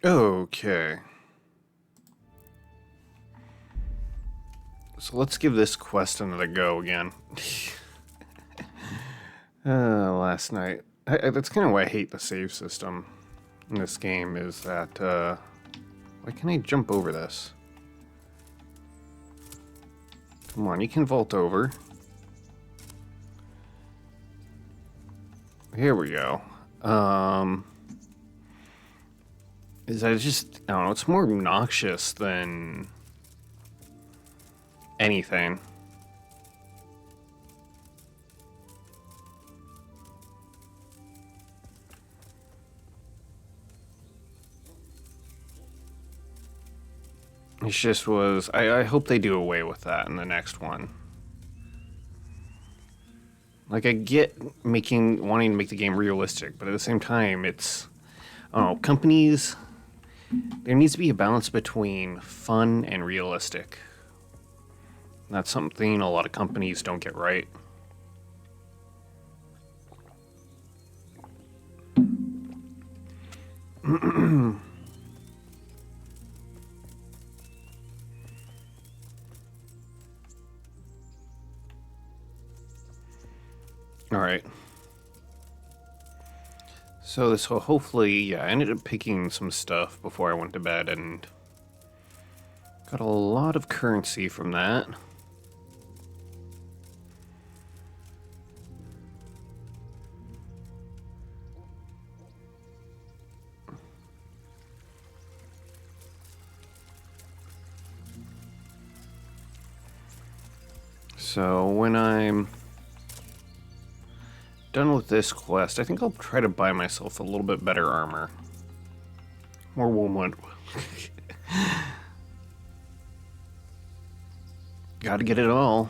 Okay. So let's give this quest another go again. Last night. That's kind of why I hate the save system in this game, is that, why can't I jump over this? Come on, you can vault over. Here we go. Is that just, I don't know, it's more obnoxious than anything. It just was, I hope they do away with that in the next one. Like, I get wanting to make the game realistic, but at the same time, it's, I don't know, companies, there needs to be a balance between fun and realistic. That's something a lot of companies don't get right. Alright. So this will hopefully, yeah, I ended up picking some stuff before I went to bed and got a lot of currency from that. So when I'm done with this quest, I think I'll try to buy myself a little bit better armor. More wood. Gotta get it all.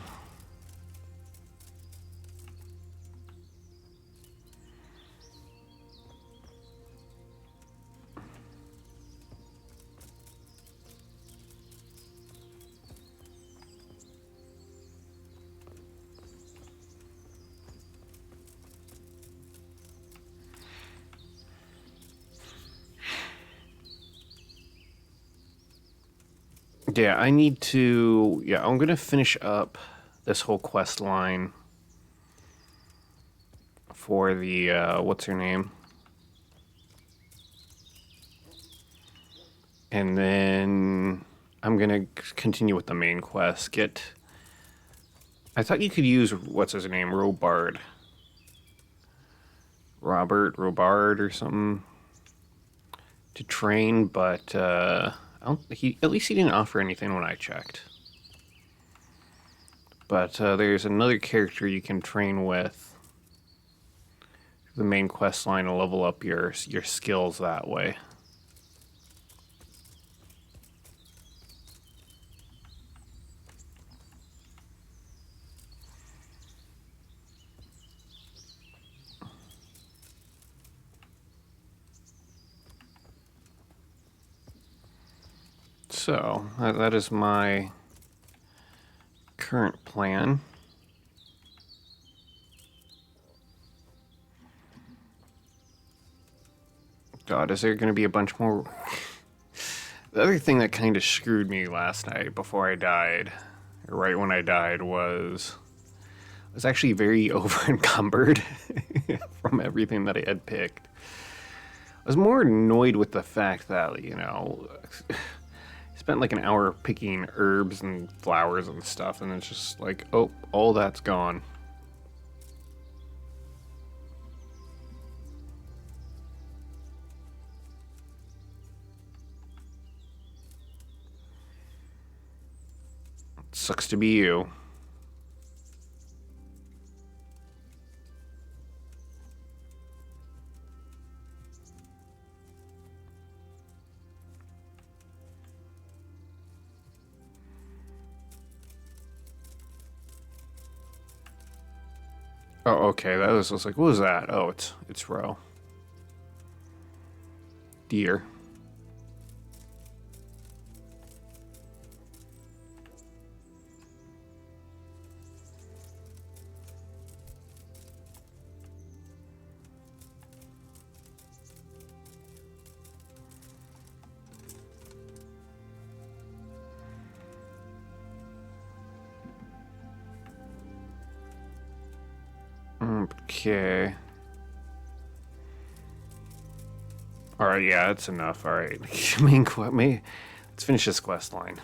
Yeah, I need to... Yeah, I'm gonna finish up this whole quest line for the, what's her name? And then I'm gonna continue with the main quest. I thought you could use, what's his name? Robard, or something, to train, but, at least he didn't offer anything when I checked. But there's another character you can train with the main quest line to level up your skills that way. So that is my current plan. God, is there going to be a bunch more? The other thing that kind of screwed me last night before I died, or right when I died, was I was actually very over encumbered from everything that I had picked. I was more annoyed with the fact that, you know, I spent like an hour picking herbs and flowers and stuff, and it's just like, oh, all that's gone. Sucks to be you. Oh, okay. That was like, what was that? Oh, it's row. Deer. Okay. Alright, yeah, that's enough. Alright. Let's finish this quest line.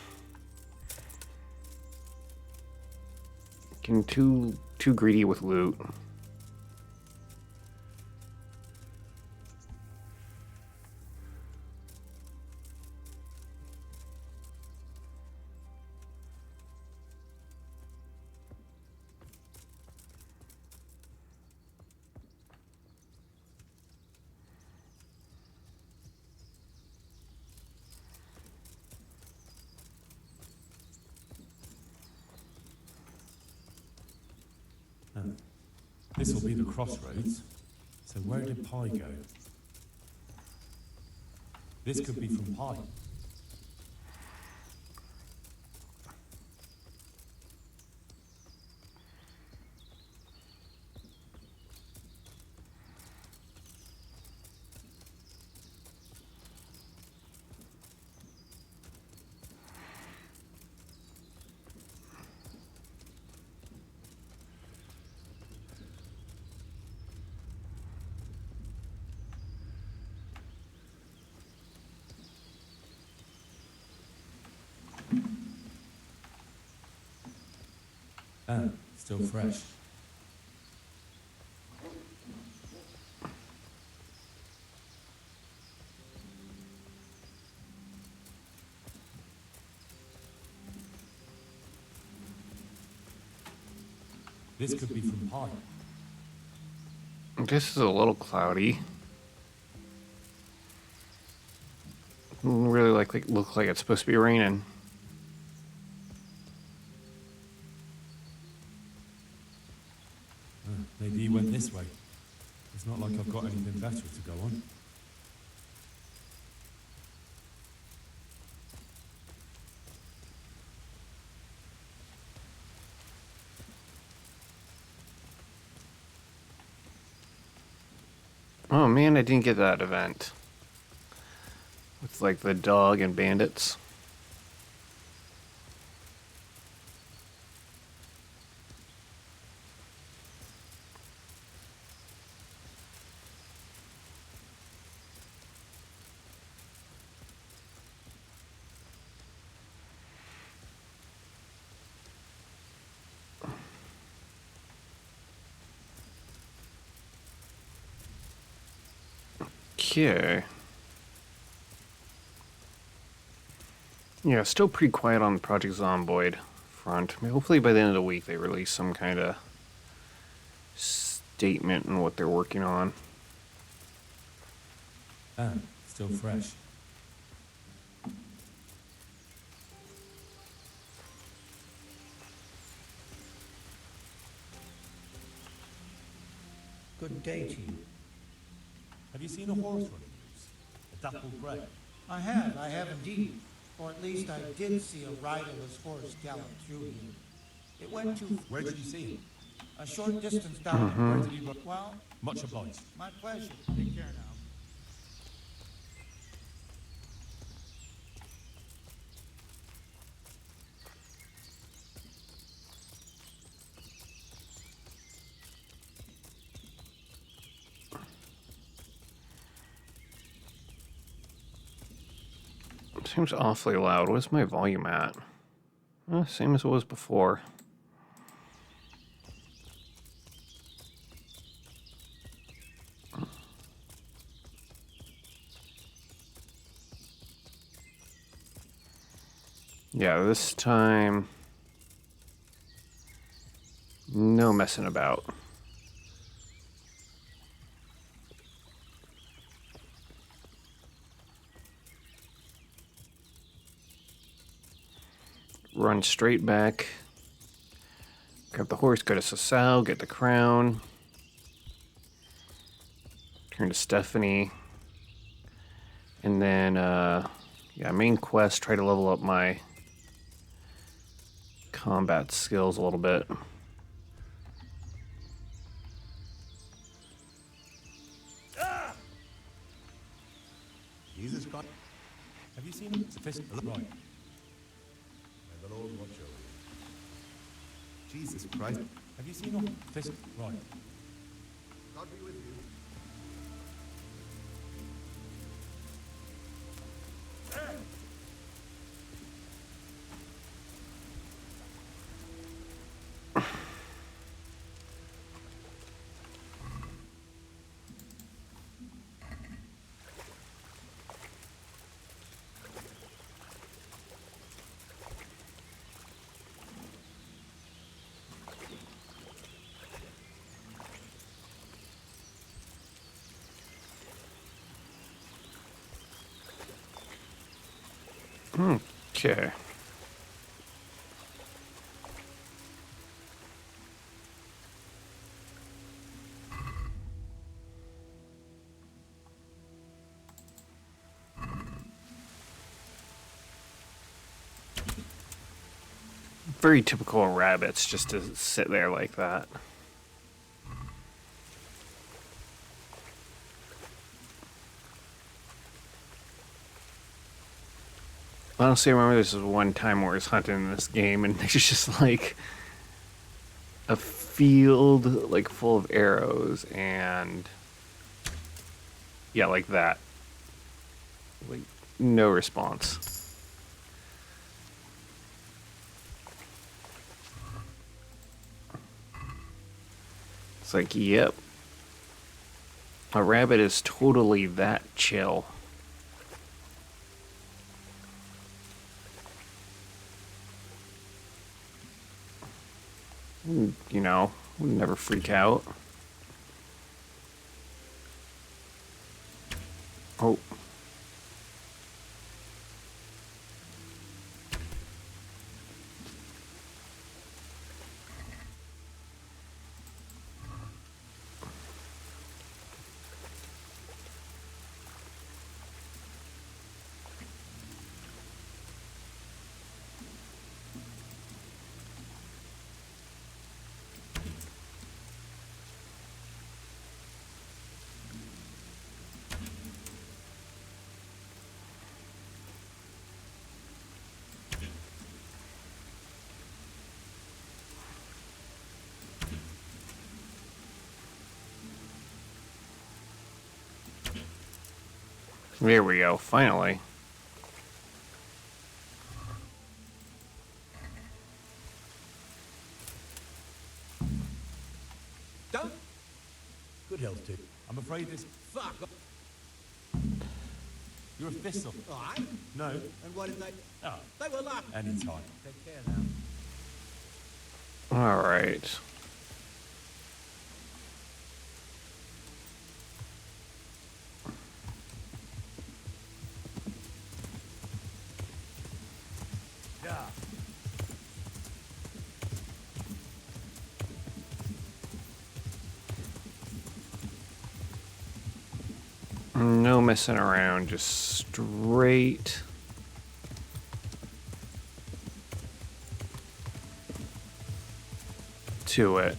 Getting too greedy with loot. This will be the crossroads. So where did Pi go? This could be from Pi. Ah, still fresh. This could be from Pi. This is a little cloudy. Doesn't really look like it's supposed to be raining. Maybe he went this way. It's not like I've got anything better to go on. Oh man, I didn't get that event. With like the dog and bandits. Okay. Yeah, still pretty quiet on the Project Zomboid front. I mean, hopefully by the end of the week they release some kind of statement on what they're working on. Ah, still fresh. Good day to you. Have you seen a horse running loose? A dappled grey? I have indeed. Or at least I did see a riderless horse gallop through here. It went to... Where did you see him? a short distance down. Where did he run? Well, Much obliged. my pleasure. Take care now. Seems awfully loud. What's my volume at? Same as it was before. Yeah, this time, no messing about. Run straight back. Grab the horse, go to Sasau, get the crown. Turn to Stephanie. And then, yeah, main quest, try to level up my combat skills a little bit. Jesus Christ. Have you seen him? Sophisticated. Right. May the Lord watch over you. Jesus Christ. Have you seen him? Right. God be with you. Okay. Very typical of rabbits just to sit there like that. Honestly, I remember this was one time where I was hunting in this game and there's just like a field like full of arrows and yeah, like that. Like no response. It's like, yep. A rabbit is totally that chill. You know, would never freak out. Oh. There we go, finally. Don't. Good health tip. I'm afraid this. Fuck. You're a thistle. I? No. And what did they? Oh, They were lucky. anytime. Take care now. All right. Yeah. No messing around, just straight to it.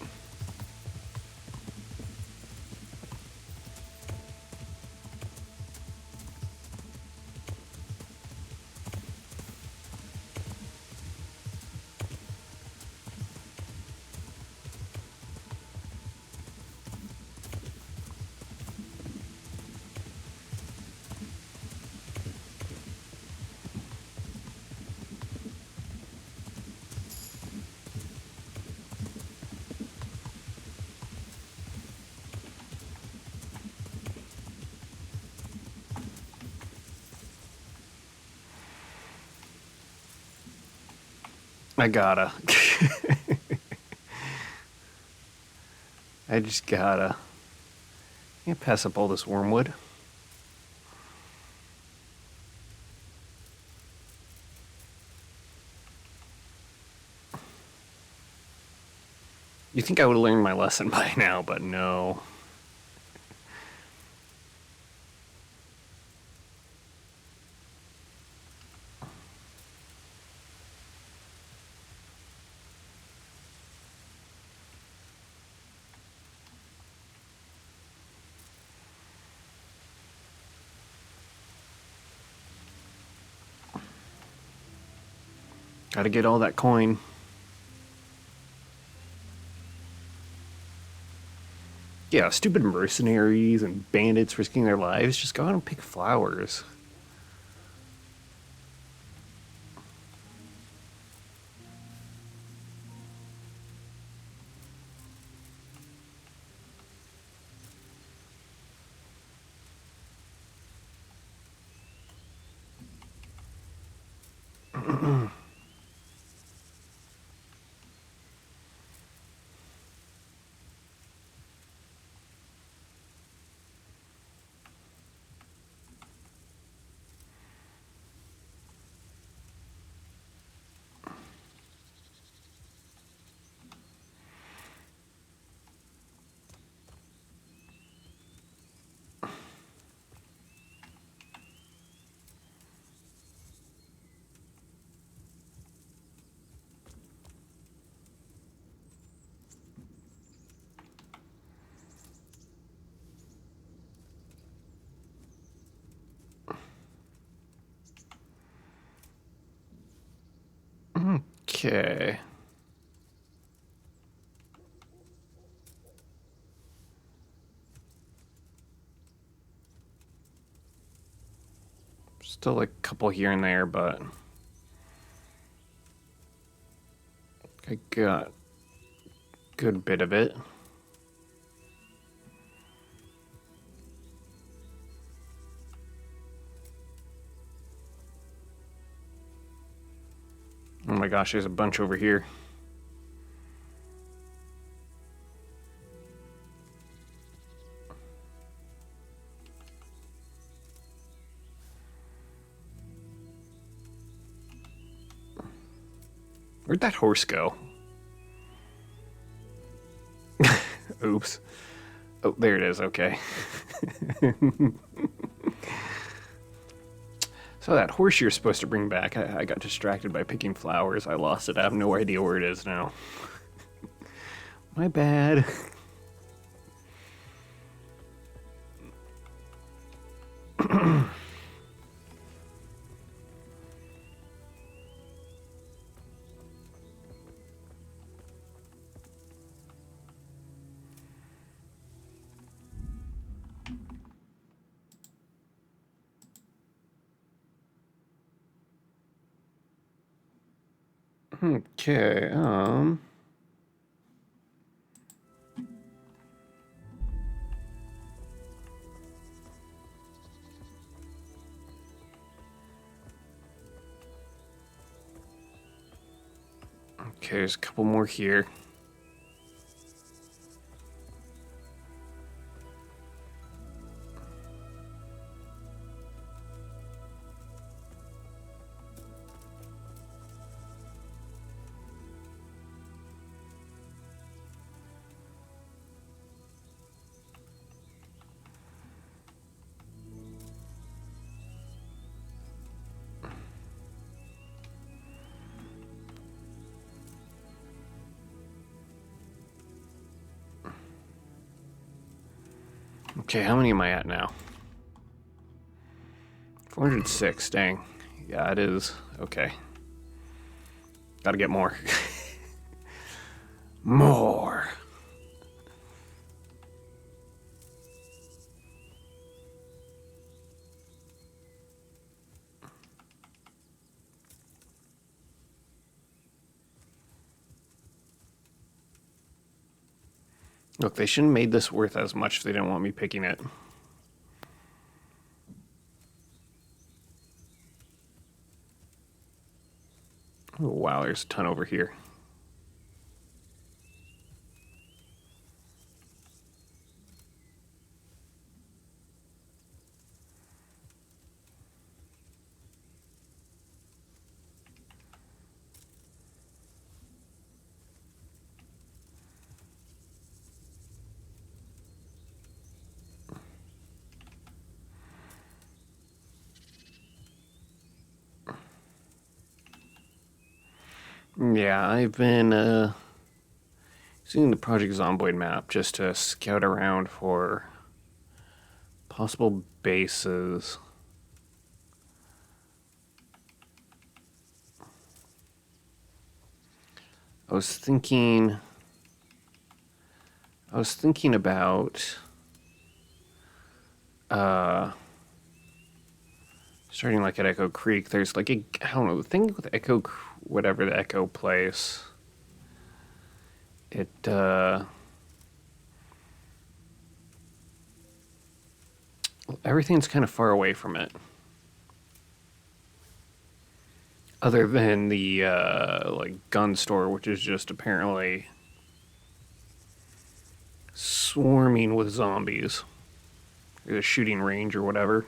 I gotta. I just gotta. Can't pass up all this wormwood. You think I would have learned my lesson by now, but no. Gotta get all that coin. Yeah, stupid mercenaries and bandits risking their lives. Just go out and pick flowers. Okay. Still a couple here and there, but I got a good bit of it. Oh my gosh, there's a bunch over here. Where'd that horse go? Oops. Oh, there it is. Okay. So that horse you're supposed to bring back, I got distracted by picking flowers. I lost it. I have no idea where it is now. My bad. Okay, okay, there's a couple more here. Okay, how many am I at now? 406, dang. Yeah, it is. Okay. Gotta get more. More. Look, they shouldn't have made this worth as much if they didn't want me picking it. Oh, wow, there's a ton over here. Yeah, I've been using the Project Zomboid map just to scout around for possible bases. I was thinking I was thinking about starting like at Echo Creek. There's like a, I don't know, the thing with whatever the Echo place. It everything's kind of far away from it. Other than the like gun store, which is just apparently swarming with zombies. Or the shooting range or whatever.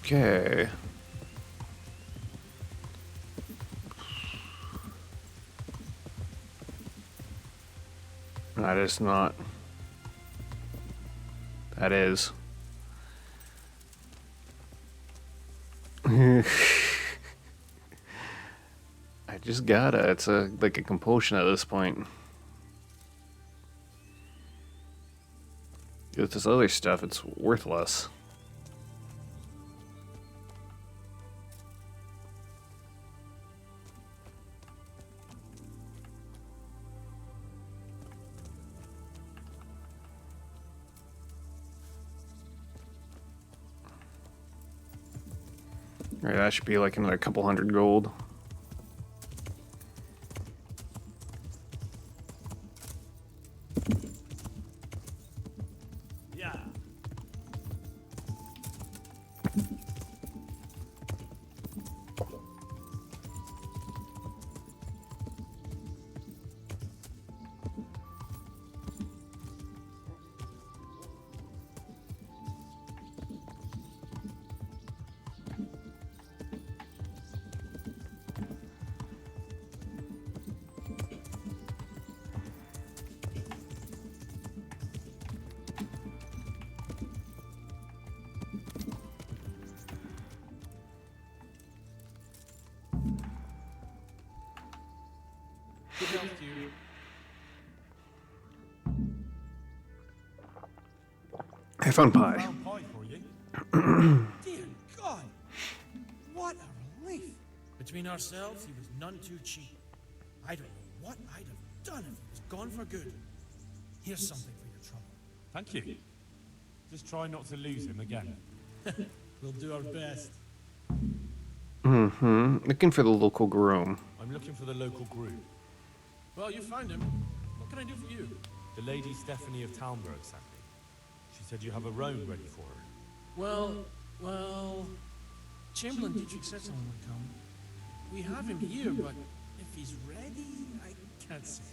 Okay. That is not. That is. I just gotta. It's like a compulsion at this point. With this other stuff, it's worthless. Alright, that should be like another couple hundred gold. Yeah. Good health to you. I found pie. Found pie for you. Dear God! What a relief! Between ourselves, he was none too cheap. I don't know what I'd have done if he was gone for good. Here's something for your trouble. Thank you. Just try not to lose him again. We'll do our best. Looking for the local groom. I'm looking for the local group. Well, you found him. What can I do for you? The Lady Stephanie of Talmberg sent me. She said you have a roan ready for her. Well, Chamberlain Dietrich said someone would come. We have him here, but if he's ready, I can't say.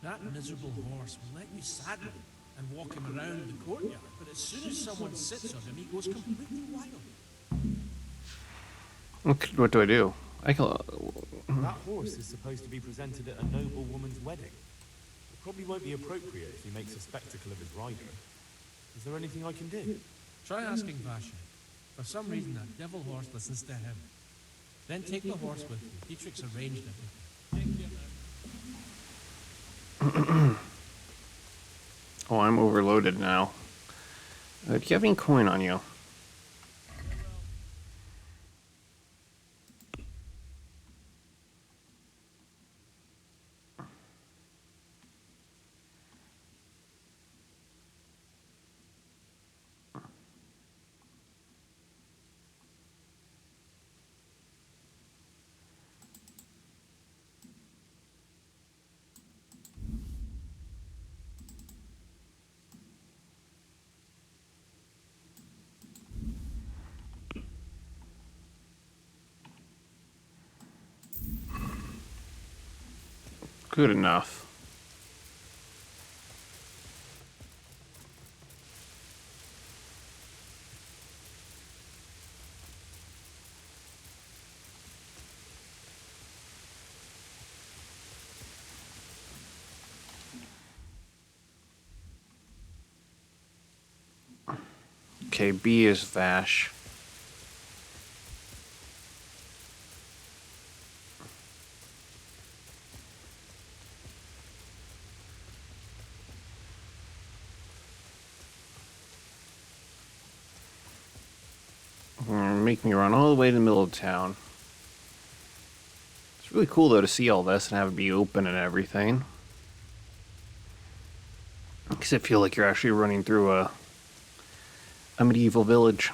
That miserable horse will let you saddle him and walk him around the courtyard, but as soon as someone sits on him, he goes completely wild. What do I do? I can. That horse is supposed to be presented at a noble woman's wedding. It probably won't be appropriate if he makes a spectacle of his rider. Is there anything I can do? Try asking Vasha. For some reason, that devil horse listens to him. Then take the horse with you. Dietrich's arranged everything. Take care now. Oh, I'm overloaded now. Do you have any coin on you? good enough. Okay, B is Vash. Make me run all the way to the middle of town. It's really cool though to see all this and have it be open and everything. Makes it feel like you're actually running through a medieval village.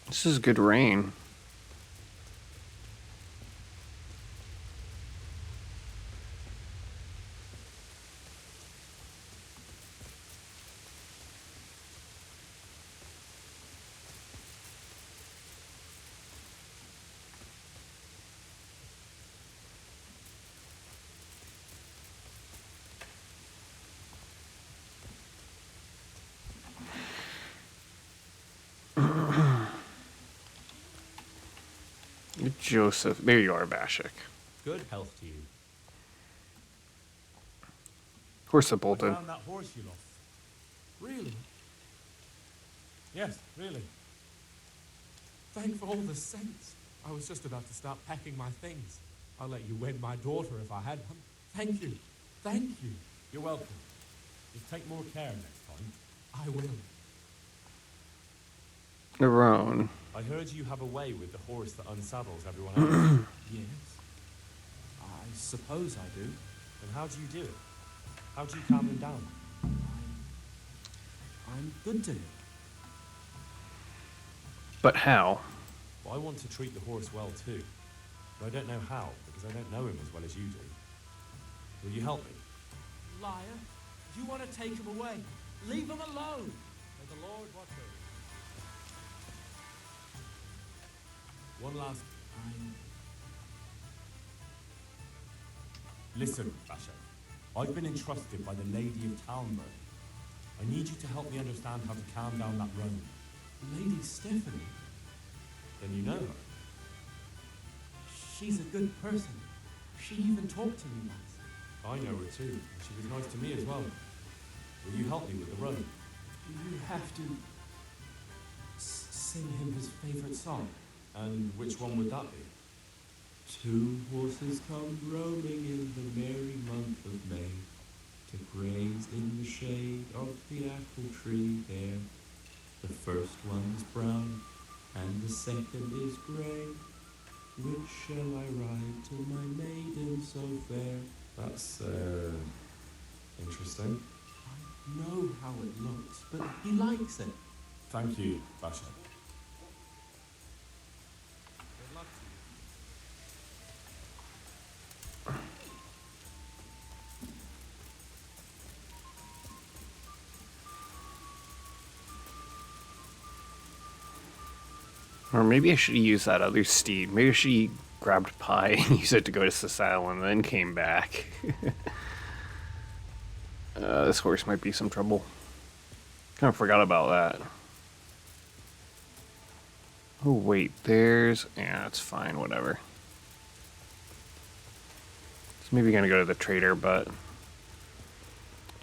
This is good rain. Joseph, there you are, Bashik. Good health to you. Of course, I I bolted. found that horse you lost. Really? Yes, really. Thank for all the sense. I was just about to start packing my things. I'll let you wed my daughter if I had one. Thank you. Thank you. You're welcome. Just take more care next time. I will. Narone. I heard you have a way with the horse that unsaddles everyone else. Yes. I suppose I do. Then how do you do it? How do you calm him down? I'm good to him. But how? Well, I want to treat the horse well too. But I don't know how, because I don't know him as well as you do. Will you help me? Liar. You want to take him away. Leave him alone. May the Lord watch over you. One last... Listen, Basha. I've been entrusted by the Lady of Talmberg. I need you to help me understand how to calm down that road. Lady Stephanie. Then you know her. She's a good person. She even talked to me once. I know her too. She was nice to me as well. Will you help me with the road? You have to sing him his favorite song. And which one would that be? Two horses come roaming in the merry month of May to graze in the shade of the apple tree there. The first one is brown and the second is grey. Which shall I ride to my maiden so fair? That's, interesting. I know how it looks, but he likes it. Thank you, Basha. Or maybe I should have used that other steed. Maybe I should have grabbed Pi and used it to go to Sisal and then came back. This horse might be some trouble. Kind of forgot about that. Oh wait, there's... yeah, it's fine, whatever. So maybe gonna go to the trader, but...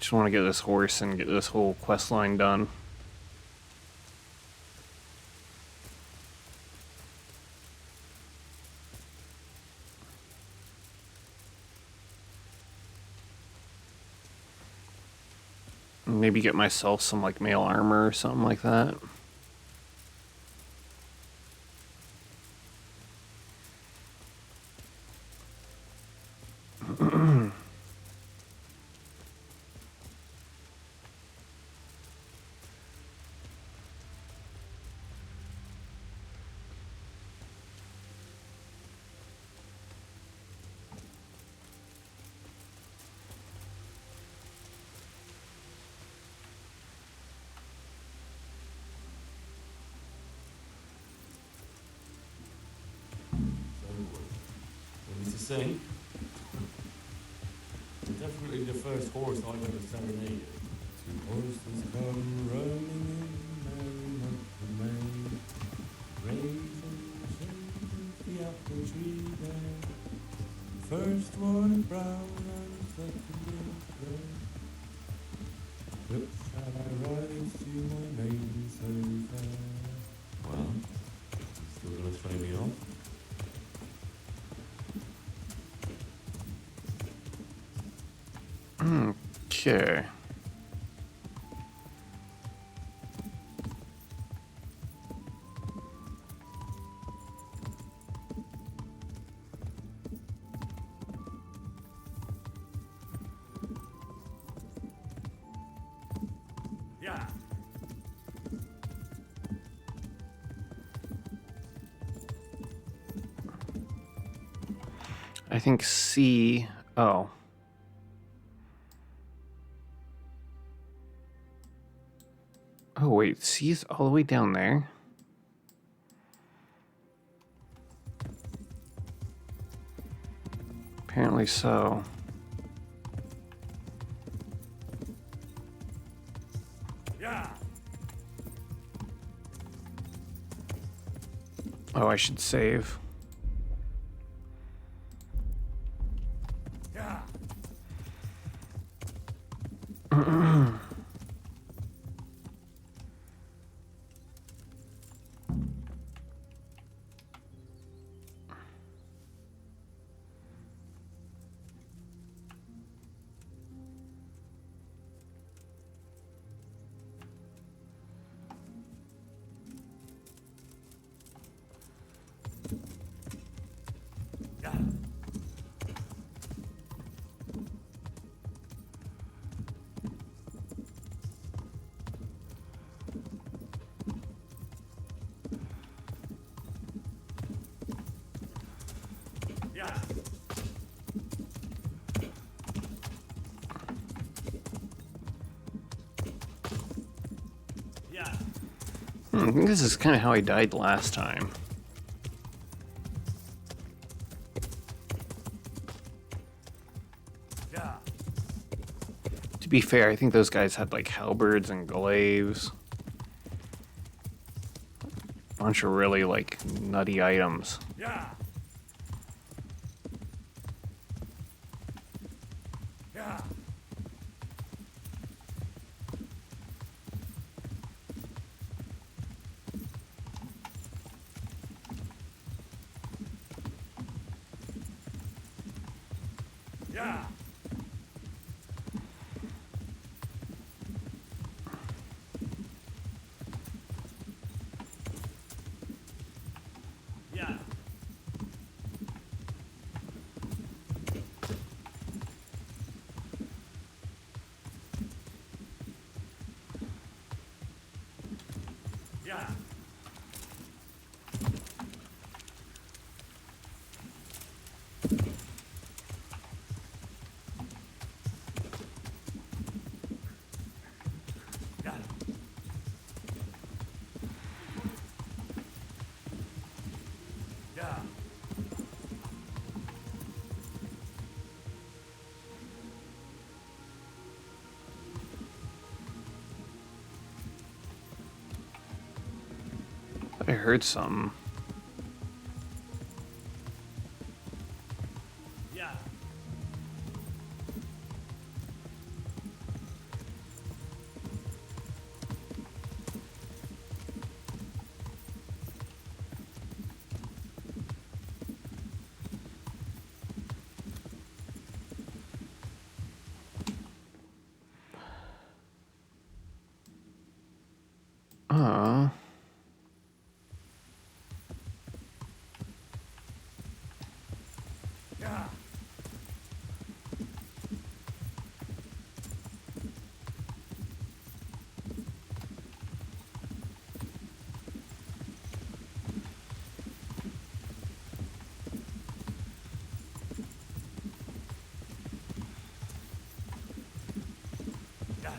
just want to get this horse and get this whole quest line done. Maybe get myself some like mail armor or something like that. sing. Definitely the first horse I've ever serenaded. Two horses come roaming in the merry month of May, raising the shade of the apple tree there. First one brown and second is gray. Which shall I ride to my maiden so fair? Well, still gonna throw me off? Okay. Yeah. I think C. Oh. Oh, wait. C's all the way down there? Apparently so. Yeah. Oh, I should save. Yeah. Yeah. Yeah. I think this is kind of how I died last time. Yeah. To be fair, I think those guys had like halberds and glaives. Bunch of really like nutty items. Yeah. Yeah. Yeah. Yeah. Yeah. Yeah. Yeah. I heard something. Yeah. Uh. Yeah. Yeah.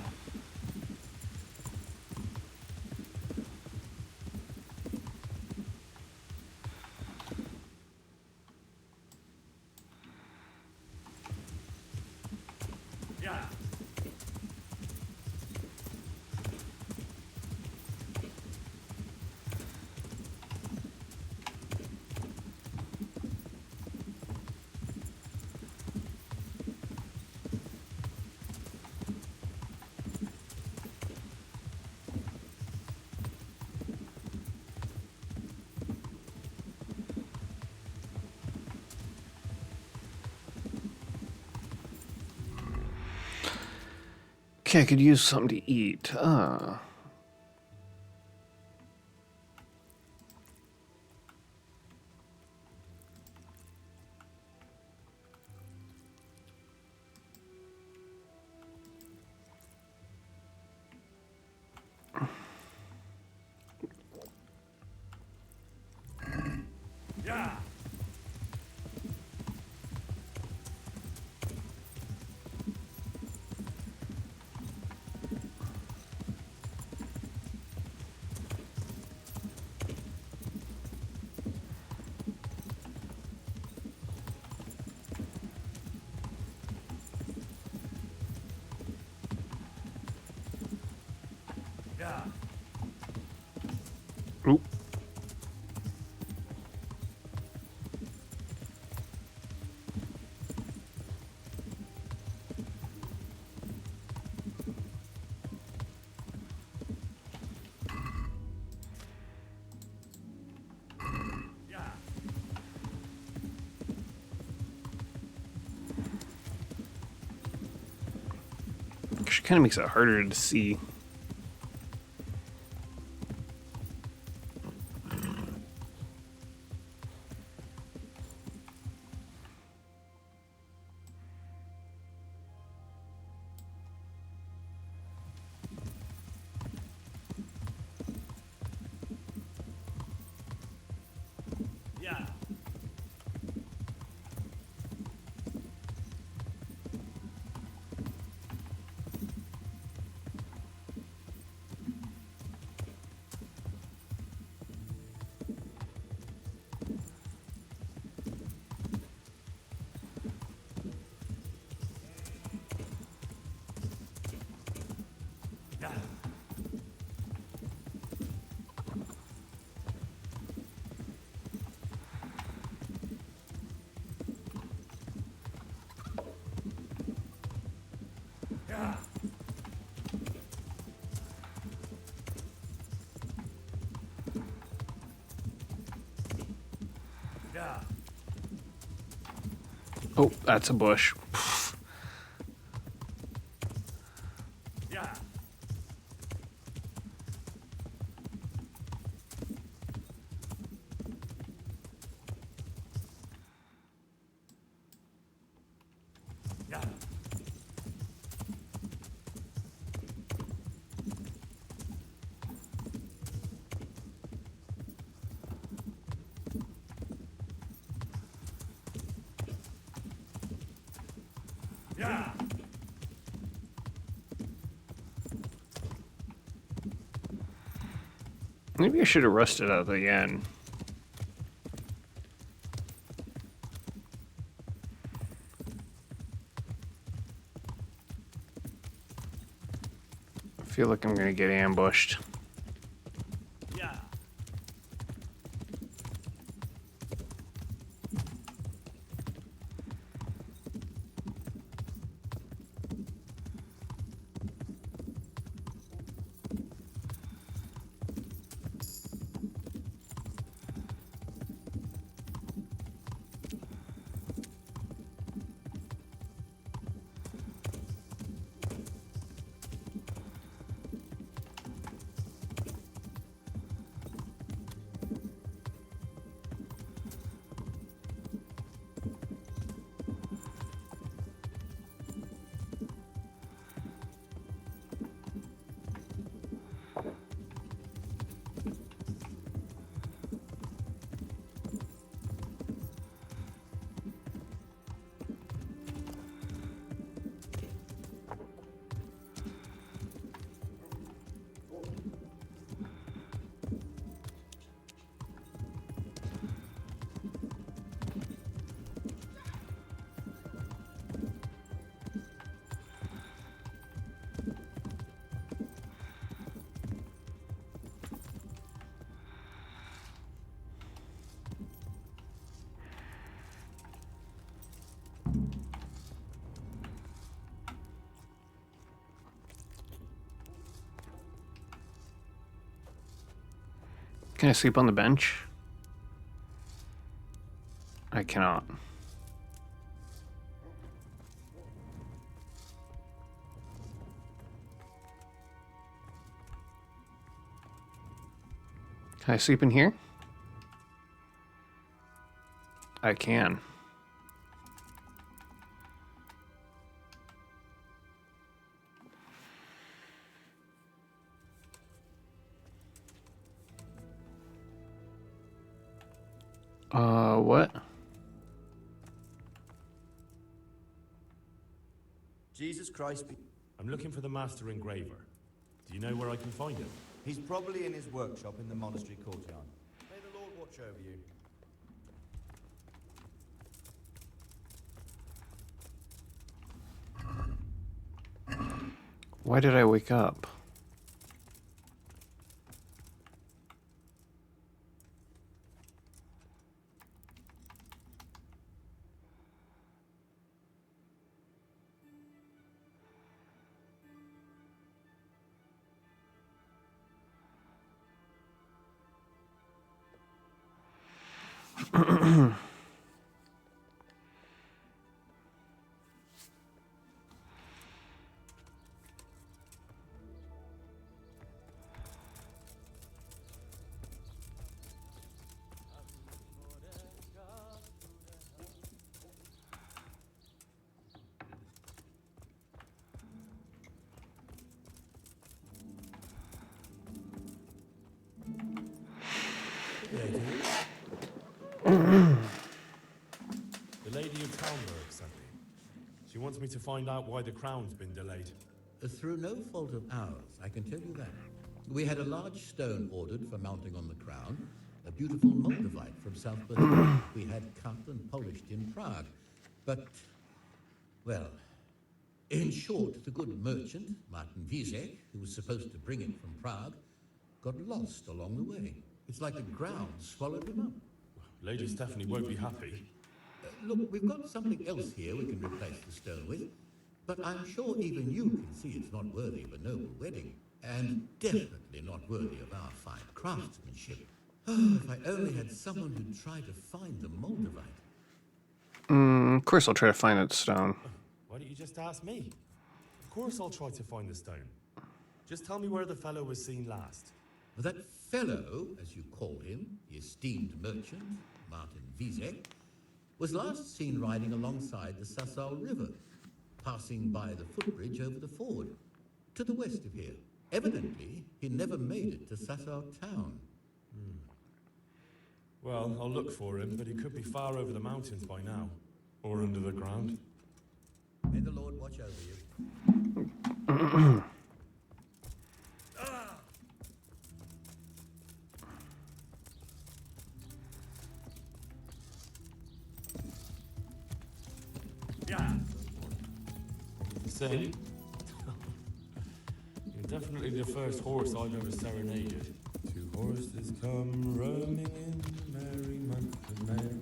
Okay, I could use something to eat. Oop. Actually, kind of makes it harder to see. Oh, that's a bush. Maybe I should have rusted at the end. I feel like I'm gonna get ambushed. Can I sleep on the bench? I cannot. Can I sleep in here? I can. What? Jesus Christ. I'm looking for the master engraver. Do you know where I can find him? He's probably in his workshop in the monastery courtyard. May the Lord watch over you. Why did I wake up? The Lady of Talmberg sent me. She wants me to find out why the crown's been delayed. Through no fault of ours, I can tell you that. We had a large stone ordered for mounting on the crown, a beautiful Moldavite from South Berlin. We had cut and polished in Prague. But, well, in short, the good merchant, Martin Wiesek, who was supposed to bring it from Prague, got lost along the way. It's like the ground swallowed him up. Lady Stephanie won't be happy. Look, we've got something else here we can replace the stone with, but I'm sure even you can see it's not worthy of a noble wedding, and definitely not worthy of our fine craftsmanship. Oh, if I only had someone who'd try to find the Moldavite. Of course I'll try to find that stone. Why don't you just ask me? Of course I'll try to find the stone. Just tell me where the fellow was seen last. That fellow, as you call him, the esteemed merchant, Martin Wiesek, was last seen riding alongside the Sassau River, passing by the footbridge over the ford, to the west of here. Evidently, he never made it to Sassau town. Well, I'll look for him, but he could be far over the mountains by now. Or under the ground. May the Lord watch over you. Sing? You're definitely the first horse I've ever serenaded. Two horses come roaming in the merry month of May.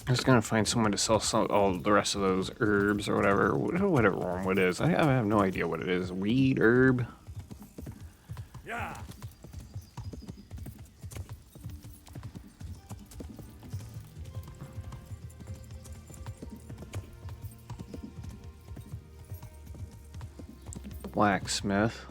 I'm just gonna find someone to sell all the rest of those herbs or whatever what it is. I have no idea what it is. Weed, herb. Yeah. Blacksmith.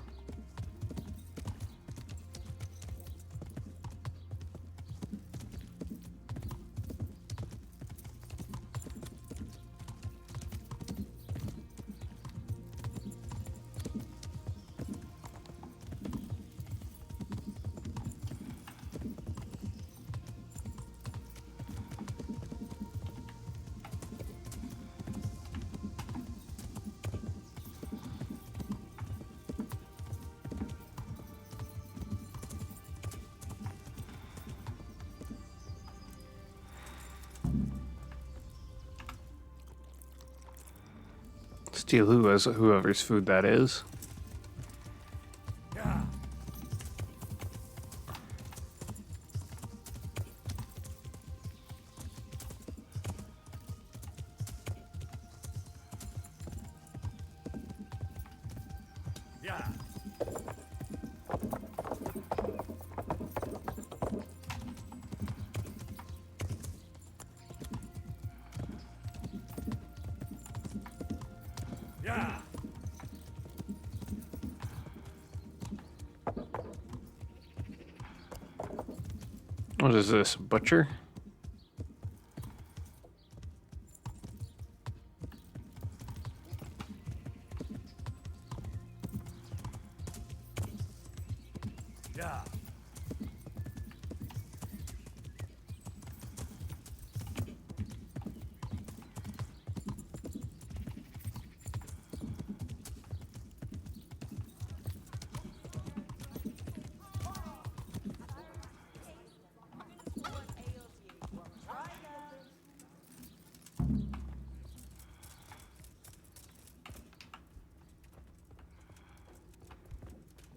Steal whoever's food that is. Yeah. Yeah. What is this? Butcher? Yeah.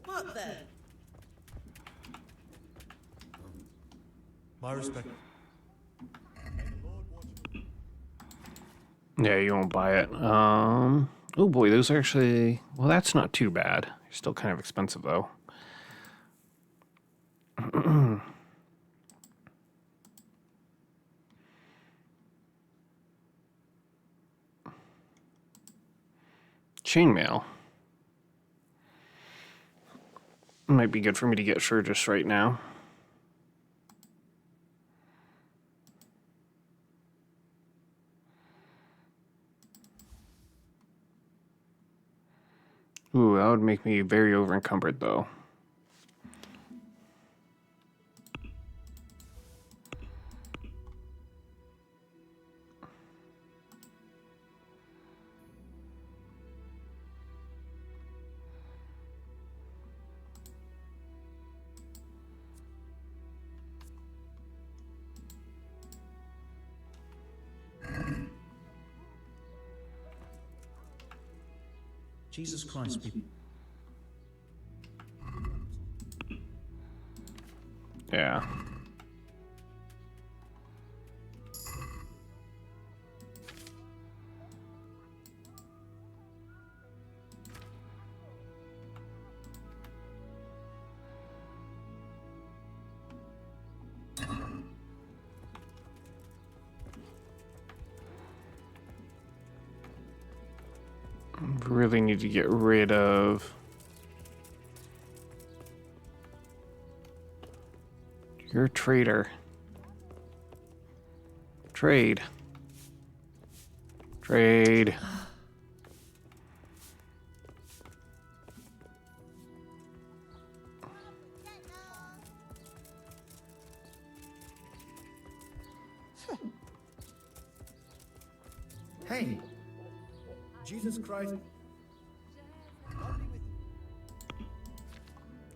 What then? My respect. Yeah, you won't buy it. Oh boy, those are actually, well, that's not too bad. They're still kind of expensive though. Chainmail. Might be good for me to get sure just right now. Ooh, that would make me very over encumbered though. Jesus Christ, people. Yeah. Really need to get rid of you're a traitor. Trade. Trade. Hey. Jesus Christ.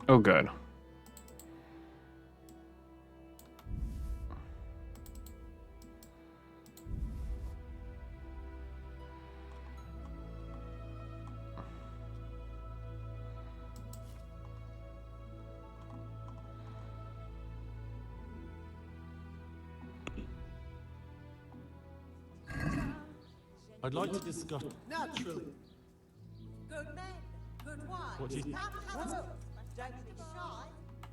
Oh, good. I'd like to discuss. Naturally. Good men, good wives. What do you- Don't be shy.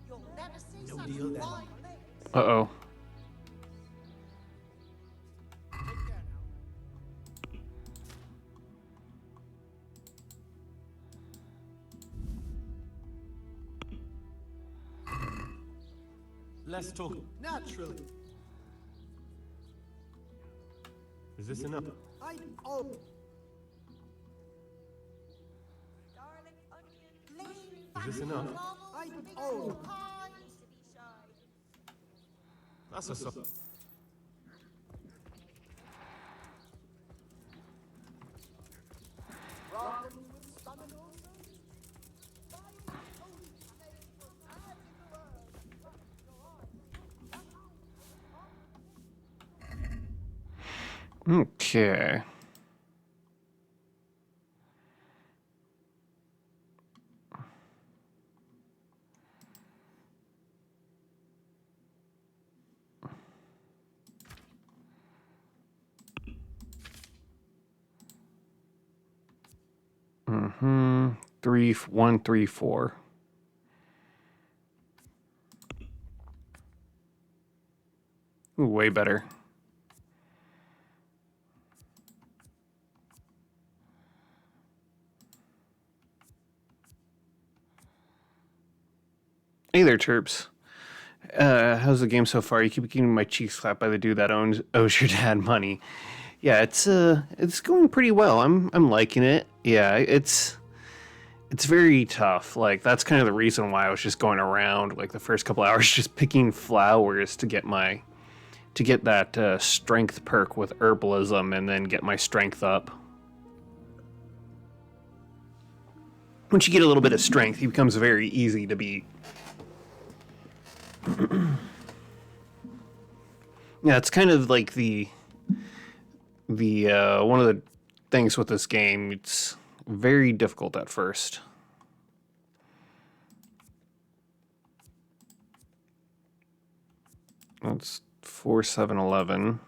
You'll never see No such deal then. fine lips. Uh-oh. Let's talk. Naturally. Is this enough? Darling onion. Lean, Is this fat, enough? marble, big apple pie. To be shy. That's a suck. Okay. 134. Ooh, way better. Hey there, Terps. How's the game so far? You keep getting my cheeks slapped by the dude that owes your dad money. Yeah, it's going pretty well. I'm liking it. Yeah, it's very tough. Like, that's kind of the reason why I was just going around like the first couple hours just picking flowers to get that strength perk with herbalism and then get my strength up. Once you get a little bit of strength, he becomes very easy to beat. Yeah, it's kind of like the one of the things with this game. It's very difficult at first. That's 4711.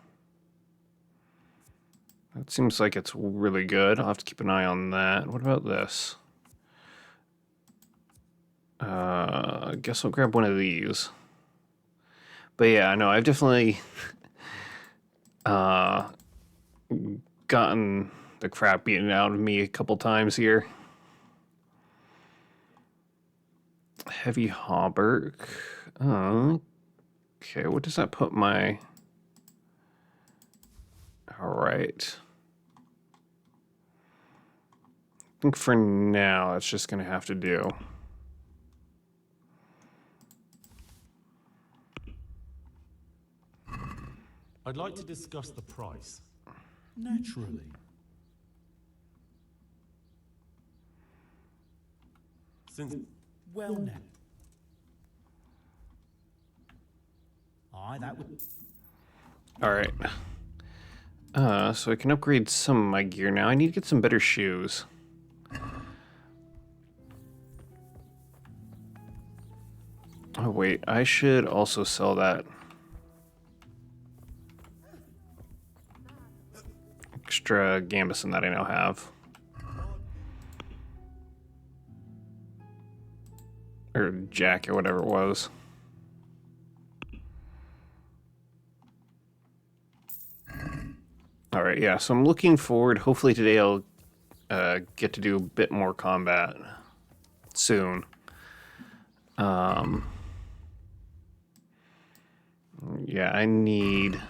That seems like it's really good. I'll have to keep an eye on that. What about this? I guess I'll grab one of these. But yeah, no, I've definitely gotten the crap beaten out of me a couple times here. Heavy hauberk. Okay, what does that put my... Alright. I think for now, it's just going to have to do. I'd like to discuss the price. Naturally. Since Well now. Aye, that would... Alright. So I can upgrade some of my gear now. I need to get some better shoes. Oh wait, I should also sell that extra gambeson that I now have. Or jack or whatever it was. Alright, yeah, so I'm looking forward. Hopefully today I'll get to do a bit more combat soon. Yeah, I need...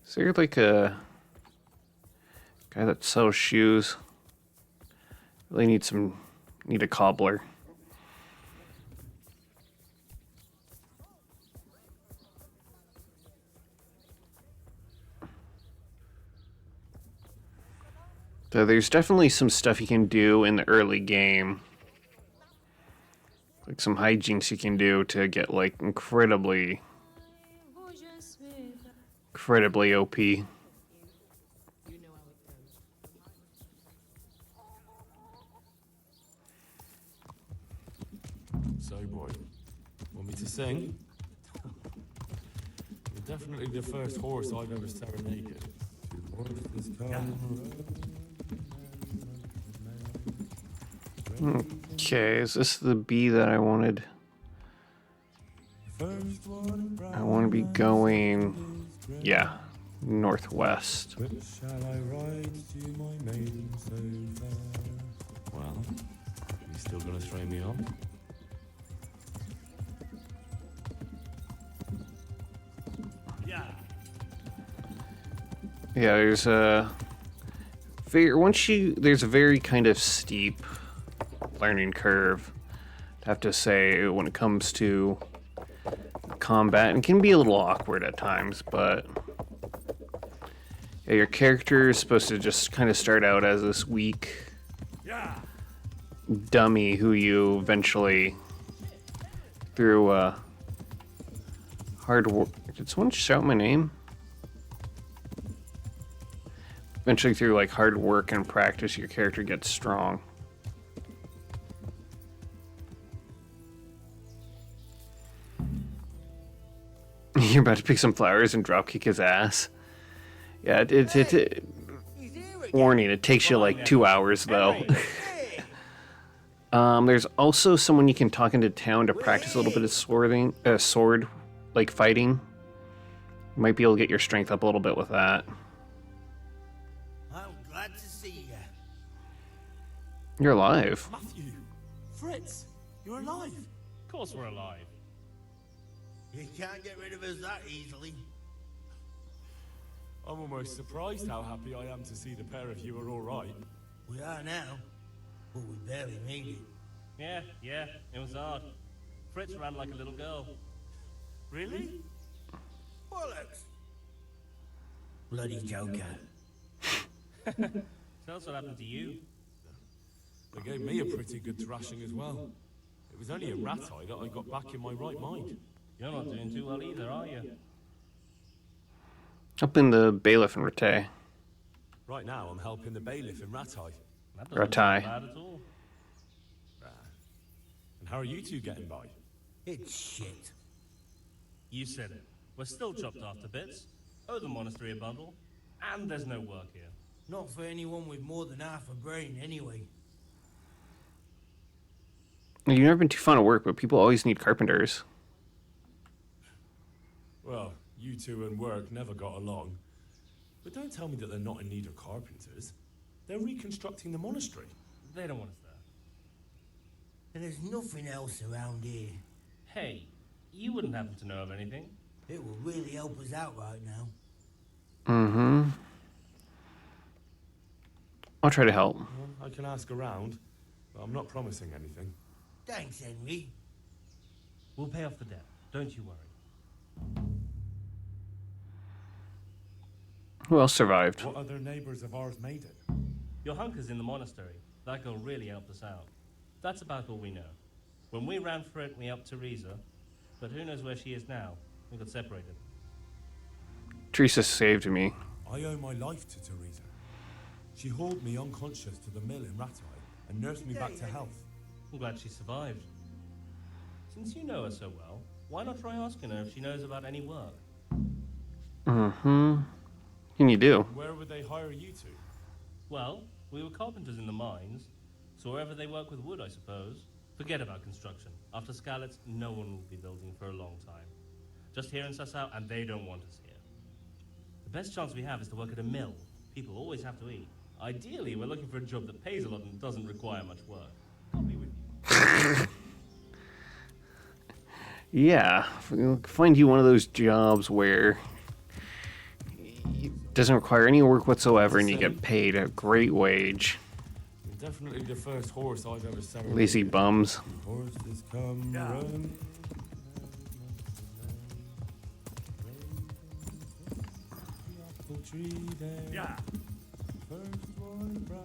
Is there like a guy that sells shoes? Really need a cobbler. So there's definitely some stuff you can do in the early game. Like some hijinks you can do to get like incredibly OP. So, boy, want me to sing? You're definitely the first horse I've ever serenaded. Okay, is this the bee that I wanted? I want to be going, yeah, northwest. Shall I ride to my maiden so far? Well, you still gonna stray me on? Yeah, there's a there's a very kind of steep learning curve, I have to say, when it comes to combat, and it can be a little awkward at times, but yeah, your character is supposed to just kind of start out as this weak dummy who you eventually, through hard work... Did someone shout my name? Eventually, through like hard work and practice, your character gets strong. You're about to pick some flowers and dropkick his ass. Yeah, He's here Warning, it takes you like 2 hours though. There's also someone you can talk into town to practice a little bit of sword like fighting. You might be able to get your strength up a little bit with that. I'm glad to see you. You're alive. Matthew, Fritz, you're alive. Of course we're alive. You can't get rid of us that easily. I'm almost surprised how happy I am to see the pair of you are all right. We are now, but we barely made it. Yeah, it was hard. Fritz ran like a little girl. Really? Bollocks! Bloody Joker. Tell us what happened to you. They gave me a pretty good thrashing as well. It was only in Rat-Eye that I got back in my right mind. You're not doing too well either, are you? Up in the bailiff in Rattay. Right now, I'm helping the bailiff in Rat-Eye. That doesn't sound bad at all. And how are you two getting by? It's shit. You said it. We're still chopped off to bits. Owe the monastery a bundle. And there's no work here. Not for anyone with more than half a brain, anyway. You've never been too fond of work, but people always need carpenters. Well, you two and work never got along. But don't tell me that they're not in need of carpenters. They're reconstructing the monastery. They don't want us there. And there's nothing else around here. Hey, you wouldn't happen to know of anything. It will really help us out right now. Mm-hmm. I'll try to help. Well, I can ask around, but I'm not promising anything. Thanks, Henry. We'll pay off the debt. Don't you worry. Who else survived? What other neighbors of ours made it? Your hunker's in the monastery. That girl really helped us out. That's about all we know. When we ran for it, we helped Teresa. But who knows where she is now? We got separated. Teresa saved me. I owe my life to Teresa. She hauled me unconscious to the mill in Rat-Eye and nursed me back to health. I'm glad she survived. Since you know her so well, why not try asking her if she knows about any work? Mm-hmm. Can you do? Where would they hire you to? Well, we were carpenters in the mines, so wherever they work with wood, I suppose. Forget about construction. After Skalitz, no one will be building for a long time. Just here in Sassau, and they don't want us here. The best chance we have is to work at a mill. People always have to eat. Ideally, we're looking for a job that pays a lot and doesn't require much work. I'll be with you. Yeah, find you one of those jobs where it doesn't require any work whatsoever and you get paid a great wage. You're definitely the first horse I've ever seen. Lazy bums. Horses come run. Yeah. First one brown,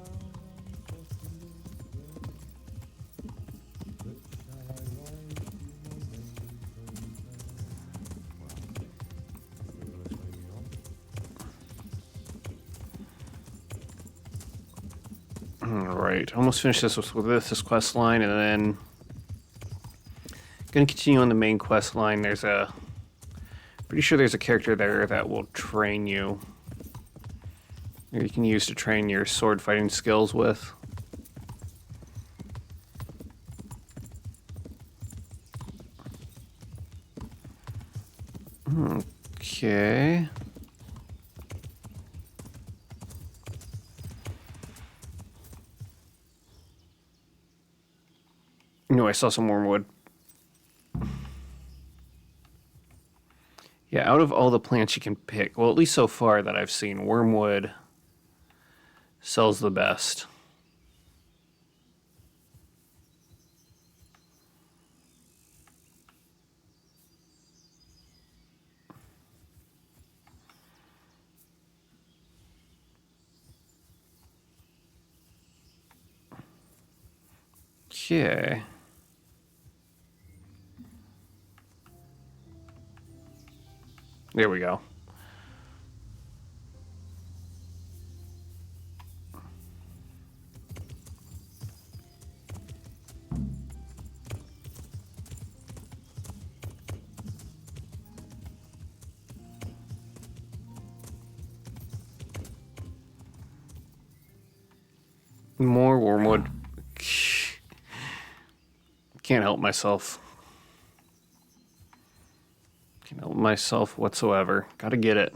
Alright, almost finished with this quest line, and then gonna continue on the main quest line. Pretty sure there's a character there that will train you. Or you can use to train your sword fighting skills with. Okay. No, I saw some wormwood. Yeah, out of all the plants you can pick, well, at least so far that I've seen, wormwood sells the best. Okay. There we go. More wormwood. Can't help myself. Can't help myself whatsoever. Gotta get it.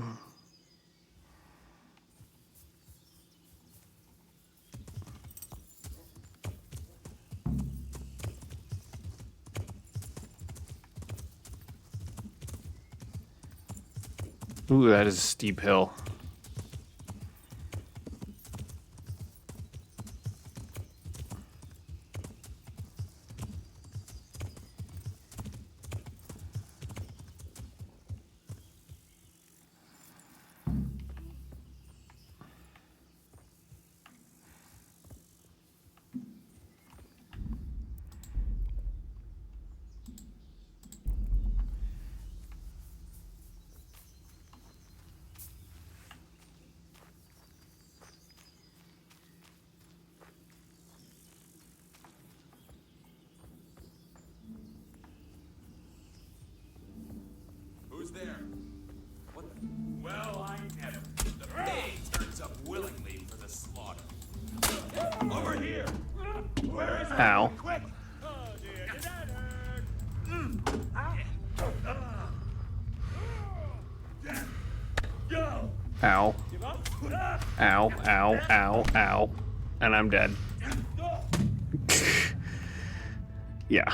Ooh, that is a steep hill. Who's there? What the? Well, I never. The pig turns up willingly for the slaughter. Over here! Where is Ow. it? Quick! Oh dear, did that hurt? Go! Ow. Ow, ow, ow, ow. And I'm dead. Yeah.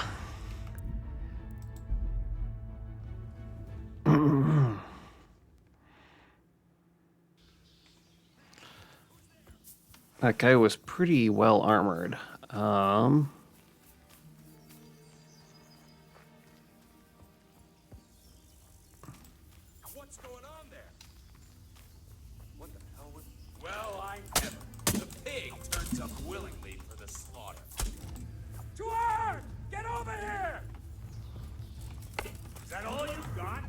That guy was pretty well armored. What's going on there? What the hell was... Well, I never. The pig turns up willingly for the slaughter. Tuart! Get over here! Is that all you've got?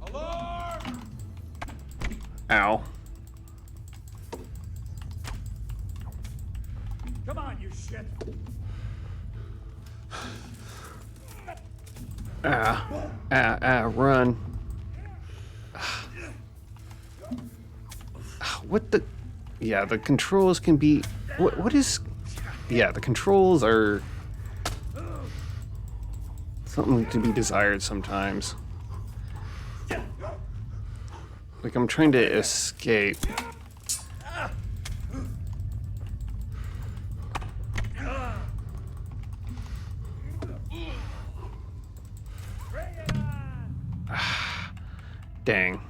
Alarm! Ow. Come on, you shit! Run. What the... Yeah, the controls can be... What is... Yeah, the controls are... something to be desired sometimes. Like, I'm trying to escape. Dang.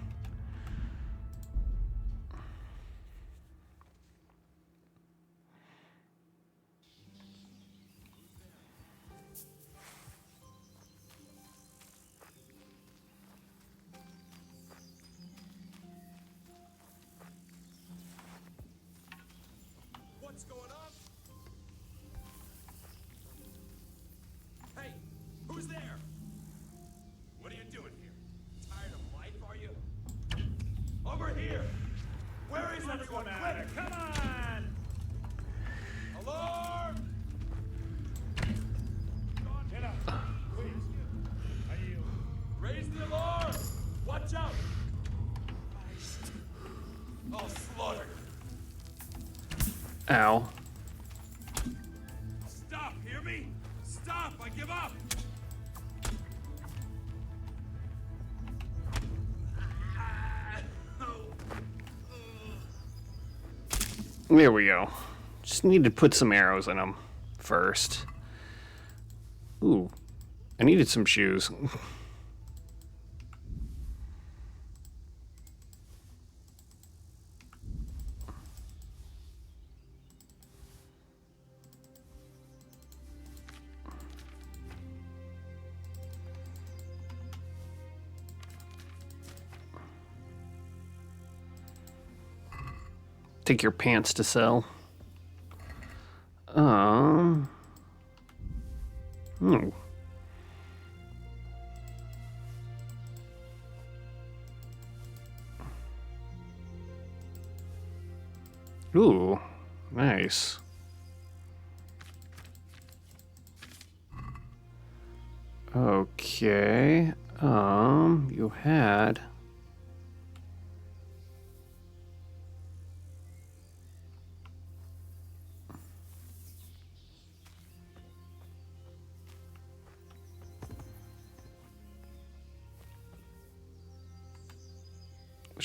What's going on? Hey, who's there? What are you doing here? Tired of life, are you? Over here! Where is everyone? Quick! Come on! Alarm! Get up, please. Are you... Raise the alarm! Watch out! I'll slaughter you. Ow. Stop, hear me? Stop, I give up! There we go. Just need to put some arrows in them first. Ooh. I needed some shoes. Take your pants to sell. Hmm. Ooh, nice. Okay. You had...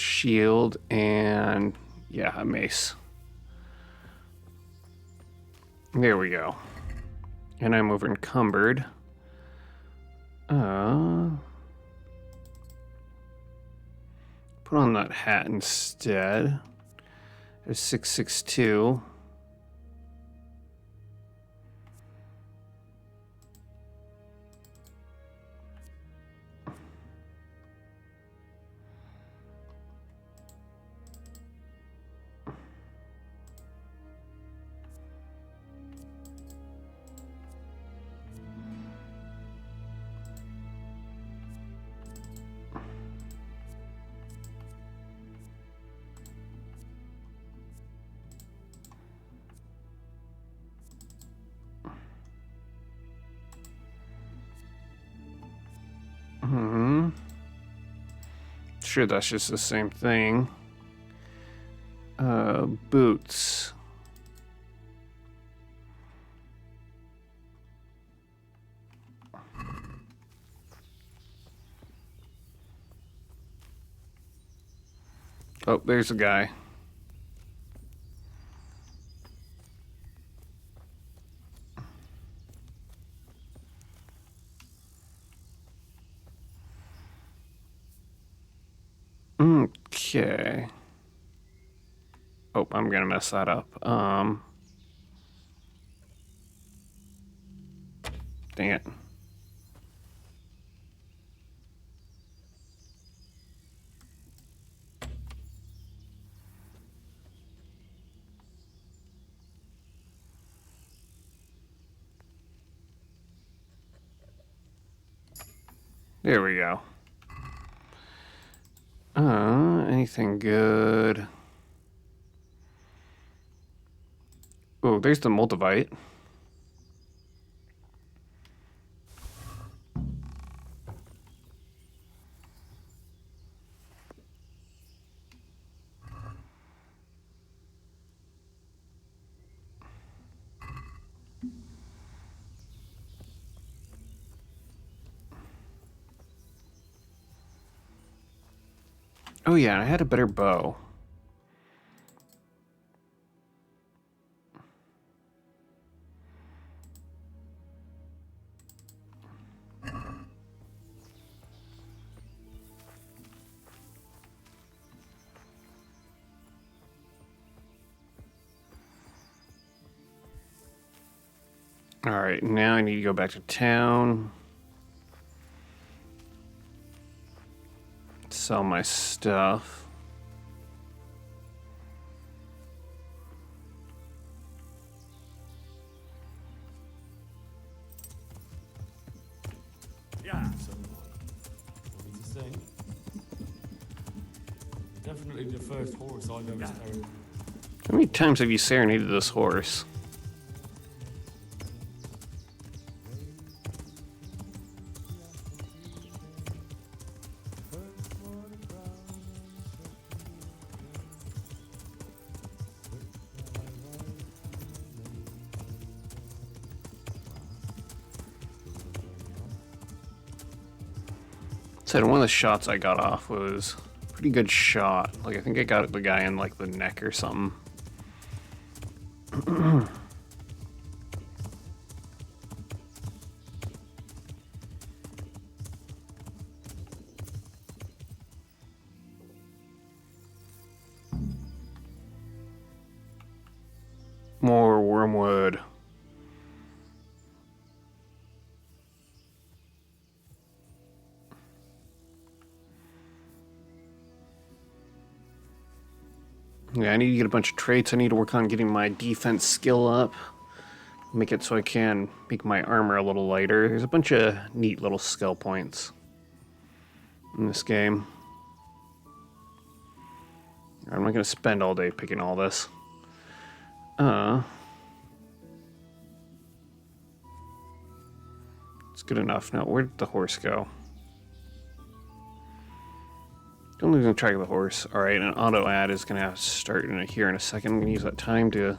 shield, and yeah, a mace. There we go. And I'm over encumbered. Put on that hat instead. There's 662. Sure, that's just the same thing. Boots. Oh, there's a guy. Okay. Oh, I'm gonna mess that up. Dang it. There we go. Anything good? Oh, there's the multivite. Oh yeah, I had a better bow. Alright, now I need to go back to town. Sell my stuff. Yeah. So, what need to say? Definitely the first horse I've ever started. How many times have you serenaded this horse? Said one of the shots I got off was a pretty good shot. Like, I think I got the guy in like the neck or something. More wormwood. Yeah, I need to get a bunch of traits. I need to work on getting my defense skill up. Make it so I can make my armor a little lighter. There's a bunch of neat little skill points in this game. I'm not going to spend all day picking all this. It's good enough. Now, where did the horse go? Don't lose track of the horse. Alright, an auto ad is going to have to start here in a second. I'm going to use that time to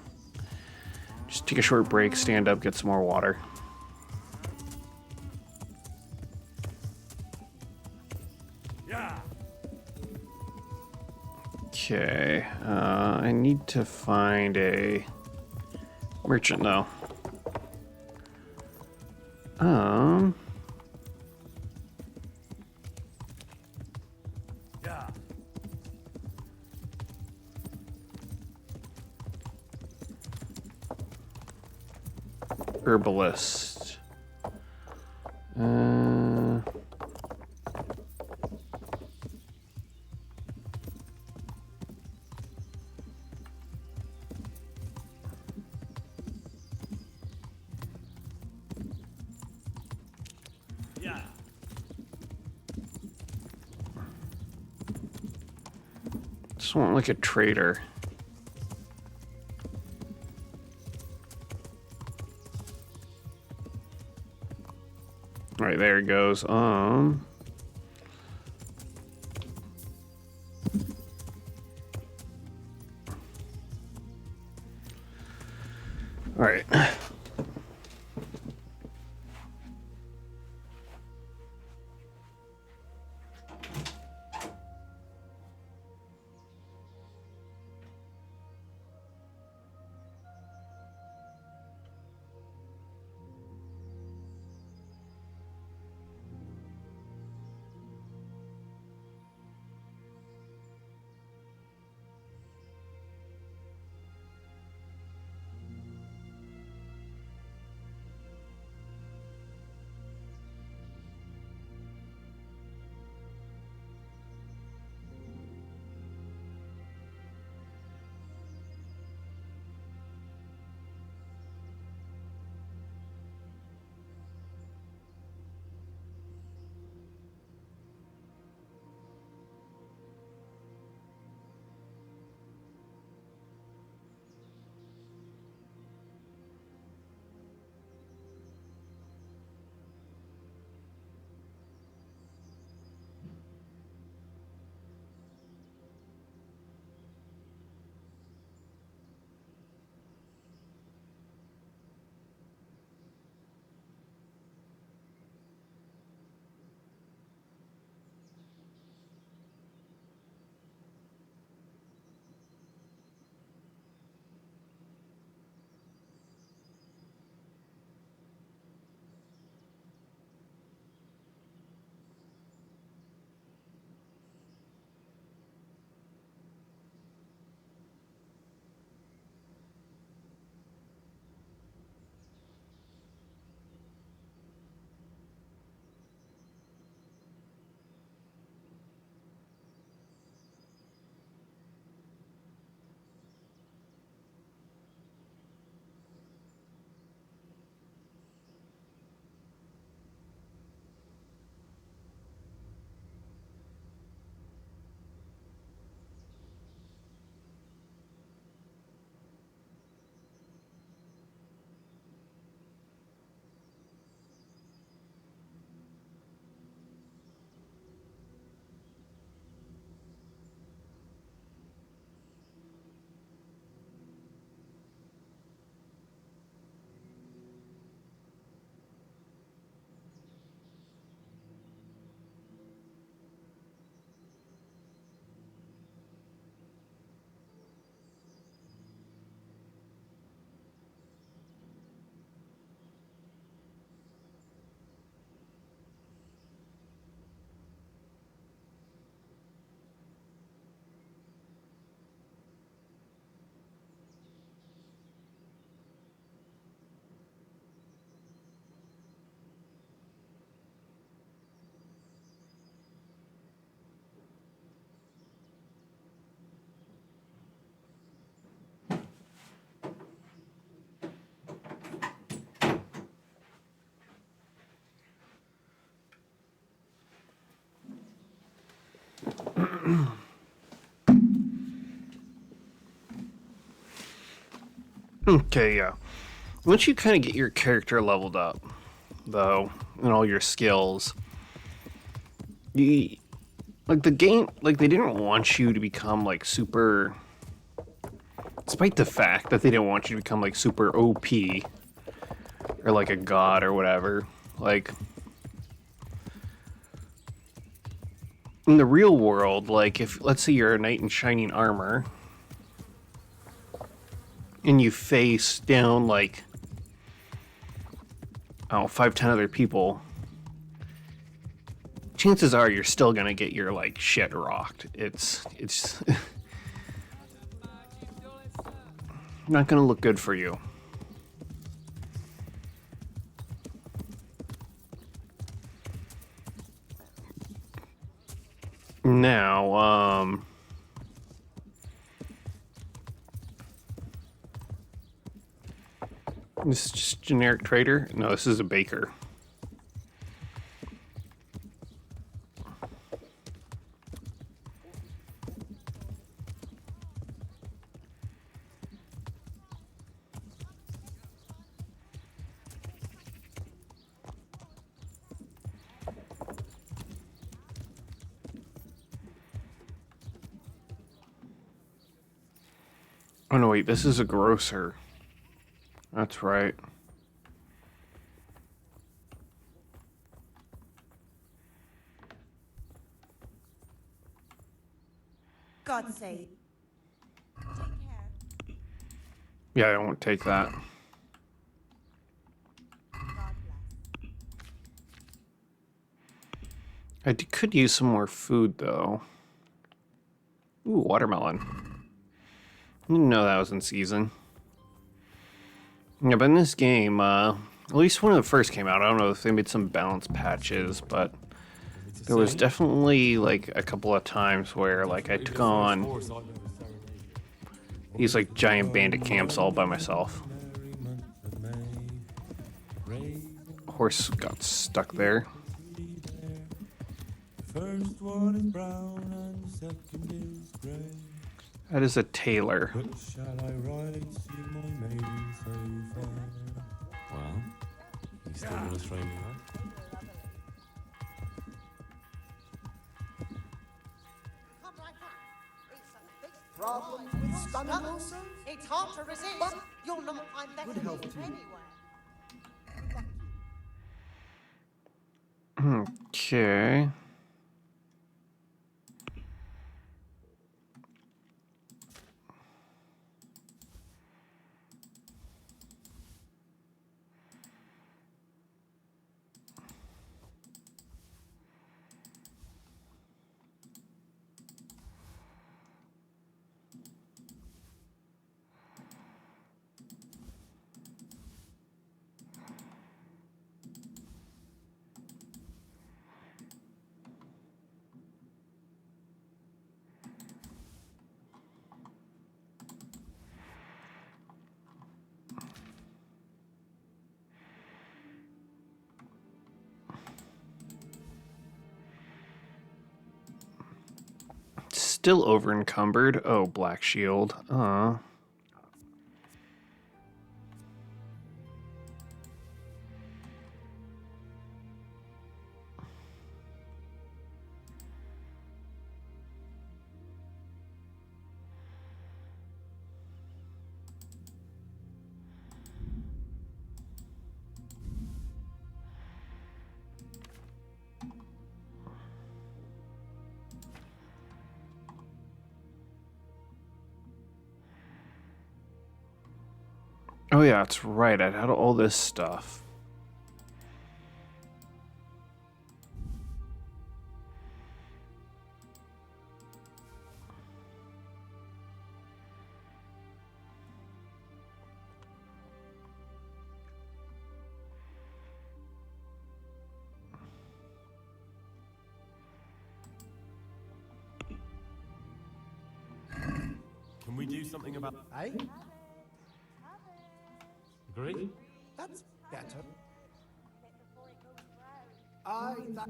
just take a short break, stand up, get some more water. Yeah. Okay, I need to find a merchant though. Yeah. Herbalist. Yeah. Just want like a trader. All right, there it goes. All right. Okay, yeah. Once you kind of get your character leveled up, though, and all your skills, you like the game. Like they didn't want you to become like super. Despite the fact that they didn't want you to become like super OP or like a god or whatever, like in the real world, like if let's say you're a knight in shining armor and you face down like, oh, 5-10 other people, chances are you're still gonna get your like shit rocked. It's not gonna look good for you. Now, this is just generic trader? No, this is a baker. Oh no, wait, this is a grocer. That's right. God save. Take care. Yeah, I won't take that. God bless. Could use some more food, though. Ooh, watermelon. I didn't know that was in season. Yeah, but in this game, at least when it first came out, I don't know if they made some balance patches, but there was definitely, like, a couple of times where, like, I took on these, like, giant bandit camps all by myself. Horse got stuck there. First one is brown and the second is grey. That is a tailor. What shall I write to my maiden so fair? Well, you still gonna throw me right? Come right back. It's a big problem with stomach ulcers. It's hard to resist, but you'll not find better things anywhere. Okay. Still over encumbered. Oh, black shield. Oh yeah, that's right. I had all this stuff. Can we do something about... Hey, Agree? that's better. That...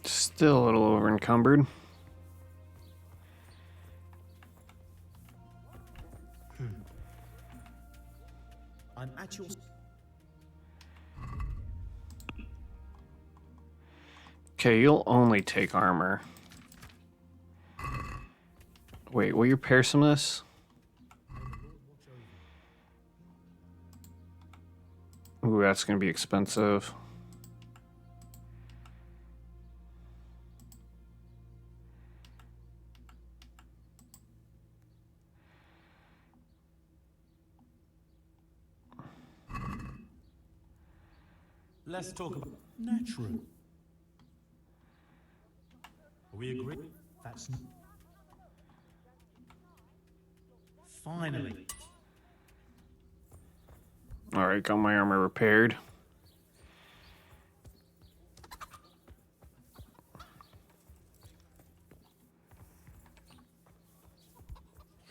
Still a little over encumbered. I'm at your... Okay, you'll only take armor. Wait, will you repair some of this? Ooh, that's gonna be expensive. Let's talk about natural. We agree? That's finally. All right, got my armor repaired.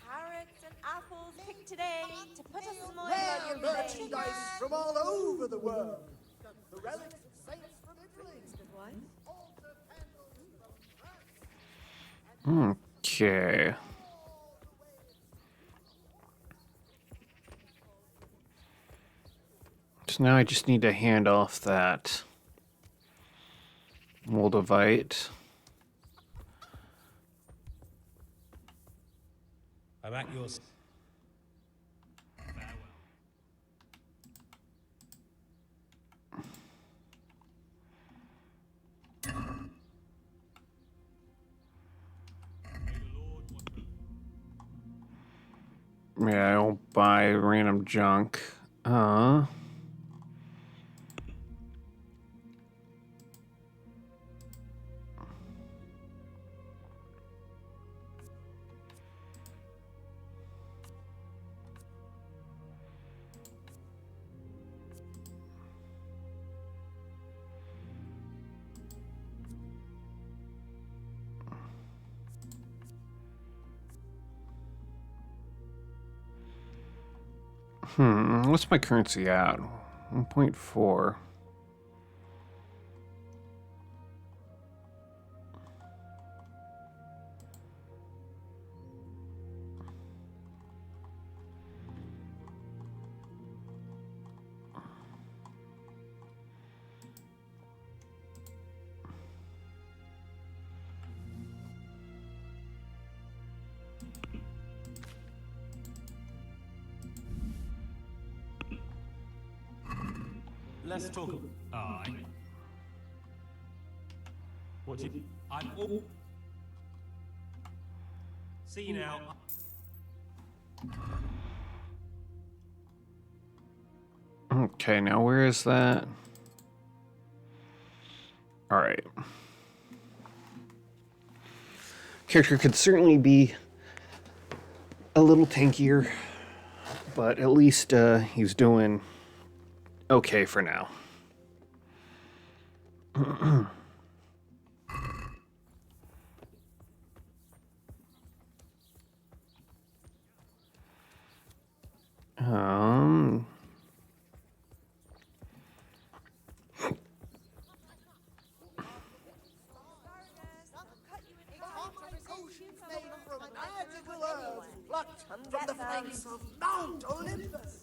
Carrots and apples picked today to put a smile Rare on your face. merchandise from all over the world. The relics of saints from Italy. Okay. So now I just need to hand off that Moldavite. I'm at yours. Yeah, I don't buy random junk. What's my currency at? 1.4. Let's talk about. What do you? I'm all. See you now. Okay, now where is that? All right. Character could certainly be a little tankier, but at least he's doing okay for now. Magical herbs plucked from the flanks of Mount Olympus.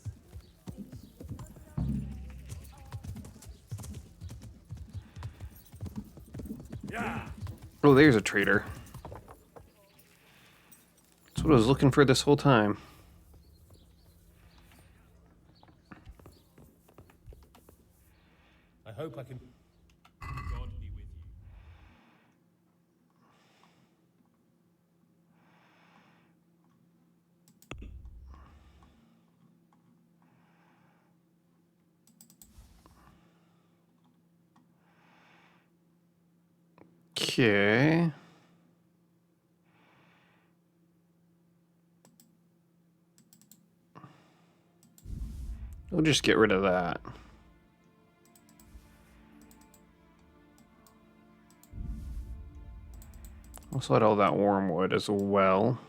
Yeah. Oh, there's a trader. That's what I was looking for this whole time. I hope I can. God be with you. Okay. We'll just get rid of that. I'll slide all that wormwood as well.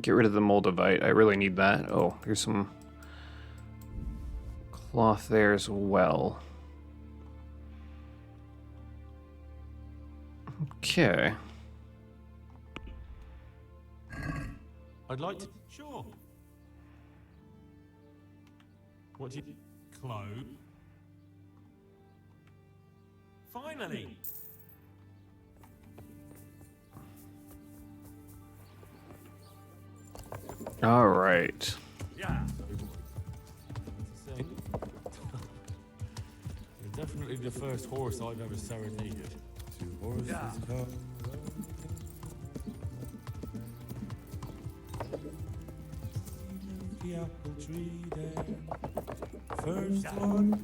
Get rid of the moldavite. I really need that. Oh, there's some cloth there as well. Okay. I'd like to. Sure. What do you? Clove. Finally. All right. Yeah. You're definitely the first horse I've ever serenaded. Two horses come. the apple tree there. First one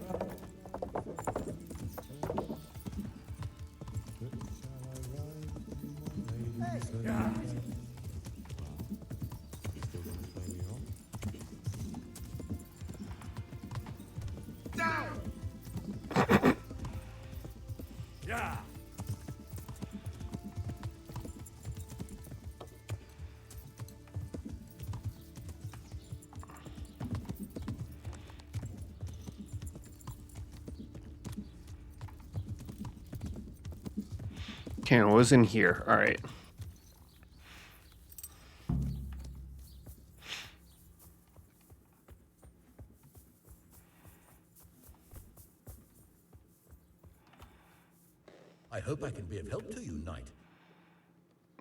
cried. He's still going to play me off. Yeah. Okay, it was in here. All right. I hope I can be of help to you, Knight.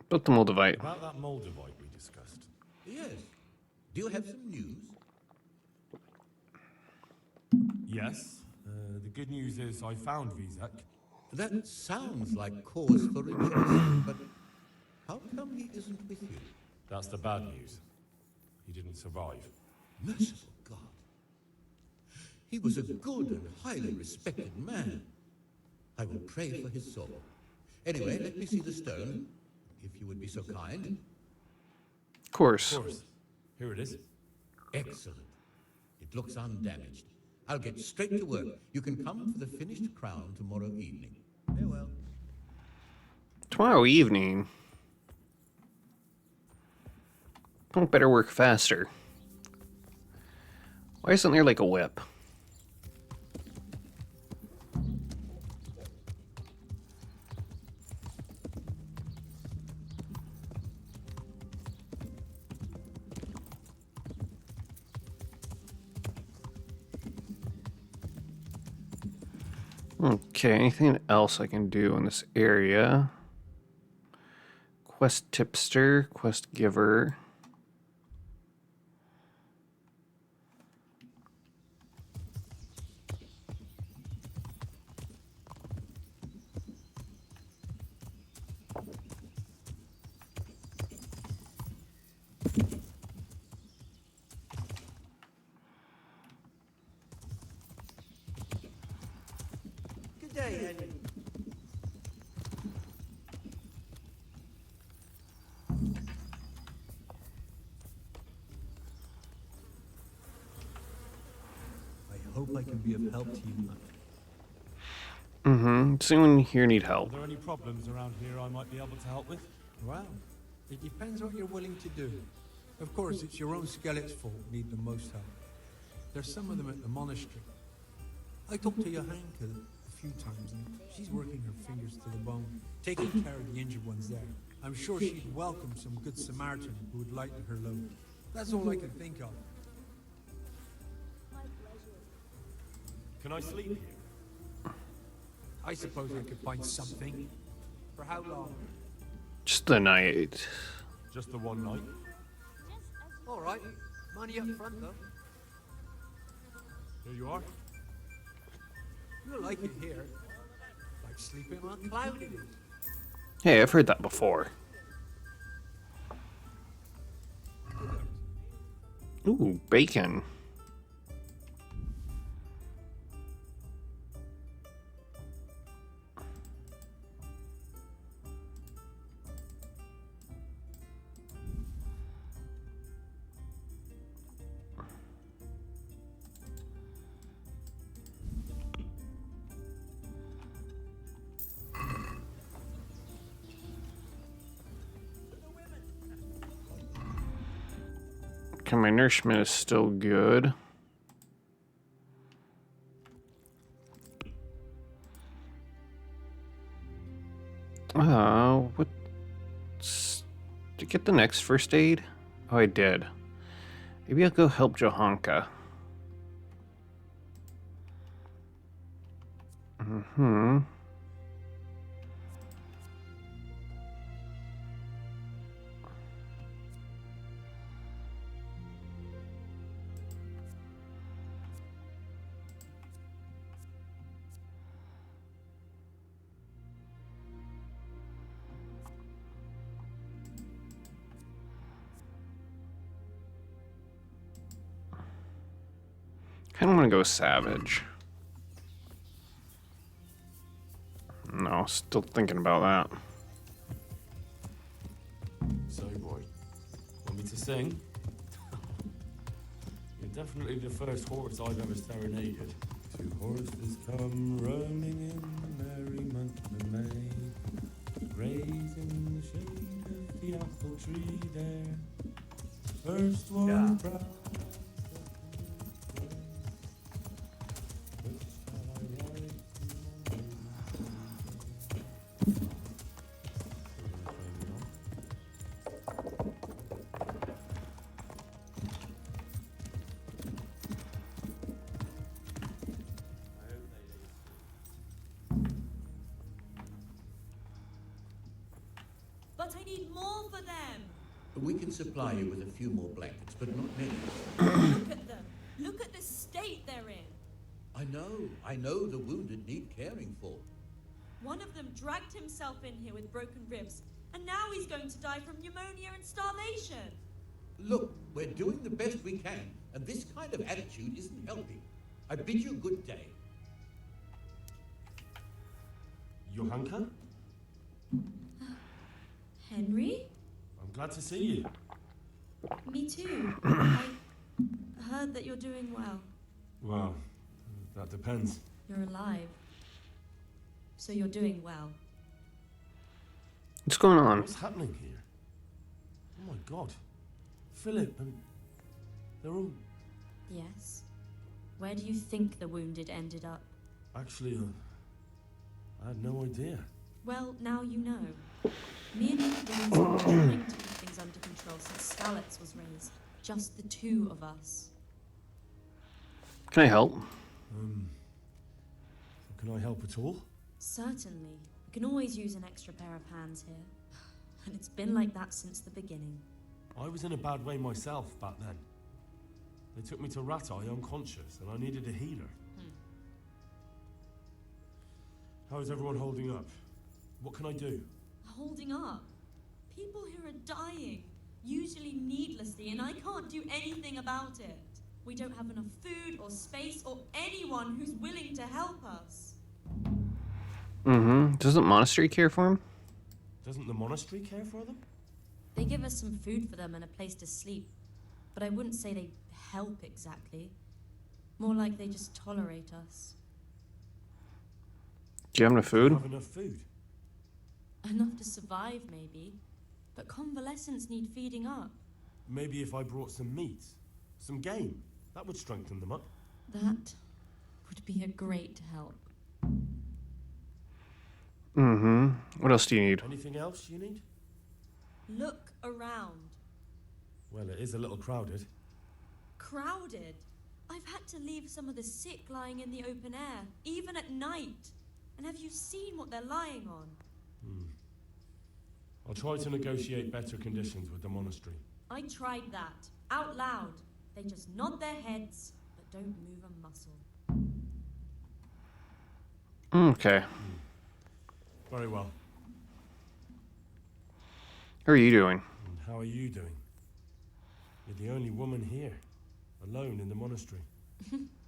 Built the Moldavite. About that Moldavite we discussed. Yes. Do you have some news? Yes. The good news is I found Vizek. That sounds like cause for rejoicing, but how come he isn't with you? That's the bad news. He didn't survive. Merciful God. He was a good and highly respected man. I will pray for his soul. Anyway, let me see the stone, if you would be so kind. Of course. Of course. Here it is. Excellent. It looks undamaged. I'll get straight to work. You can come for the finished crown tomorrow evening. Farewell. Tomorrow evening. Oh, better work faster. Why isn't there like a whip? Okay, anything else I can do in this area? Quest tipster, quest giver. Good day, Henry. I hope I can be of help to you, Knight. Does anyone here need help? Are there any problems around here I might be able to help with? Well, it depends what you're willing to do. Of course, it's your own skelet's fault need the most help. There's some of them at the monastery. I talked to Johanka a few times, and she's working her fingers to the bone, taking care of the injured ones there. I'm sure she'd welcome some good Samaritan who would lighten her load. That's all I can think of. Can I sleep here? I suppose I could find something. For how long? Just the night. Just the one night? All right. Money up front, though. Here you are. You'll like it here. Like sleeping on cloud it is. Hey, I've heard that before. Ooh, bacon. Okay, my nourishment is still good. What? Did I get the next first aid? Oh, I did. Maybe I'll go help Johanka. Kind of want to go savage. No, still thinking about that. So, boy, want me to sing? You're definitely the first horse I've ever serenaded. Two horses come roaming in the merry month of May, graze in the shade of the apple tree there. First one proud. But I need more for them. We can supply you with a few more blankets, but not many. Look at them. Look at the state they're in. I know the wounded need caring for. One of them dragged himself in here with broken ribs, and now he's going to die from pneumonia and starvation. Look, we're doing the best we can, and this kind of attitude isn't helping. I bid you good day. Johanka? Henry? I'm glad to see you. Me too. I heard that you're doing well. Well, that depends. You're alive. So you're doing well. What's going on? What's happening here? Oh my god. Philip and... they're all... Yes. Where do you think the wounded ended up? Actually, I had no idea. Well, now you know. Me and Deliverance were trying to keep things under control since Skalitz was raised. Just the two of us. Can I help? Can I help at all? Certainly. We can always use an extra pair of hands here. And it's been like that since the beginning. I was in a bad way myself back then. They took me to Ratai unconscious, and I needed a healer. How is everyone holding up? What can I do? Holding up? People who are dying, usually needlessly, and I can't do anything about it. We don't have enough food or space or anyone who's willing to help us. Mm-hmm. Doesn't monastery care for him? Doesn't the monastery care for them? They give us some food for them and a place to sleep. But I wouldn't say they help exactly. More like they just tolerate us. Do you have enough food? Have enough food? Enough to survive, maybe. But convalescents need feeding up. Maybe if I brought some meat, some game, that would strengthen them up. That would be a great help. Mm-hmm. What else do you need? Anything else you need? Look around. Well, it is a little crowded. Crowded? I've had to leave some of the sick lying in the open air, even at night. And have you seen what they're lying on? I'll try to negotiate better conditions with the monastery. I tried that, out loud. They just nod their heads, but don't move a muscle. Okay. Very well. How are you doing? And how are you doing? You're the only woman here, alone in the monastery.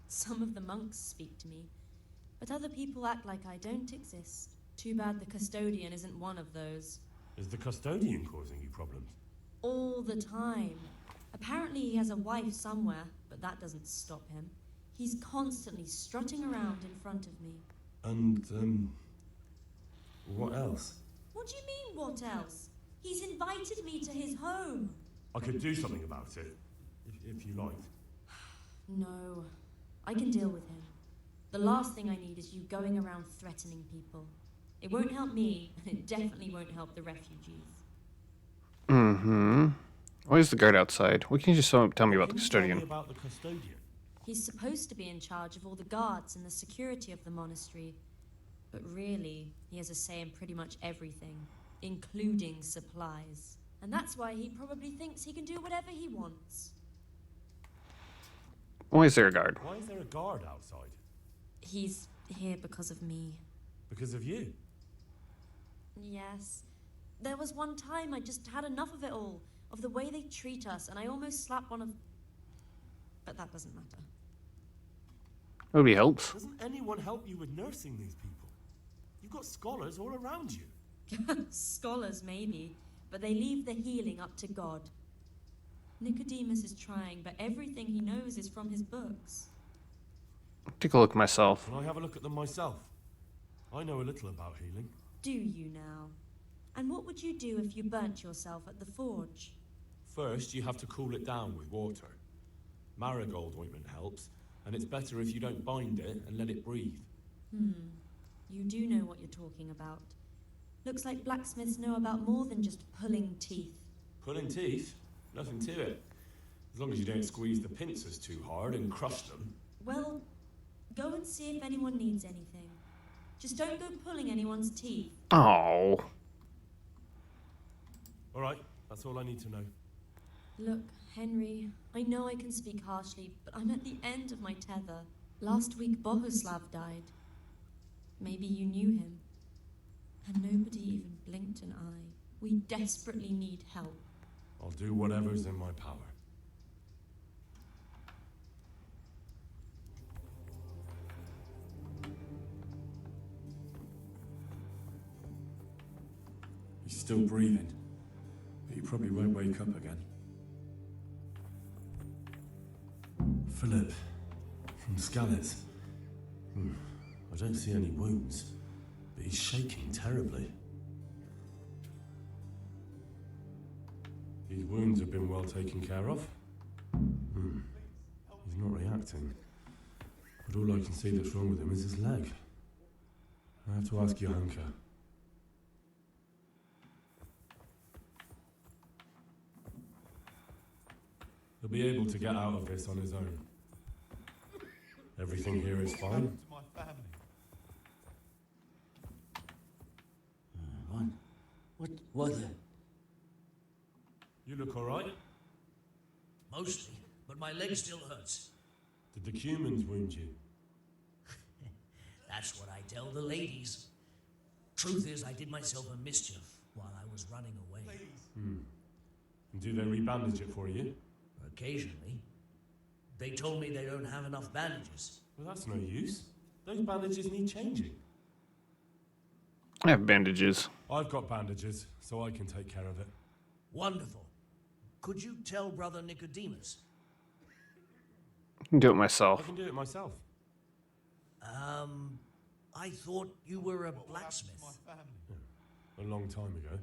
Some of the monks speak to me, but other people act like I don't exist. Too bad the custodian isn't one of those. Is the custodian causing you problems? All the time. Apparently he has a wife somewhere, but that doesn't stop him. He's constantly strutting around in front of me. And, what else? What do you mean, what else? He's invited me to his home. I could do something about it, if you liked. No, I can deal with him. The last thing I need is you going around threatening people. It won't help me, and it definitely won't help the refugees. Mm-hmm. Why is the guard outside? What can you just tell me about the custodian? Tell me about the custodian. He's supposed to be in charge of all the guards and the security of the monastery. But really, he has a say in pretty much everything, including supplies. And that's why he probably thinks he can do whatever he wants. Why is there a guard? Why is there a guard outside? He's here because of me. Because of you? Yes. There was one time I just had enough of it all, of the way they treat us, and I almost slapped one of... But that doesn't matter. Nobody helps. Doesn't anyone help you with nursing these people? You've got scholars all around you. Scholars, maybe, but they leave the healing up to God. Nicodemus is trying, but everything he knows is from his books. Take a look myself. Can I have a look at them myself? I know a little about healing. Do you now? And what would you do if you burnt yourself at the forge? First, you have to cool it down with water. Marigold ointment helps, and it's better if you don't bind it and let it breathe. You do know what you're talking about. Looks like blacksmiths know about more than just pulling teeth. Pulling teeth? Nothing to it. As long as you don't squeeze the pincers too hard and crush them. Well, go and see if anyone needs anything. Just don't go pulling anyone's teeth. Oh. All right, that's all I need to know. Look, Henry, I know I can speak harshly, but I'm at the end of my tether. Last week, Bohuslav died. Maybe you knew him. And nobody even blinked an eye. We desperately need help. I'll do whatever's in my power. He's still breathing, but he probably won't wake up again. Philip, from Skalitz. I don't see any wounds, but he's shaking terribly. His wounds have been well taken care of. He's not reacting. But all I can see that's wrong with him is his leg. I have to ask Johanka. He'll be able to get out of this on his own. Everything here is fine. What the? You look all right? Mostly, but my leg still hurts. Did the humans wound you? That's what I tell the ladies. Truth is, I did myself a mischief while I was running away. And do they rebandage it for you? Occasionally. They told me they don't have enough bandages. Well, that's no use. Those bandages need changing. I have bandages. I've got bandages, so I can take care of it. Wonderful. Could you tell Brother Nicodemus? I can do it I myself. can do it myself. I thought you were a blacksmith. A long time ago.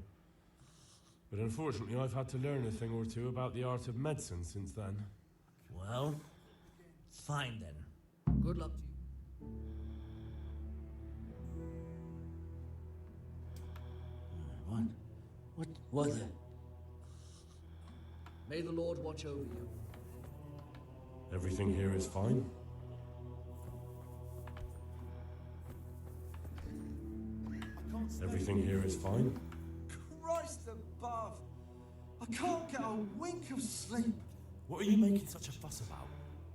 But unfortunately, I've had to learn a thing or two about the art of medicine since then. Well, fine then. Good luck to you. What the? May the Lord watch over you. Everything here is fine. Everything here is fine. Christ above! I can't get a wink of sleep. What are you making such a fuss about?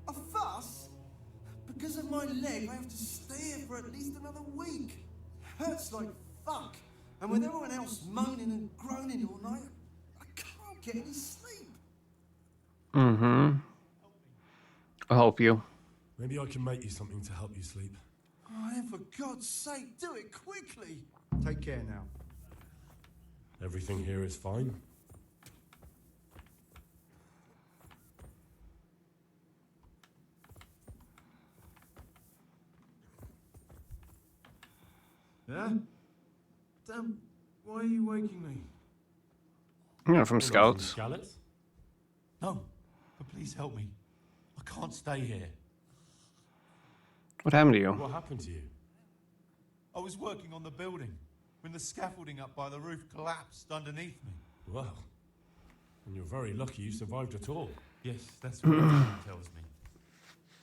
A fuss? Because of my leg, I have to stay here for at least another week. Hurts like fuck. And with everyone else moaning and groaning all night, I can't get any sleep. I'll help you. Maybe I can make you something to help you sleep. Oh, and for God's sake, do it quickly. Take care now. Everything here is fine. Yeah? Damn, why are you waking me? Yeah, from Scouts. Scouts? No, but please help me. I can't stay here. What happened to you? What happened to you? I was working on the building when the scaffolding up by the roof collapsed underneath me. Well, and you're very lucky you survived at all. Yes, that's what everyone tells me.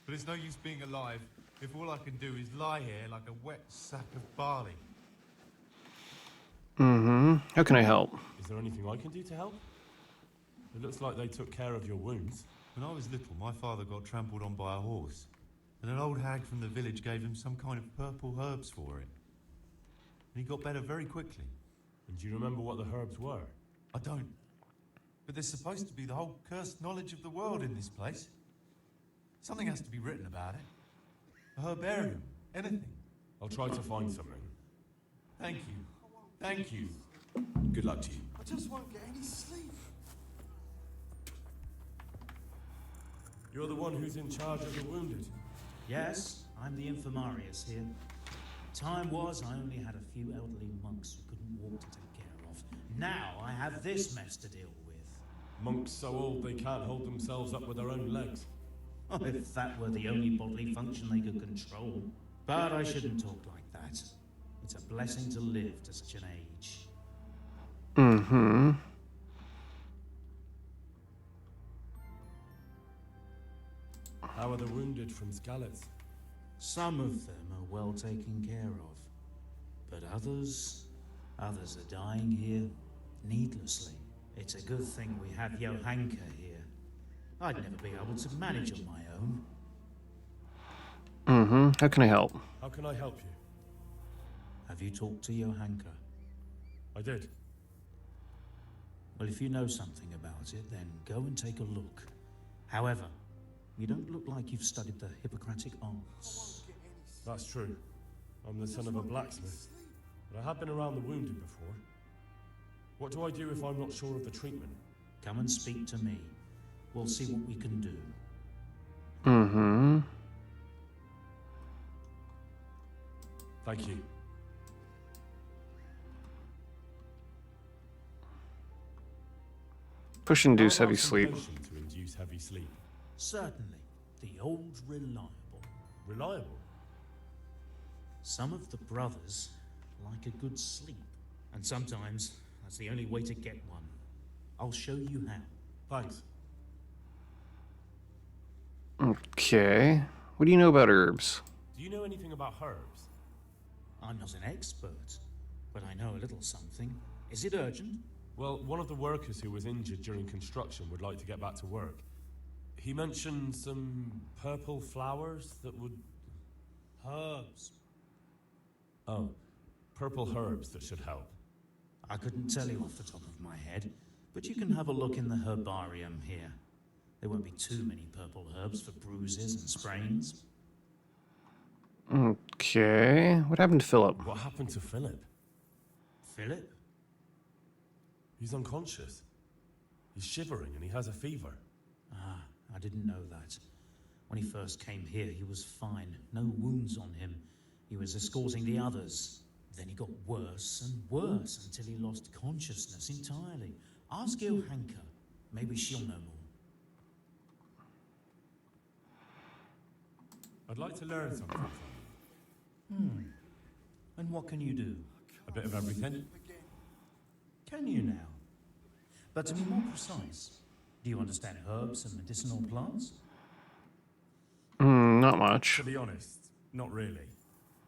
But it's no use being alive if all I can do is lie here like a wet sack of barley. How can I help? Is there anything I can do to help? It looks like they took care of your wounds. When I was little, my father got trampled on by a horse, and an old hag from the village gave him some kind of purple herbs for it. And he got better very quickly. And do you remember what the herbs were? I don't. But there's supposed to be the whole cursed knowledge of the world in this place. Something has to be written about it. A herbarium. Anything. I'll try to find something. Thank you. Thank you. Good luck to you. I just won't get any sleep. You're the one who's in charge of the wounded. Yes, I'm the infirmarius here. Time was I only had a few elderly monks who couldn't walk to take care of. Now I have this mess to deal with. Monks so old they can't hold themselves up with their own legs. If that were the only bodily function they could control. But I shouldn't talk like that. It's a blessing to live to such an age. Mm-hmm. How are the wounded from Skalitz? Some of them are well taken care of. But others are dying here needlessly. It's a good thing we have Johanka here. I'd never be able to manage on my own. Mm-hmm. How can I help? How can I help you? Have you talked to Johanka? I did. Well, if you know something about it, then go and take a look. However, you don't look like you've studied the Hippocratic arts. That's true. I'm the son of a blacksmith. But I have been around the wounded before. What do I do if I'm not sure of the treatment? Come and speak to me. We'll see what we can do. Mm-hmm. Thank you. Push induce How about heavy some sleep. potion to induce heavy sleep. Certainly. The old reliable. Reliable? Some of the brothers like a good sleep. And sometimes that's the only way to get one. I'll show you how. Thanks. Okay. What do you know about herbs? Do you know anything about herbs? I'm not an expert, but I know a little something. Is it urgent? Well, one of the workers who was injured during construction would like to get back to work. He mentioned some purple flowers that would... Herbs. Oh, purple herbs that should help. I couldn't tell you off the top of my head, but you can have a look in the herbarium here. There won't be too many purple herbs for bruises and sprains. Okay. What happened to Philip? What happened to Philip? Philip? He's unconscious. He's shivering and he has a fever. Ah, I didn't know that. When he first came here, he was fine. No wounds on him. He was escorting the others. Then he got worse and worse until he lost consciousness entirely. Ask Johanka. Maybe she'll know more. I'd like to learn something from him. And what can you do? A bit of everything. Can you now? But to be more precise, do you understand herbs and medicinal plants? Not much. To be honest, not really.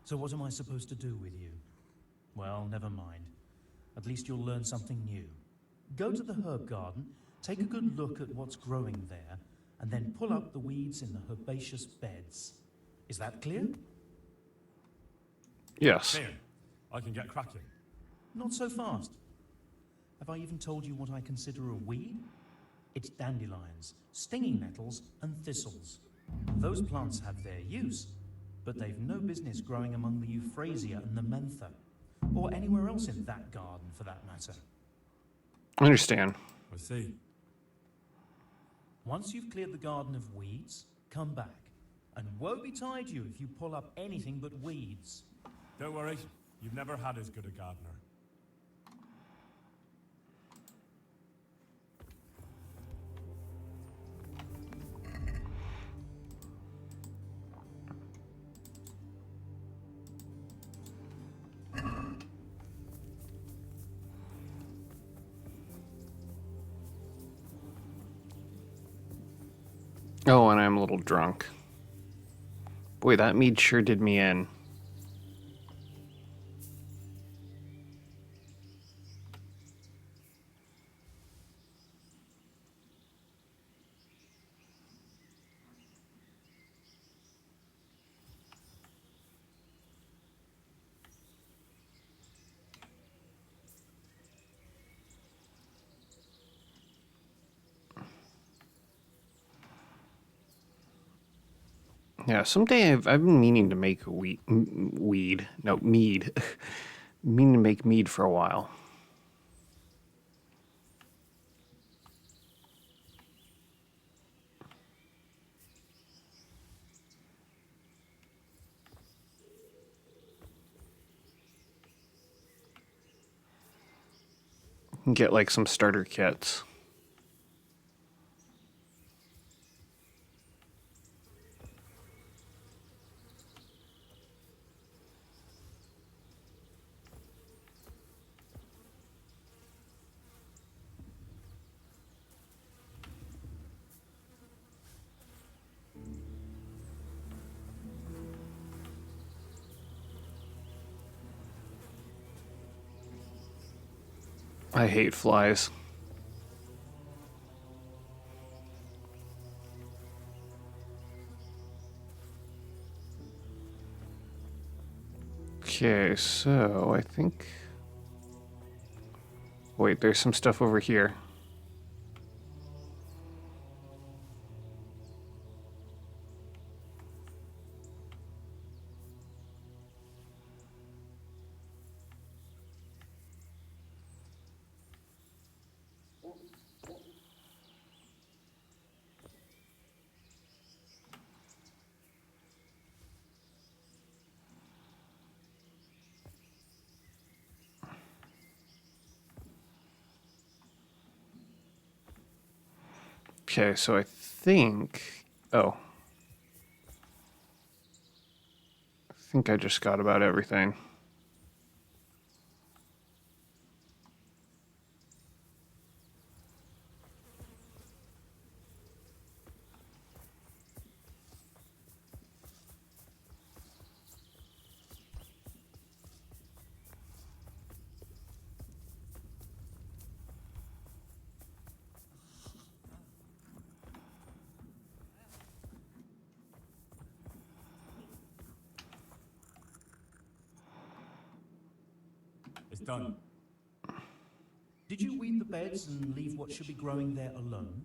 So what am I supposed to do with you? Well, never mind. At least you'll learn something new. Go to the herb garden, take a good look at what's growing there, and then pull up the weeds in the herbaceous beds. Is that clear? Yes. Here, I can get cracking. Not so fast. Have I even told you what I consider a weed? It's dandelions, stinging nettles, and thistles. Those plants have their use, but they've no business growing among the euphrasia and the mentha, or anywhere else in that garden for that matter. I understand. I see. Once you've cleared the garden of weeds, come back. And woe betide you if you pull up anything but weeds. Don't worry, you've never had as good a gardener. Oh, and I'm a little drunk. Boy, that mead sure did me in. Yeah, someday I've been meaning to make mead. Meaning to make mead for a while. Get like some starter kits. I hate flies. Okay, so I think... Wait, there's some stuff over here. Okay, so I think... Oh. I think I just got about everything. It's done. Did you weed the beds and leave what should be growing there alone?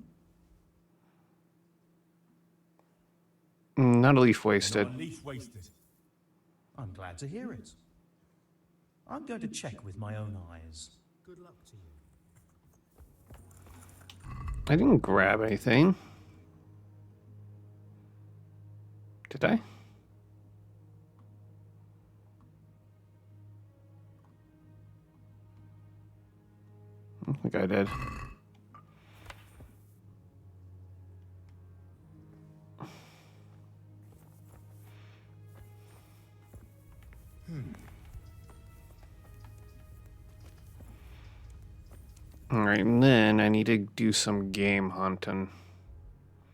Not a leaf wasted. Not a leaf wasted. I'm glad to hear it. I'm going to check with my own eyes. Good luck to you. I didn't grab anything. Did I? I don't think I did. Alright, and then I need to do some game hunting.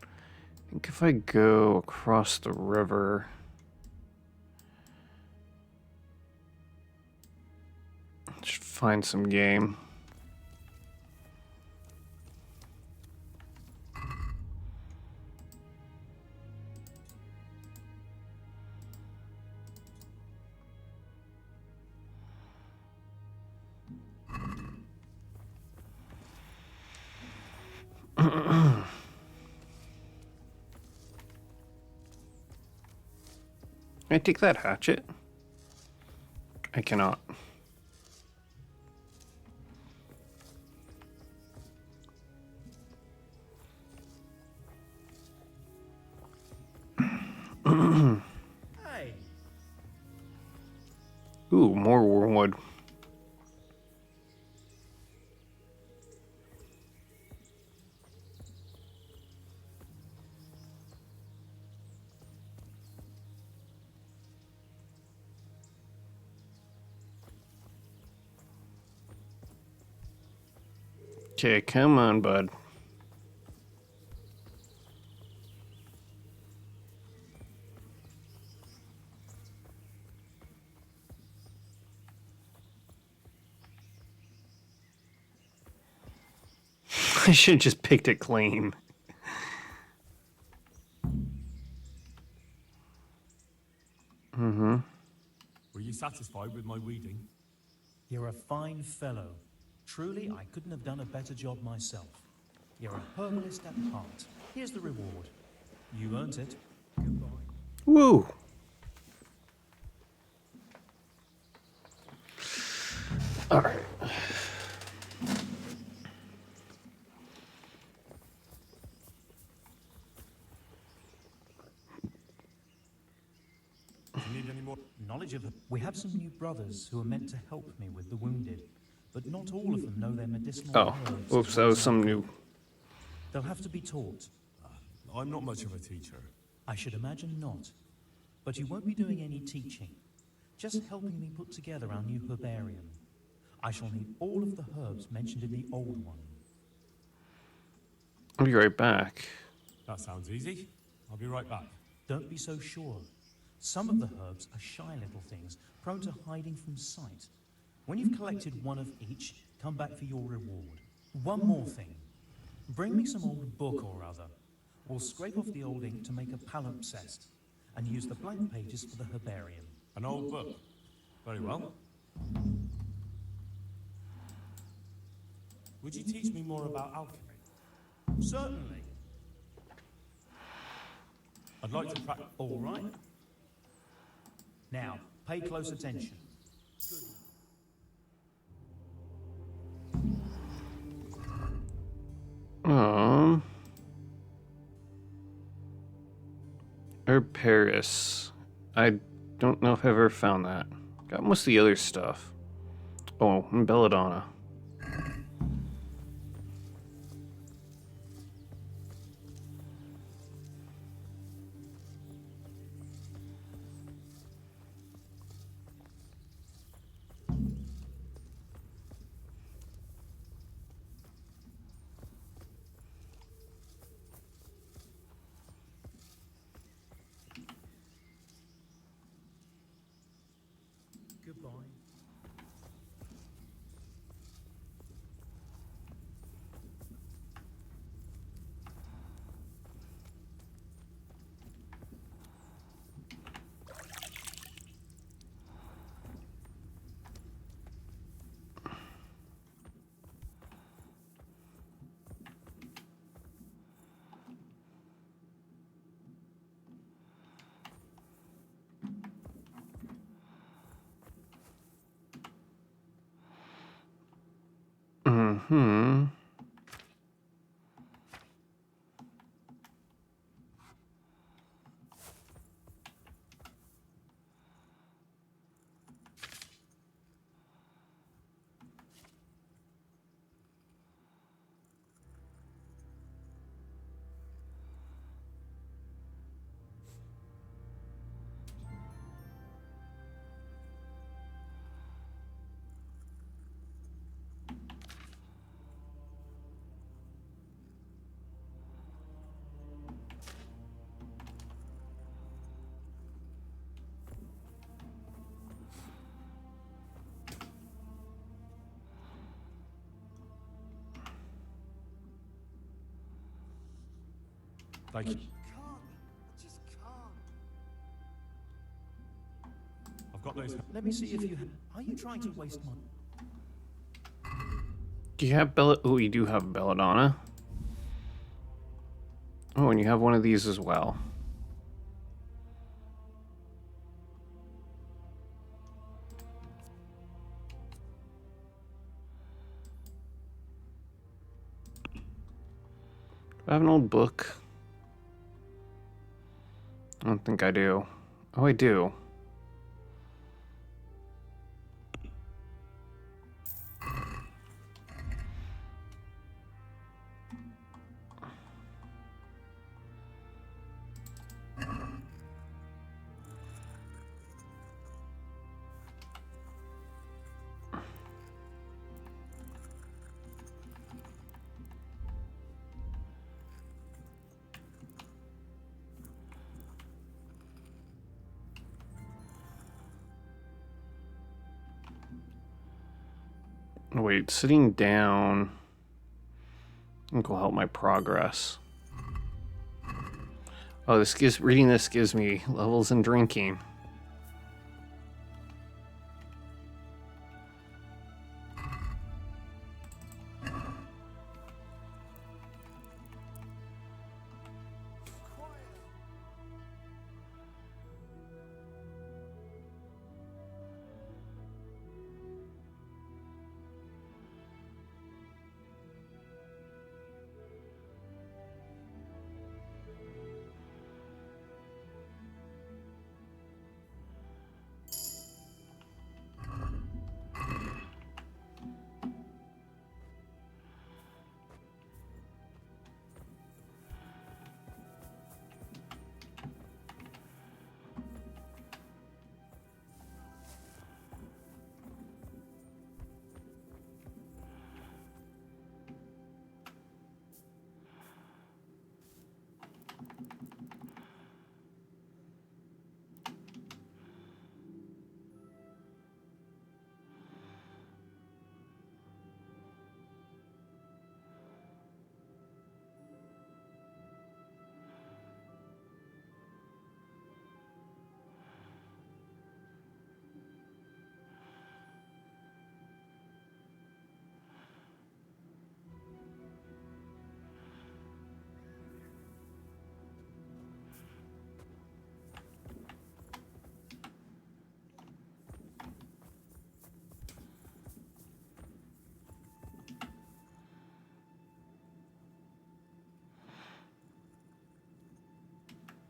I think if I go across the river... I should find some game. Can I take that hatchet? I cannot. Hey. Ooh, more wormwood. Okay, come on, bud. I should have just picked it clean. Mm-hmm. Were you satisfied with my weeding? You're a fine fellow. Truly, I couldn't have done a better job myself. You're a herbalist at heart. Here's the reward. You earned it. Goodbye. Woo! All right. Do you need any more? Knowledge of... We have some new brothers who are meant to help me with the wounded, but not all of them know their medicinal herbs. Oh, oops, that was some new... They'll have to be taught. I'm not much of a teacher. I should imagine not. But you won't be doing any teaching. Just helping me put together our new herbarium. I shall need all of the herbs mentioned in the old one. I'll be right back. That sounds easy. I'll be right back. Don't be so sure. Some of the herbs are shy little things, prone to hiding from sight. When you've collected one of each, come back for your reward. One more thing. Bring me some old book or other. We'll scrape off the old ink to make a palimpsest, and use the blank pages for the herbarium. An old book. Very well. Would you teach me more about alchemy? Certainly. I'd like to practice. All right. Now, pay close attention. Paris. I don't know if I've ever found that. Got most of the other stuff. Oh, and Belladonna. Goodbye. Mm-hmm. Thank you. I just can't. I've got those. Let me see if you... Are you trying to waste my... Do you have Bella? Oh, you do have Belladonna. Oh, and you have one of these as well. Do I have an old book? I don't think I do. Oh, I do. Wait, sitting down I think will help my progress. Oh, reading this gives me levels in drinking.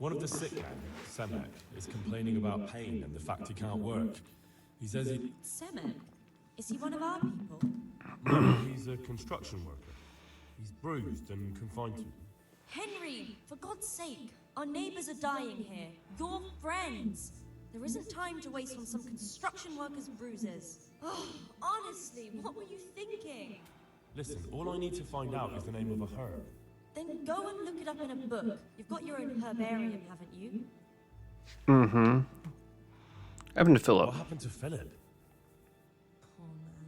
One of the sick gang, Semek, is complaining about pain and the fact he can't work. He says he... Semek? Is he one of our people? No, he's a construction worker. He's bruised and confined to... Henry, for God's sake, our neighbors are dying here. Your friends. There isn't time to waste on some construction workers' bruises. Oh, honestly, what were you thinking? Listen, all I need to find out is the name of a herb. Then go and look it up in a book. You've got your own herbarium, haven't you? Mm-hmm. Having to fill What up. happened to Philip? Poor man.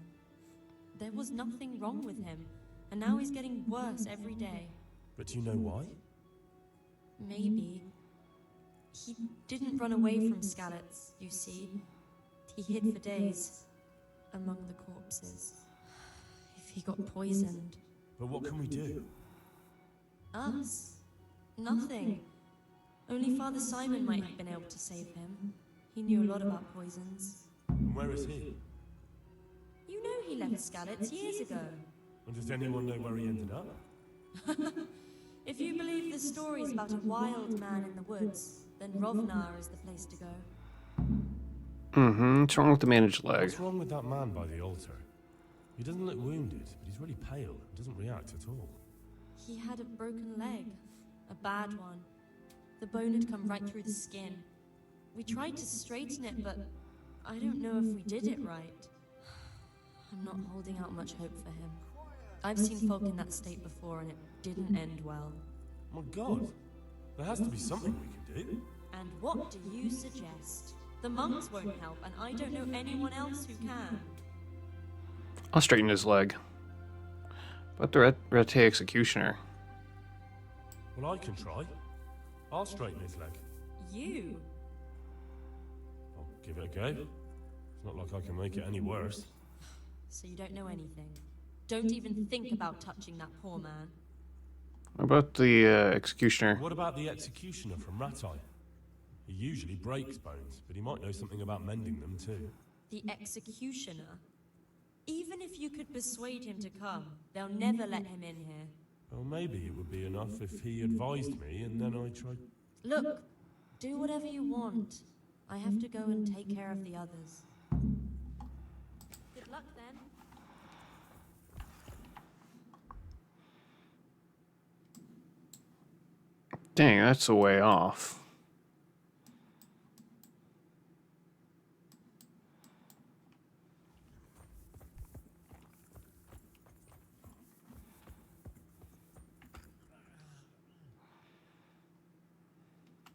There was nothing wrong with him, and now he's getting worse every day. But do you know why? Maybe. He didn't run away from Skalitz, you see. He hid for days among the corpses. If he got poisoned. But what can we do? Us? Nothing. Only Father Simon might have been able to save him. He knew a lot about poisons. And where is he? You know he left Skalitz years ago. And does anyone know where he ended up? If you believe the stories about a wild man in the woods, then Rovnar is the place to go. Mm-hmm. What's wrong with the managed leg? What's wrong with that man by the altar? He doesn't look wounded, but he's really pale and doesn't react at all. He had a broken leg. A bad one. The bone had come right through the skin. We tried to straighten it, but I don't know if we did it right. I'm not holding out much hope for him. I've seen folk in that state before, and it didn't end well. My God, there has to be something we can do. And what do you suggest? The monks won't help, and I don't know anyone else who can. I'll straighten his leg. But the Rete Executioner. Well, I can try. I'll straighten his leg. You? I'll give it a go. It's not like I can make it any worse. So you don't know anything? Don't even think about touching that poor man. What about the Executioner? What about the Executioner from Ratai? He usually breaks bones, but he might know something about mending them too. The Executioner? Even if you could persuade him to come, they'll never let him in here. Well, maybe it would be enough if he advised me and then I tried... Look, do whatever you want. I have to go and take care of the others. Good luck then. Dang, that's a way off.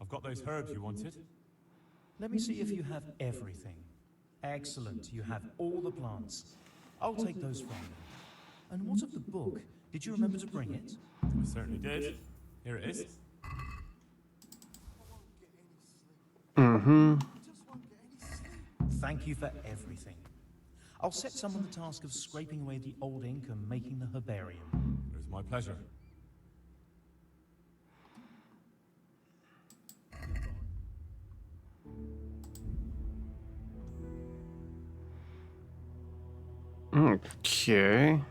I've got those herbs you wanted. Let me see if you have everything. Excellent, you have all the plants. I'll take those from you. And what of the book? Did you remember to bring it? I certainly did. Here it is. Mm-hmm. Thank you for everything. I'll set someone the task of scraping away the old ink and making the herbarium. It was my pleasure. Okay.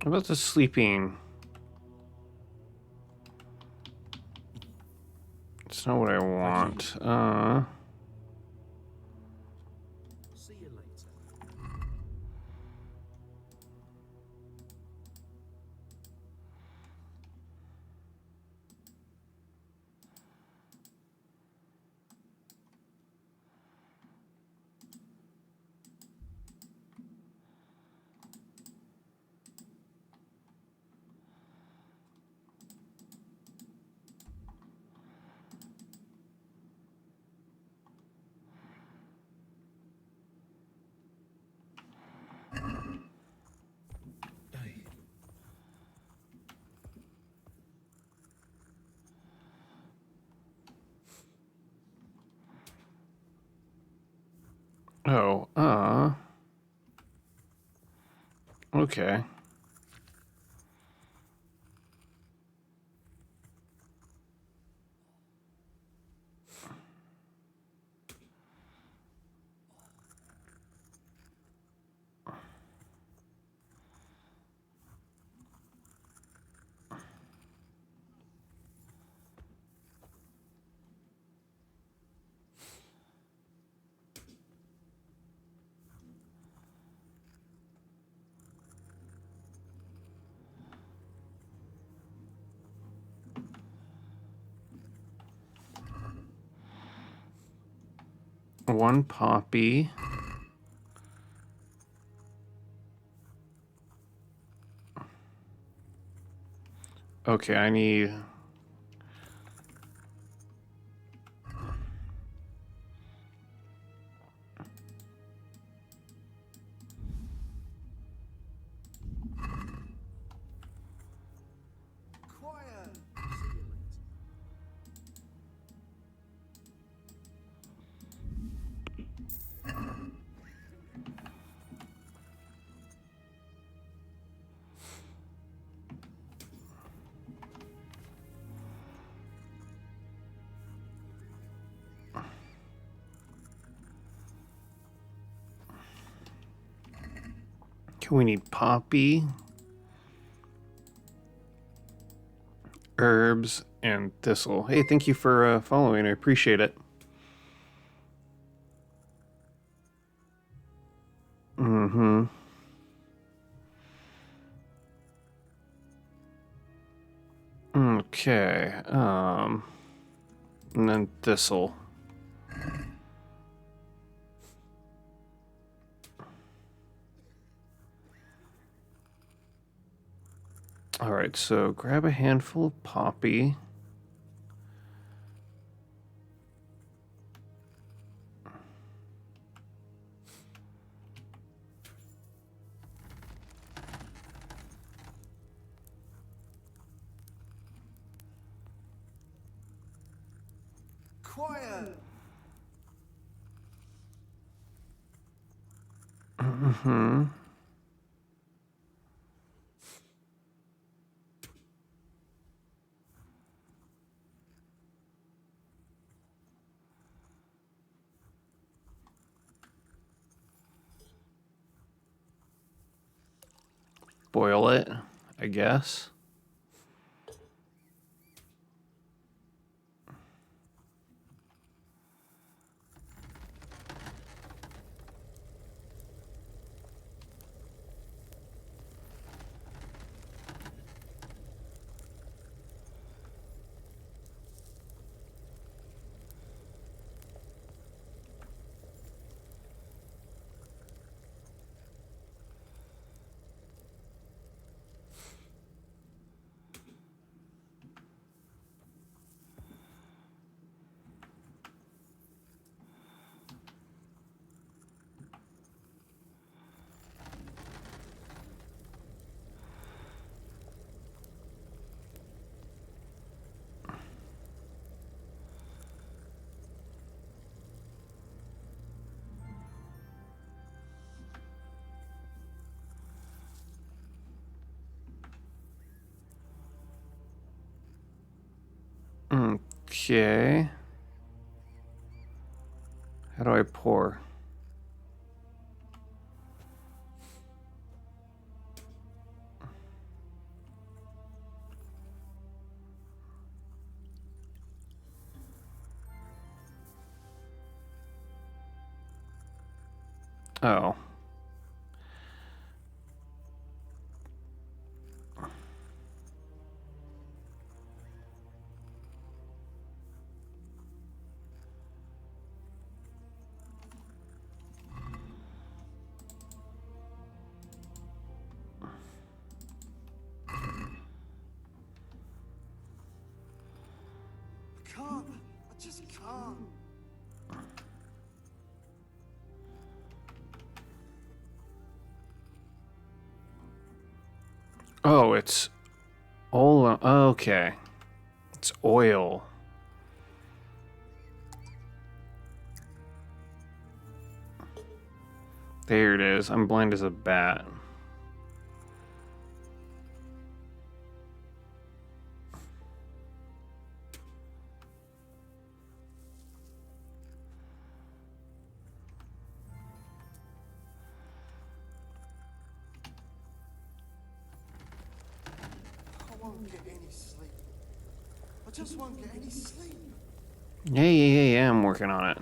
What about the sleeping? It's not what I want. See you later. Oh, okay. 1 poppy. Okay, I need... Quiet! Okay, we need poppy, herbs, and thistle. Hey, thank you for following. I appreciate it. Mm-hmm. Okay. And then thistle. All right, so grab a handful of poppy. Quiet! Mm-hmm. Boil it, I guess. Okay. How do I pour? Oh. I can't. I just can't. Oh, it's all okay. It's oil. There it is. I'm blind as a bat. I won't get any sleep. I just won't get any sleep. Yeah, I'm working on it.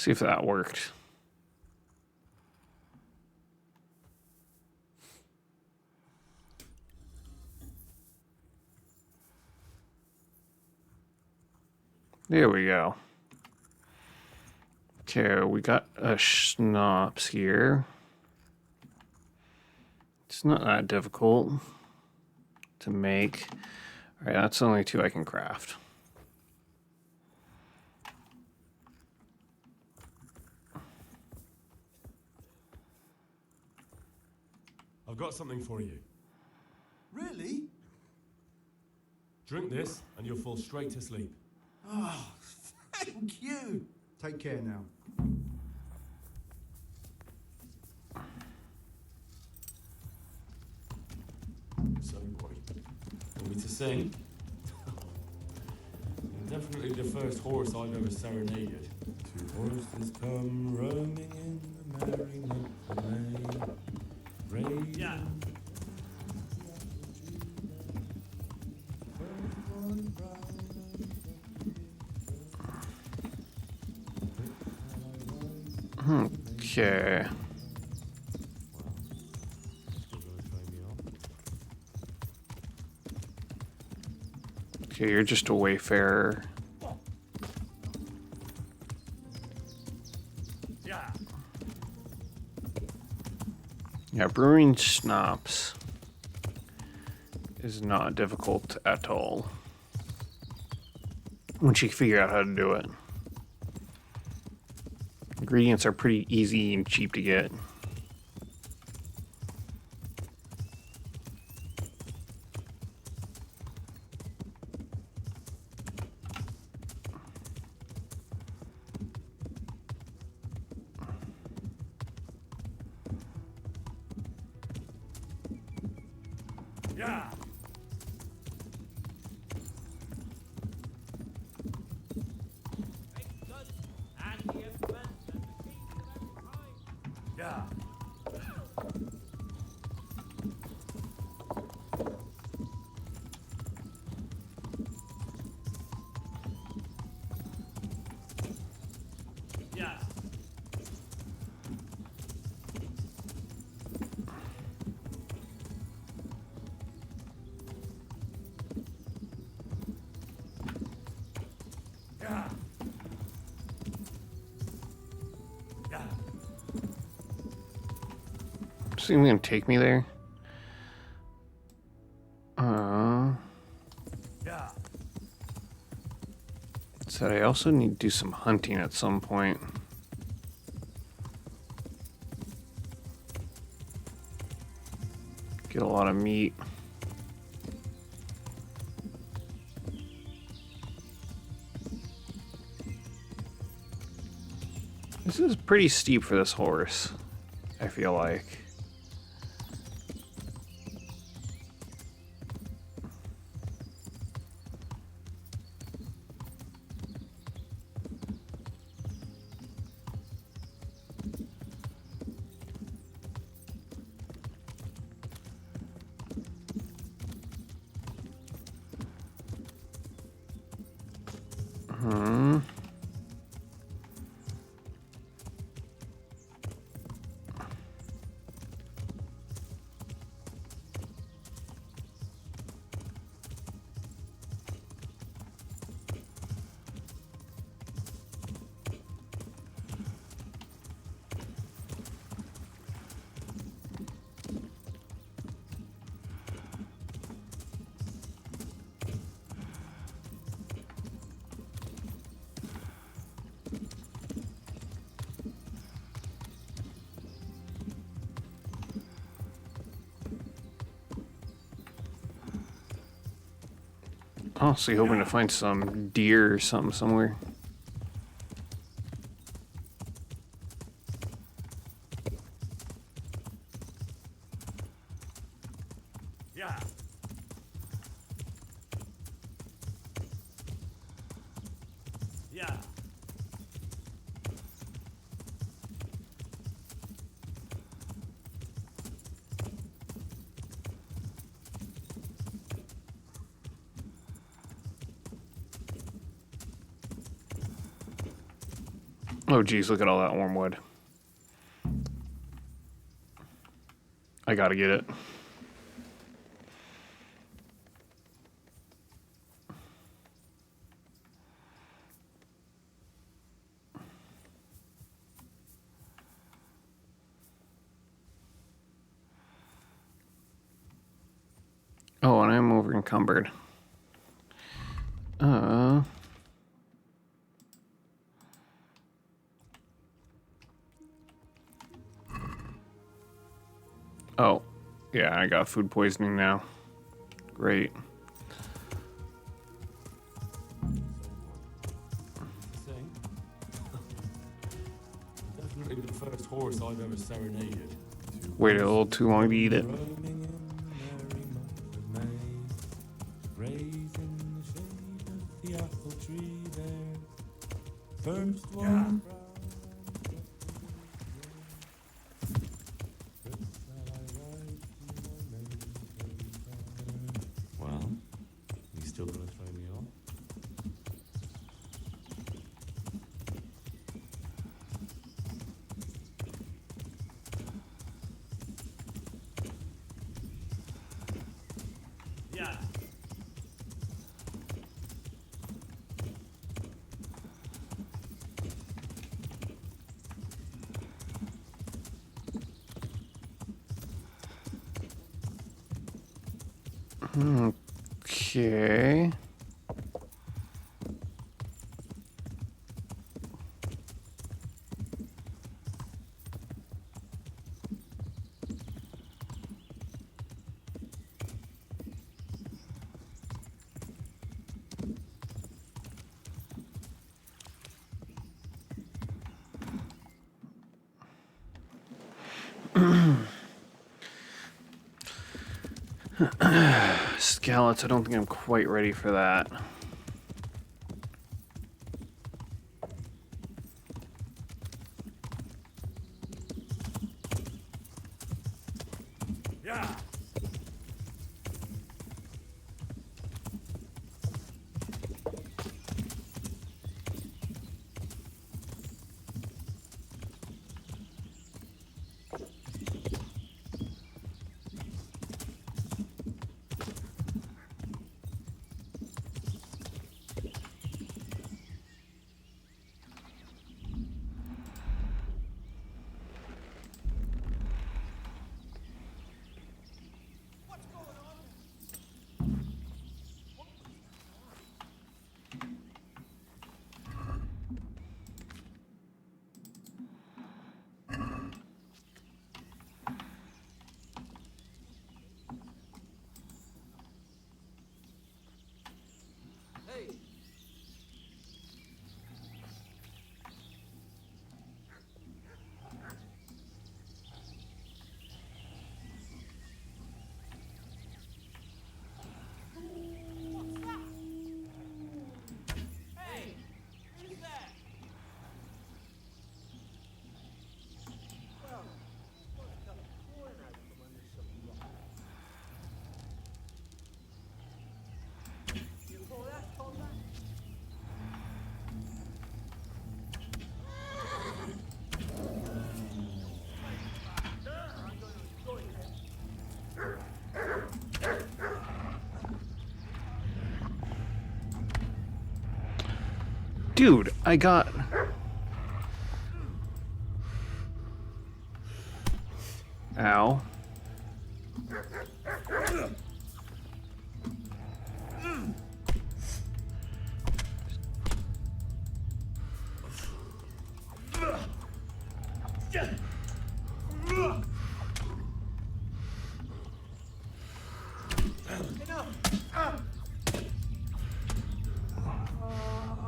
See if that worked. There we go. Okay, we got a schnapps here. It's not that difficult to make. All right, that's only 2 I can craft. I've got something for you. Really? Drink this, and you'll fall straight to sleep. Oh, thank you. Take care now. So, boy, want me to sing? You're definitely the first horse I've ever serenaded. 2 horses come roaming in the merry month of May. Yeah. Okay. Okay, you're just a wayfarer. Yeah, brewing schnapps is not difficult at all once you figure out how to do it. Ingredients are pretty easy and cheap to get. Yeah. Yeah. Yeah. Yeah. Yeah. Is he gonna take me there? Yeah. Said I also need to do some hunting at some point. Get a lot of meat. This is pretty steep for this horse, I feel like. Honestly hoping to find some deer or something somewhere. Yeah. Yeah. Oh, geez, look at all that wormwood. I gotta get it. Oh, and I'm over encumbered. Oh, yeah, I got food poisoning now. Great. Definitely the first horse I've ever serenaded. Waited a little too long to eat it. Raising the shade of the apple tree there. First one. Well, you still gonna throw me off? Yeah. Okay. Scallops, I don't think I'm quite ready for that. Yeah. Dude, I got... Ow.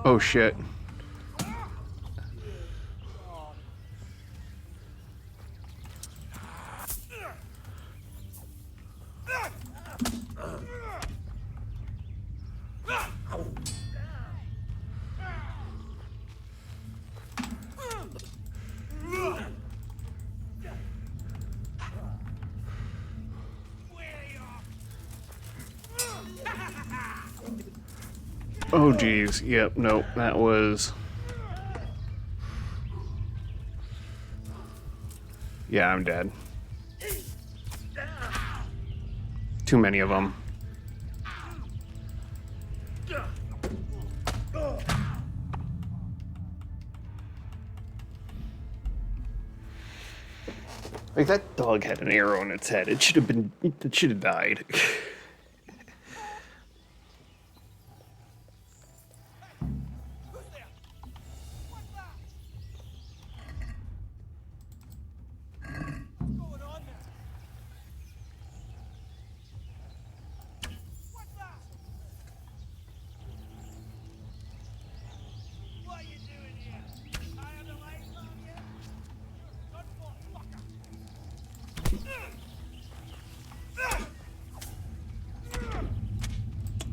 Oh shit. Oh geez, yep, nope, that was... Yeah, I'm dead. Too many of them. Like, that dog had an arrow in its head. It should have died.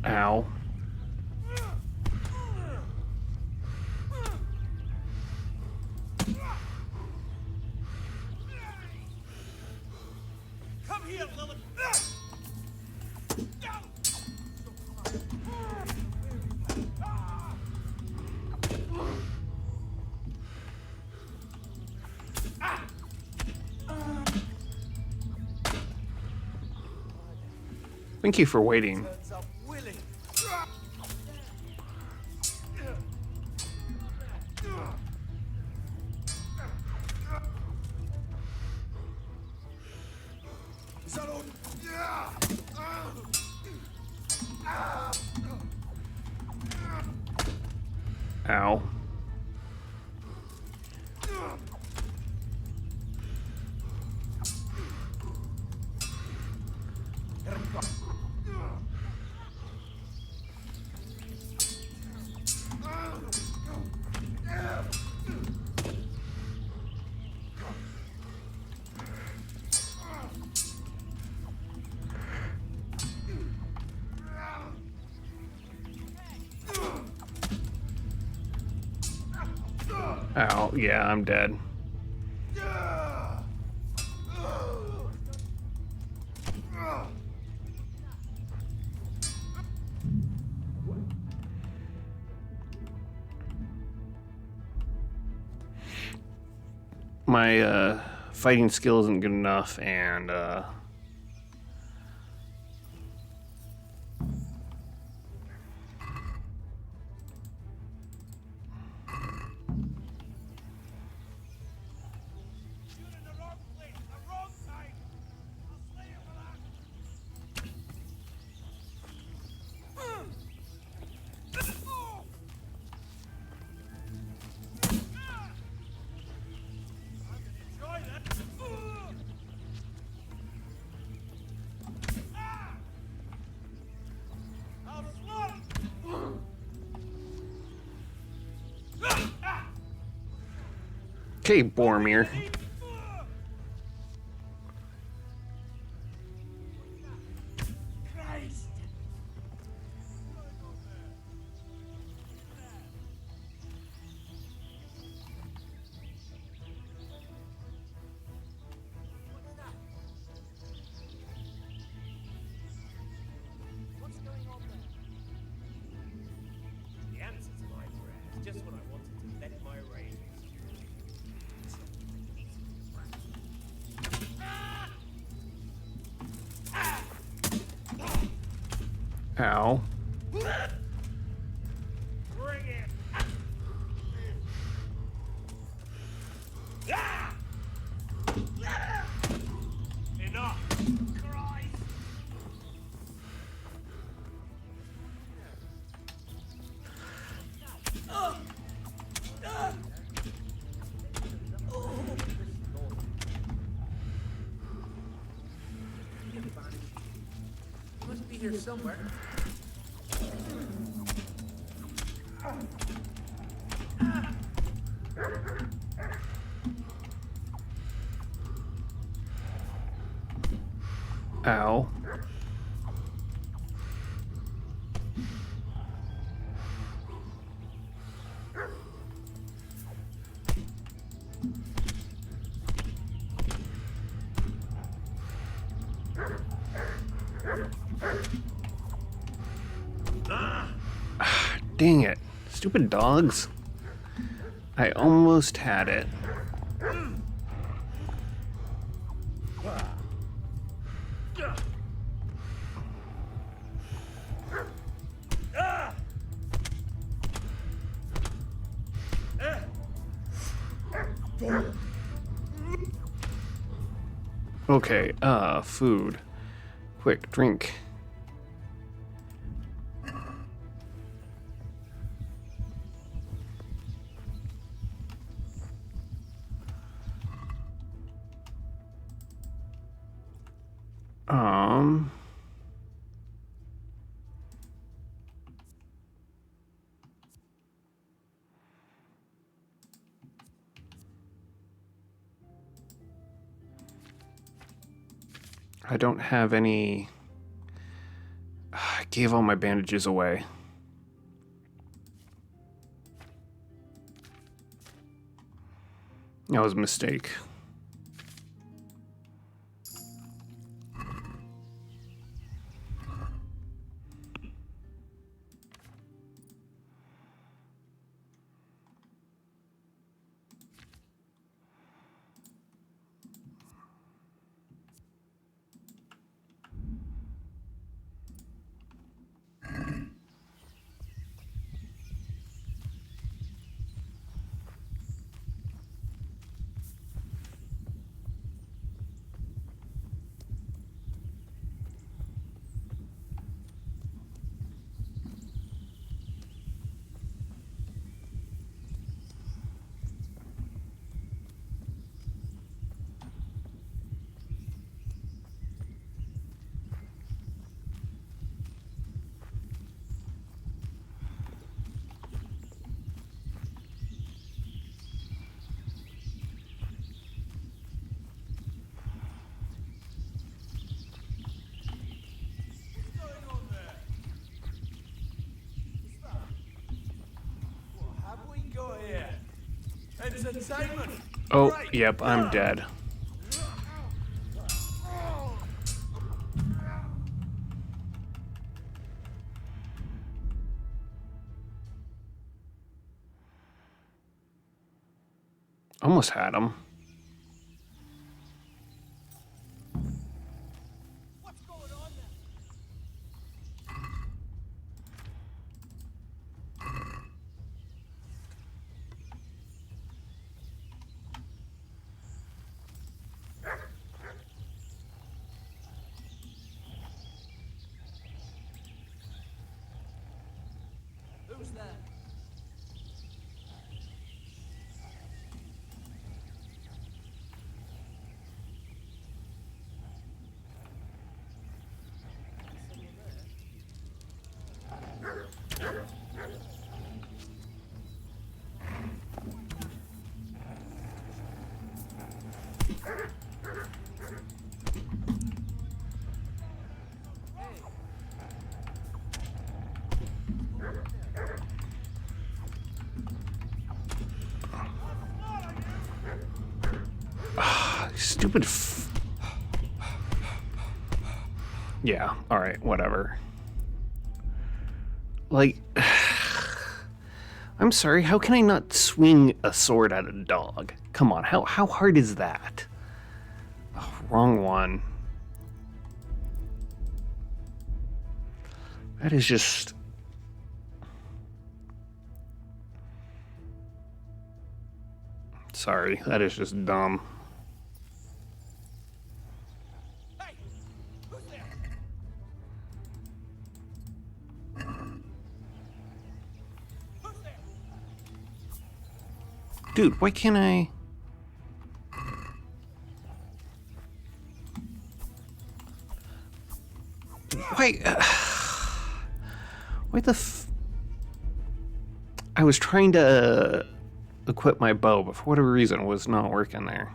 Ow. Come here, Lilith. Thank you for waiting. Ow. Ow, yeah, I'm dead. My fighting skill isn't good enough, and okay, Boromir. What's going on there? The answer to my prayer is just what I wanted to let my rage. Ow. Bring it! Enough! Christ! Must be here somewhere. Ow. Dang it. Stupid dogs. I almost had it. Okay, food. Quick, drink. I don't have any. I gave all my bandages away. That was a mistake. Entertainment. Oh, Great. yep, I'm dead. Almost had him. Who's there? Stupid. Yeah, alright, whatever. Like. I'm sorry, how can I not swing a sword at a dog? Come on, how hard is that? Oh, wrong one. That is just... Sorry, that is just dumb. Dude, why can't I... Why... why the f... I was trying to equip my bow, but for whatever reason it was not working there.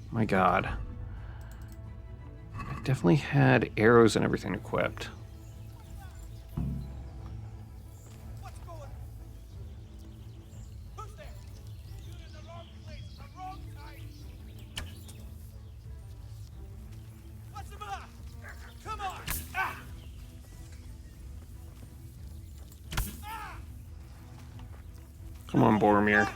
My god. I definitely had arrows and everything equipped. Come on, Boromir.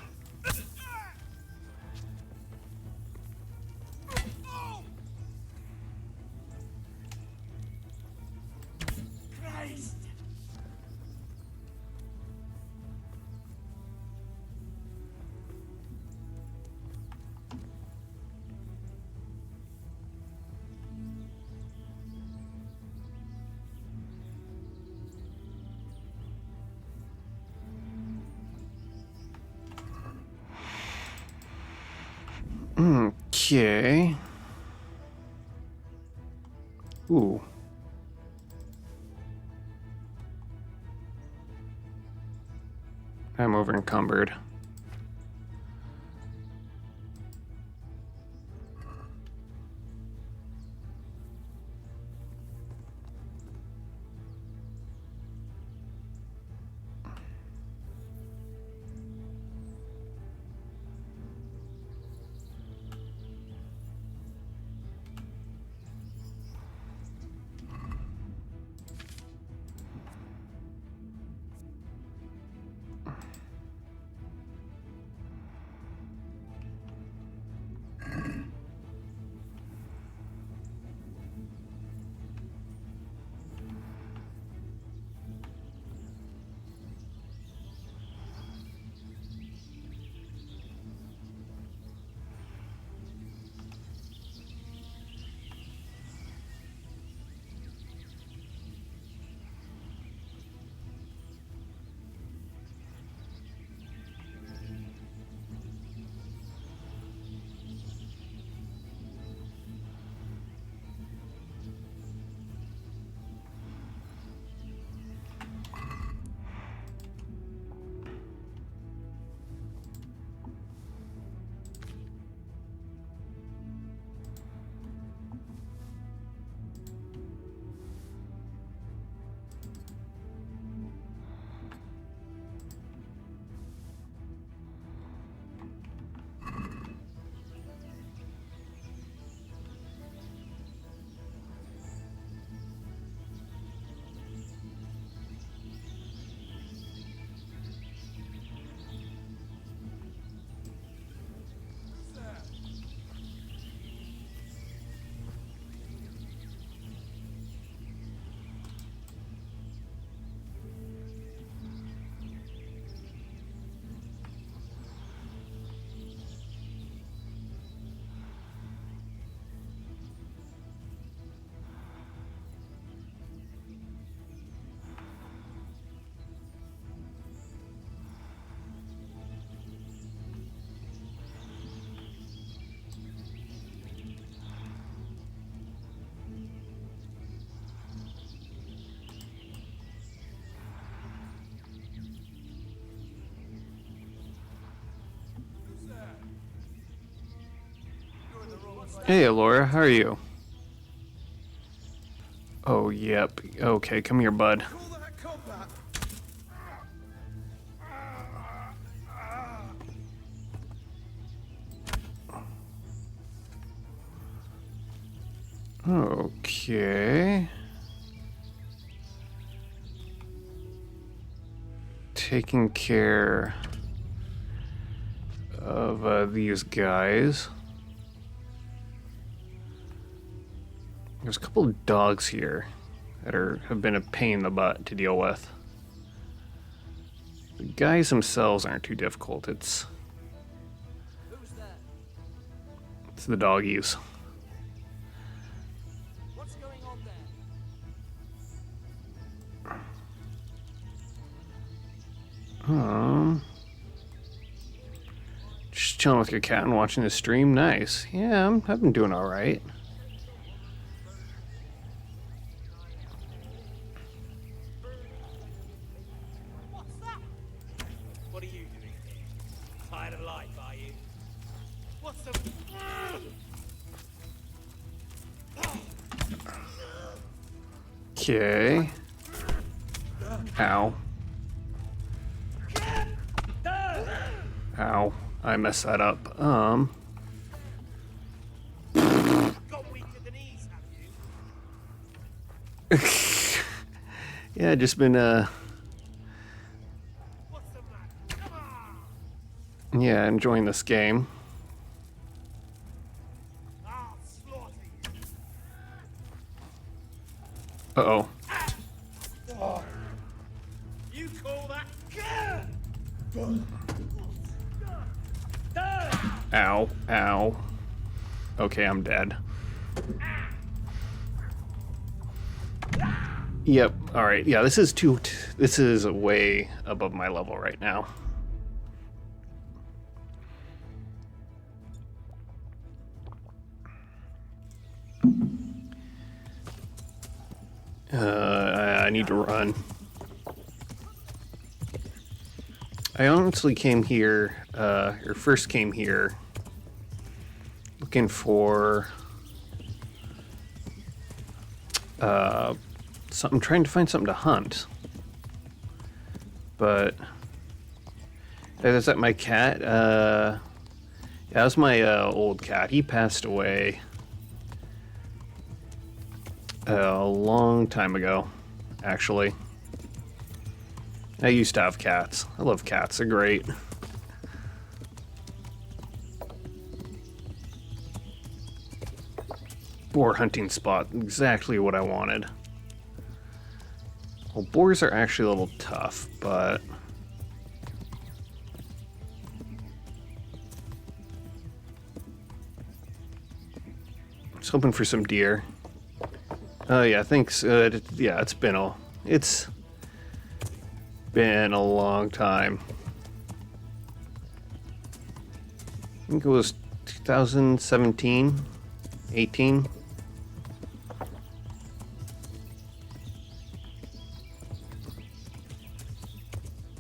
Okay. Ooh. I'm over encumbered. Hey, Laura, how are you? Oh, yep. Okay, come here, bud. Okay. Taking care of these guys. There's a couple of dogs here that have been a pain in the butt to deal with. The guys themselves aren't too difficult. It's the doggies. What's going on there? Just chilling with your cat and watching the stream. Nice. Yeah, I've been doing all right. What's that? What are you doing here? Tired of life, are you? What's the... Okay. Ow. Ow. I messed that up. Got weak at the knees, have you? Yeah, just been What's the matter? Come on! yeah, enjoying this game. I'll slaughter you. Uh-oh. Oh. You call that... Ow. Ow. Okay, I'm dead. Yep. All right. Yeah, this is way above my level right now. I need to run. I honestly came here, or first came here, looking for something, trying to find something to hunt. But is that my cat? Yeah, that was my old cat. He passed away a long time ago, actually. I used to have cats. I love cats. They're great. Boar hunting spot. Exactly what I wanted. Well, boars are actually a little tough, but... I was hoping for some deer. Oh yeah, thanks. Yeah, it's been a long time. I think it was 2017, 18.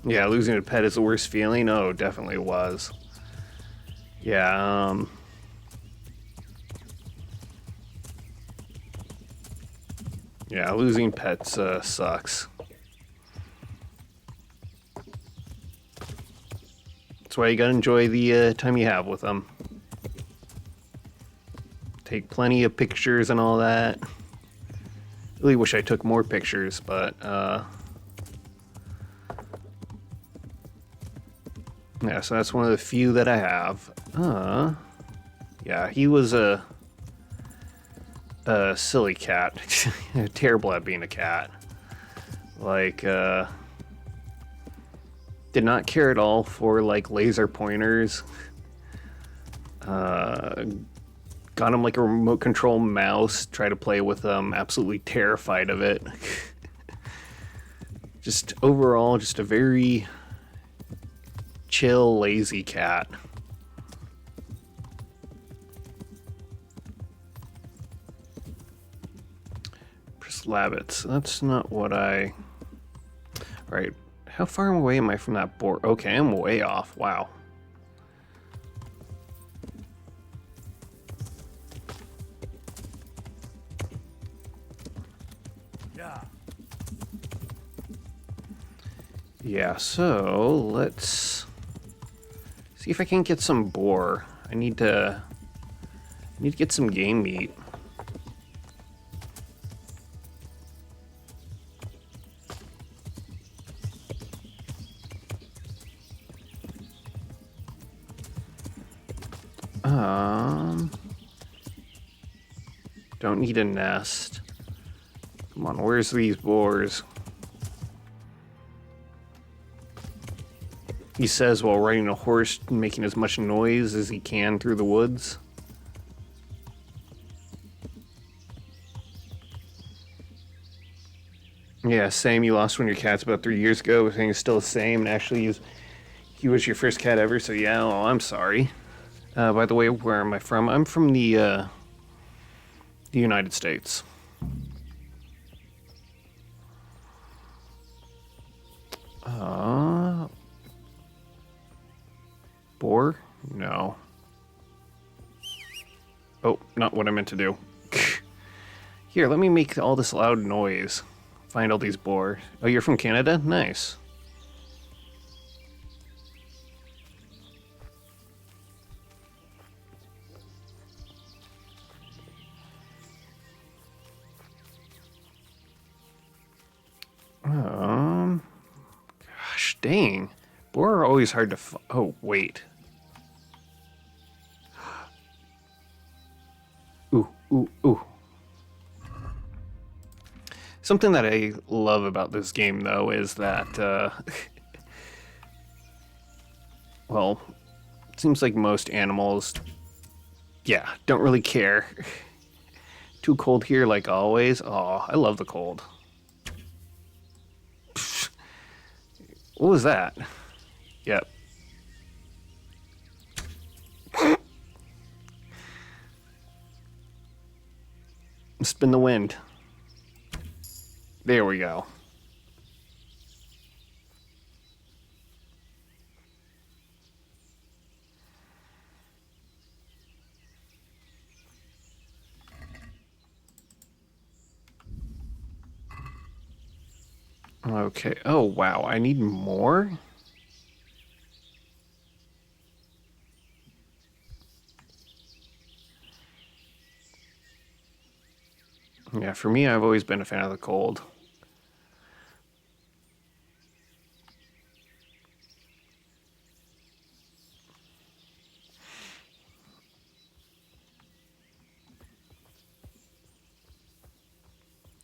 Yeah, losing a pet is the worst feeling. Oh, definitely was. Yeah, yeah, losing pets sucks. That's why you gotta enjoy the time you have with them. Take plenty of pictures and all that. Really wish I took more pictures, but yeah, so that's one of the few that I have. Yeah, he was a silly cat. Terrible at being a cat. Like, did not care at all for, like, laser pointers. Got him like a remote control mouse, try to play with them, absolutely terrified of it. Just overall, just a very chill, lazy cat. Labbits. That's not what I... Right. How far away am I from that board? Okay, I'm way off. Wow. Yeah, so let's see if I can get some boar. I need to get some game meat. Don't need a nest. Come on, where's these boars? He says while riding a horse, making as much noise as he can through the woods. Yeah, same. You lost one of your cats about 3 years ago. I think it's still the same. And actually, he was your first cat ever. So yeah, well, I'm sorry. By the way, where am I from? I'm from the United States. Boar? No. Oh, not what I meant to do. Here, let me make all this loud noise. Find all these boar. Oh, you're from Canada? Nice. Gosh, dang. Boar are always hard to oh, wait. Ooh. Something that I love about this game, though, is that, well, it seems like most animals, yeah, don't really care. Too cold here, like always. Oh, I love the cold. Pfft. What was that? Yep. Spin the wind. There we go. Okay. Oh, wow. I need more? Yeah, for me, I've always been a fan of the cold.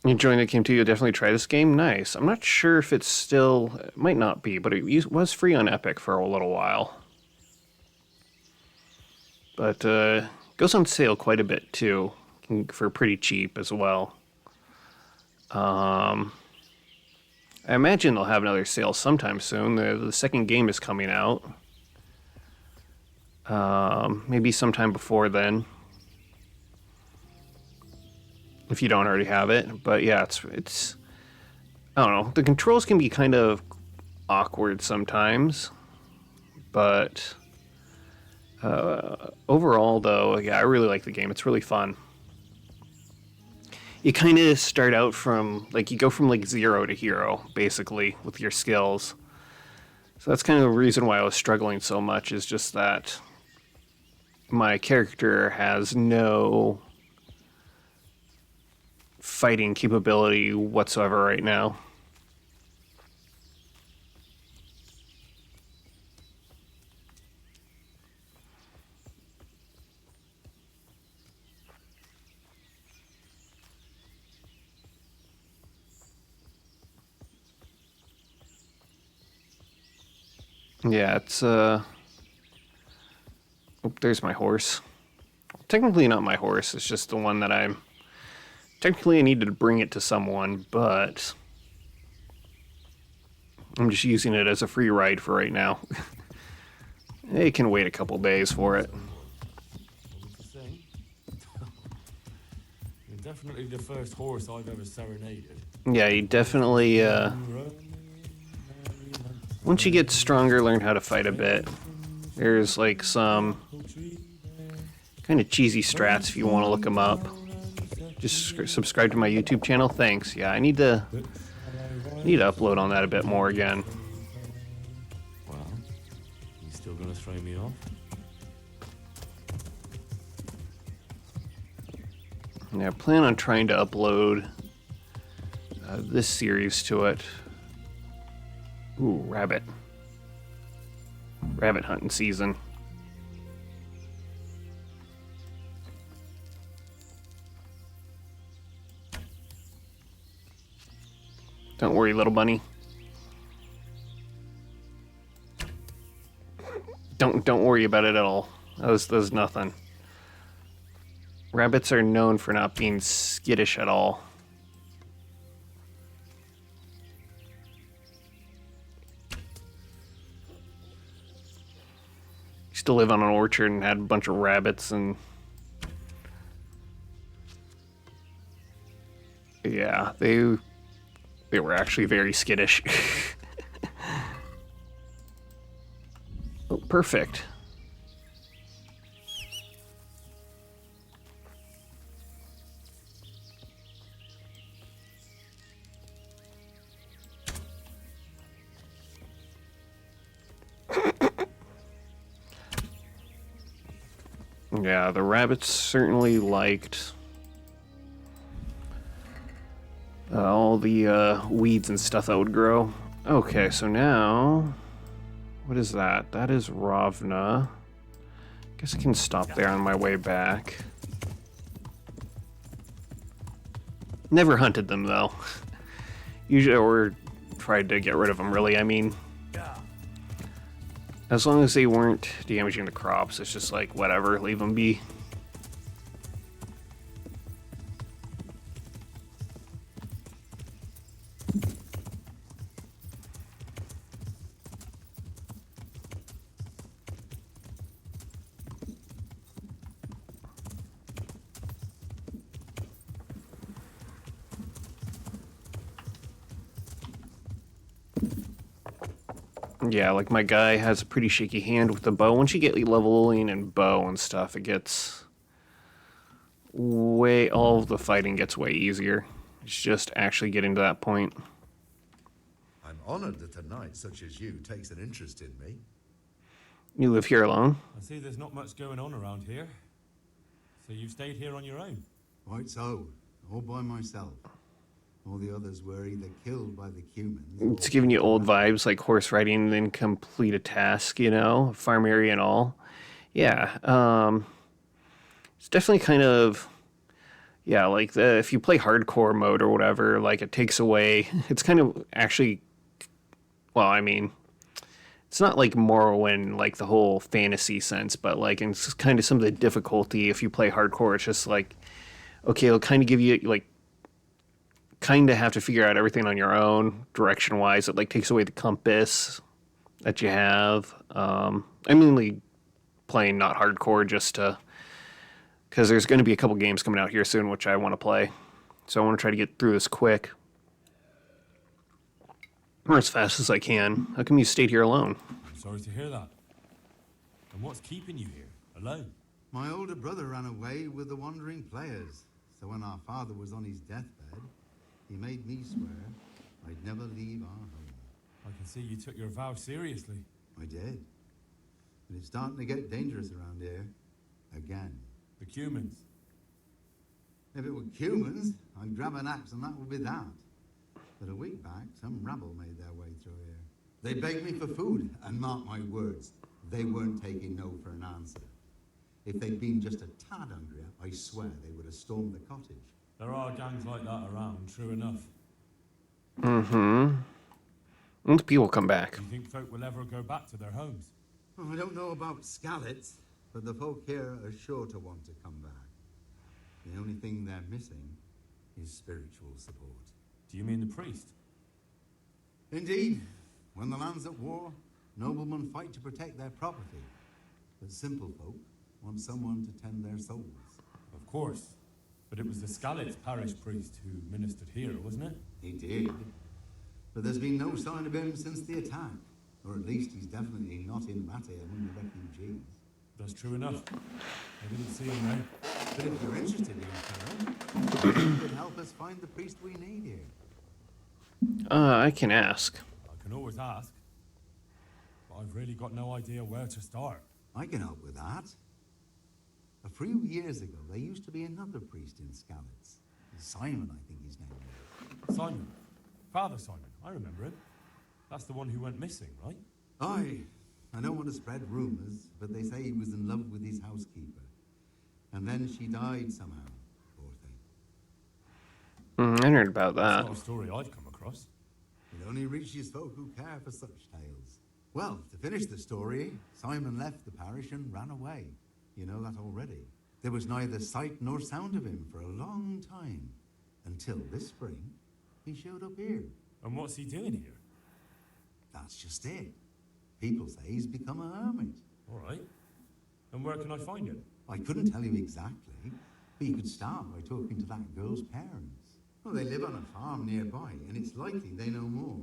You enjoying the game too? You'll definitely try this game. Nice. I'm not sure if it's still... It might not be, but it was free on Epic for a little while. But goes on sale quite a bit too, for pretty cheap as well. I imagine they'll have another sale sometime soon. The second game is coming out. Maybe sometime before then, if you don't already have it. But yeah, it's I don't know. The controls can be kind of awkward sometimes, but overall, though, yeah, I really like the game. It's really fun. You kind of start out from, like, you go from, like, 0 to hero, basically, with your skills. So that's kind of the reason why I was struggling so much, is just that my character has no fighting capability whatsoever right now. Yeah, it's, Oh, there's my horse. Technically not my horse, it's just the one that I'm... Technically I needed to bring it to someone, but... I'm just using it as a free ride for right now. It can wait a couple days for it. You're definitely the first horse I've ever serenaded. Yeah, you definitely, once you get stronger, learn how to fight a bit. There's, like, some kind of cheesy strats if you want to look them up. Just subscribe to my YouTube channel. Thanks. Yeah, I need to upload on that a bit more again. Well, you still gonna throw me off? Yeah, I plan on trying to upload this series to it. Ooh, rabbit. Rabbit hunting season. Don't worry, little bunny. Don't worry about it at all. That's nothing. Rabbits are known for not being skittish at all. Used to live on an orchard and had a bunch of rabbits, and yeah, they were actually very skittish. Oh, perfect. Yeah, the rabbits certainly liked all the weeds and stuff that would grow. Okay, so now, what is that? That is Ravna. Guess I can stop there on my way back. Never hunted them, though. Usually, or tried to get rid of them, really. I mean, as long as they weren't damaging the crops, it's just like, whatever, leave them be. Yeah, like my guy has a pretty shaky hand with the bow. Once you get leveling and bow and stuff, it gets all of the fighting gets way easier. It's just actually getting to that point. I'm honored that a knight such as you takes an interest in me. You live here alone? I see there's not much going on around here. So you've stayed here on your own? Quite so. All by myself. All the others were either killed by the humans. It's giving you old vibes, like horse riding and then complete a task, you know, farm area and all. Yeah, it's definitely kind of, yeah, like if you play hardcore mode or whatever, like it takes away, it's kind of actually, well, I mean, it's not like Morrowind, like the whole fantasy sense, but like it's kind of some of the difficulty if you play hardcore. It's just like, okay, it'll kind of give you like, kind of have to figure out everything on your own direction wise. It like takes away the compass that you have. I'm mainly playing not hardcore just to, because there's going to be a couple games coming out here soon which I want to play, so I want to try to get through this quick or as fast as I can. How come you stayed here alone? I'm sorry to hear that. And what's keeping you here, alone? My older brother ran away with the wandering players. So when our father was on his deathbed, he made me swear I'd never leave our home. I can see you took your vow seriously. I did. But it's starting to get dangerous around here. Again. The humans. If it were humans, I'd grab an axe and that would be that. But a week back, some rabble made their way through here. They begged me for food, and mark my words, they weren't taking no for an answer. If they'd been just a tad hungrier, I swear they would have stormed the cottage. There are gangs like that around, true enough. Mm-hmm. And the people come back. Do you think folk will ever go back to their homes? Oh, I don't know about Skalitz, but the folk here are sure to want to come back. The only thing they're missing is spiritual support. Do you mean the priest? Indeed. When the land's at war, noblemen fight to protect their property. But simple folk want someone to tend their souls. Of course. But it was the Skalitz parish priest who ministered here, wasn't it? He did. But there's been no sign of him since the attack. Or at least he's definitely not in Mate among the refugees. That's true enough. I didn't see him there. But if you're interested in him, you could help us find the priest we need here. I can ask. I can always ask. But I've really got no idea where to start. I can help with that. A few years ago, there used to be another priest in Skalitz. Simon, I think his name was. Simon? Father Simon, I remember him. That's the one who went missing, right? Aye. I don't want to spread rumours, but they say he was in love with his housekeeper. And then she died somehow, poor thing. I heard about that. That's not a story I've come across. It only reaches folk who care for such tales. Well, to finish the story, Simon left the parish and ran away. You know that already. There was neither sight nor sound of him for a long time. Until this spring, he showed up here. And what's he doing here? That's just it. People say he's become a hermit. All right. And where can I find him? I couldn't tell you exactly, but you could start by talking to that girl's parents. Well, they live on a farm nearby, and it's likely they know more.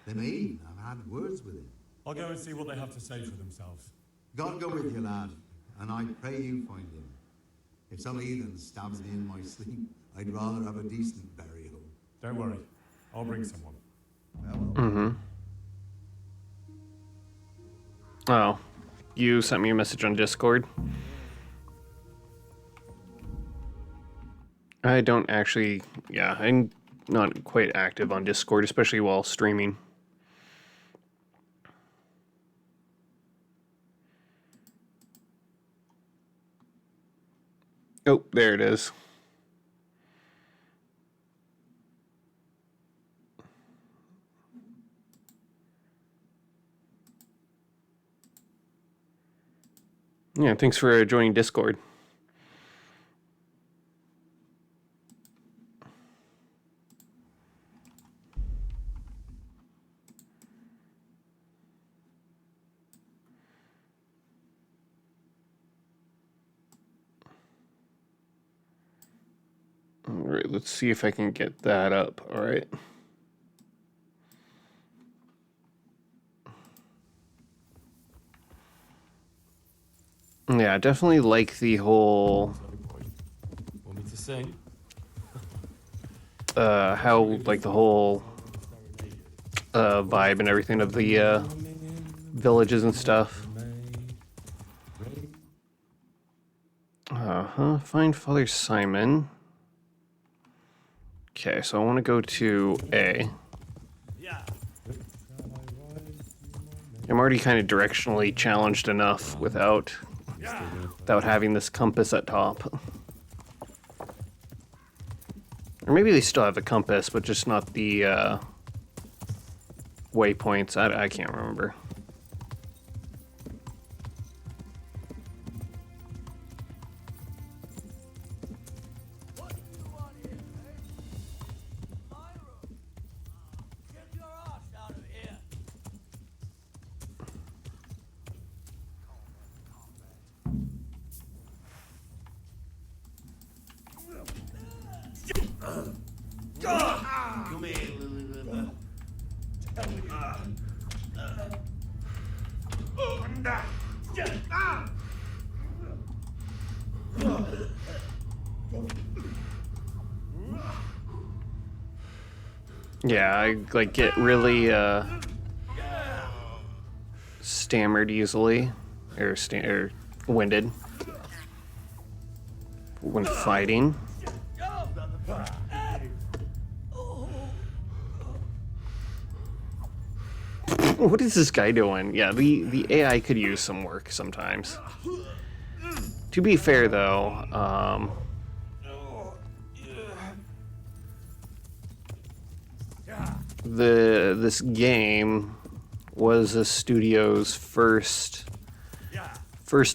They may even have had words with him. I'll go and see what they have to say for themselves. God go with you, lad, and I pray you find him. If some heathen stabs me in my sleep, I'd rather have a decent burial. Don't worry. I'll bring someone. Mm-hmm. Oh, you sent me a message on Discord? I don't actually, yeah, I'm not quite active on Discord, especially while streaming. Oh, there it is. Yeah, thanks for joining Discord. All right, let's see if I can get that up. All right. Yeah, definitely like the whole Want me to sing? how like the whole vibe and everything of the villages and stuff. Find Father Simon. Okay, so I want to go to A. I'm already kind of directionally challenged enough without having this compass at top. Or maybe they still have a compass, but just not the waypoints. I can't remember. Come here, Lily. Yeah, I like get really stammered easily, or winded when fighting. What is this guy doing? Yeah, the AI could use some work sometimes. To be fair, though, this game was a studio's first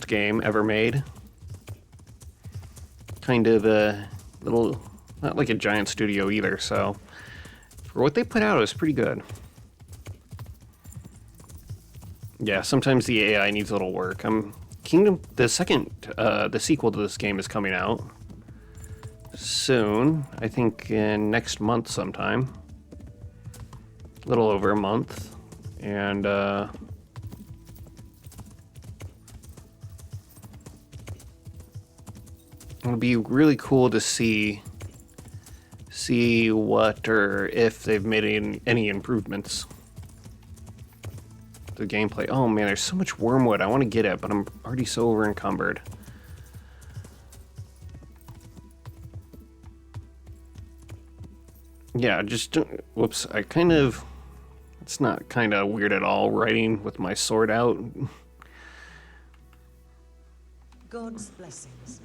game ever made. Kind of a little, not like a giant studio either. So for what they put out, it was pretty good. Yeah, sometimes the AI needs a little work. The sequel to this game is coming out soon. I think in next month sometime. A little over a month. And, it'll be really cool to see what or if they've made any improvements. The gameplay. Oh man, there's so much wormwood. I want to get it, but I'm already so over encumbered. Yeah, just whoops. It's not kind of weird at all writing with my sword out. God's blessings.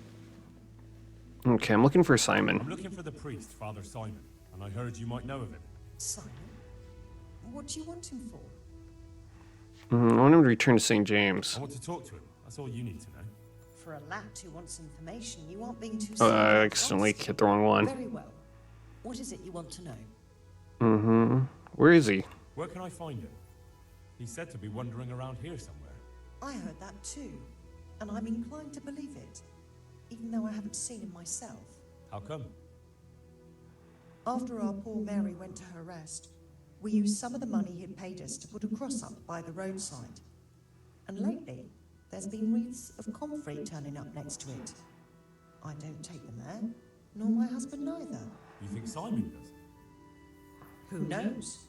Okay, I'm looking for Simon. I'm looking for the priest, Father Simon, and I heard you might know of him. Simon? What do you want him for? I want him to return to St. James. I want to talk to him. That's all you need to know. For a lad who wants information, you aren't being too Oh, I accidentally hit the wrong one. Very well. What is it you want to know? Where is he? Where can I find him? He's said to be wandering around here somewhere. I heard that too, and I'm inclined to believe it, even though I haven't seen him myself. How come? After our poor Mary went to her rest, we used some of the money he'd paid us to put a cross up by the roadside. And lately, there's been wreaths of comfrey turning up next to it. I don't take them there, nor my husband neither. You think Simon does? Who knows?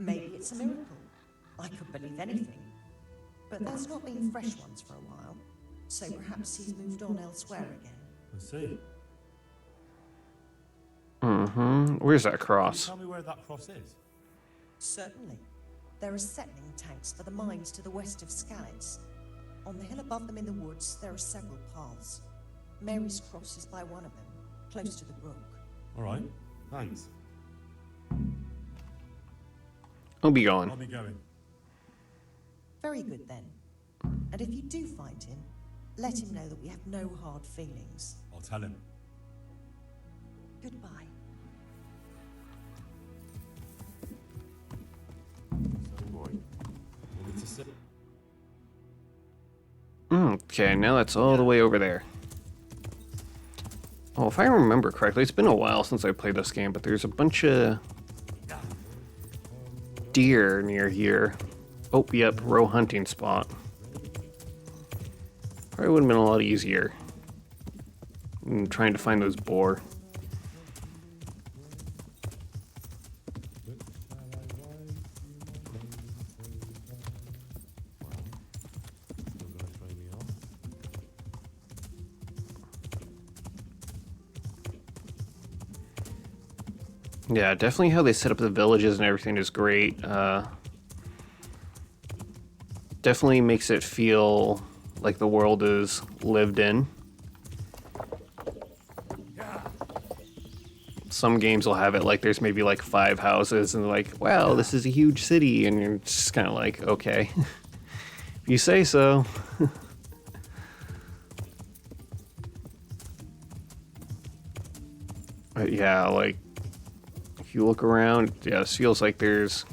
Maybe it's a miracle. I could believe anything. But there's not been fresh ones for a while, so perhaps he's moved on elsewhere again. I see. Where's that Can you cross? tell me where that cross is? Certainly. There are settling tanks for the mines to the west of Skalitz. On the hill above them in the woods, there are several paths. Mary's cross is by one of them, close to the brook. All right. Thanks. I'll be gone. I'll be going. Very good then. And if you do find him, let him know that we have no hard feelings. I'll tell him. Goodbye. So, boy. Want me to sit? Okay, now that's all the way over there. Oh, if I remember correctly, it's been a while since I played this game, but there's a bunch of deer near here. Oh, yep, row hunting spot. Probably would have been a lot easier than trying to find those boar. Yeah, definitely how they set up the villages and everything is great. Definitely makes it feel like the world is lived in. Some games will have it like there's maybe like 5 houses and they're like, wow, this is a huge city, and you're just kind of like, okay, if you say so. But yeah, like if you look around, yeah, it feels like there's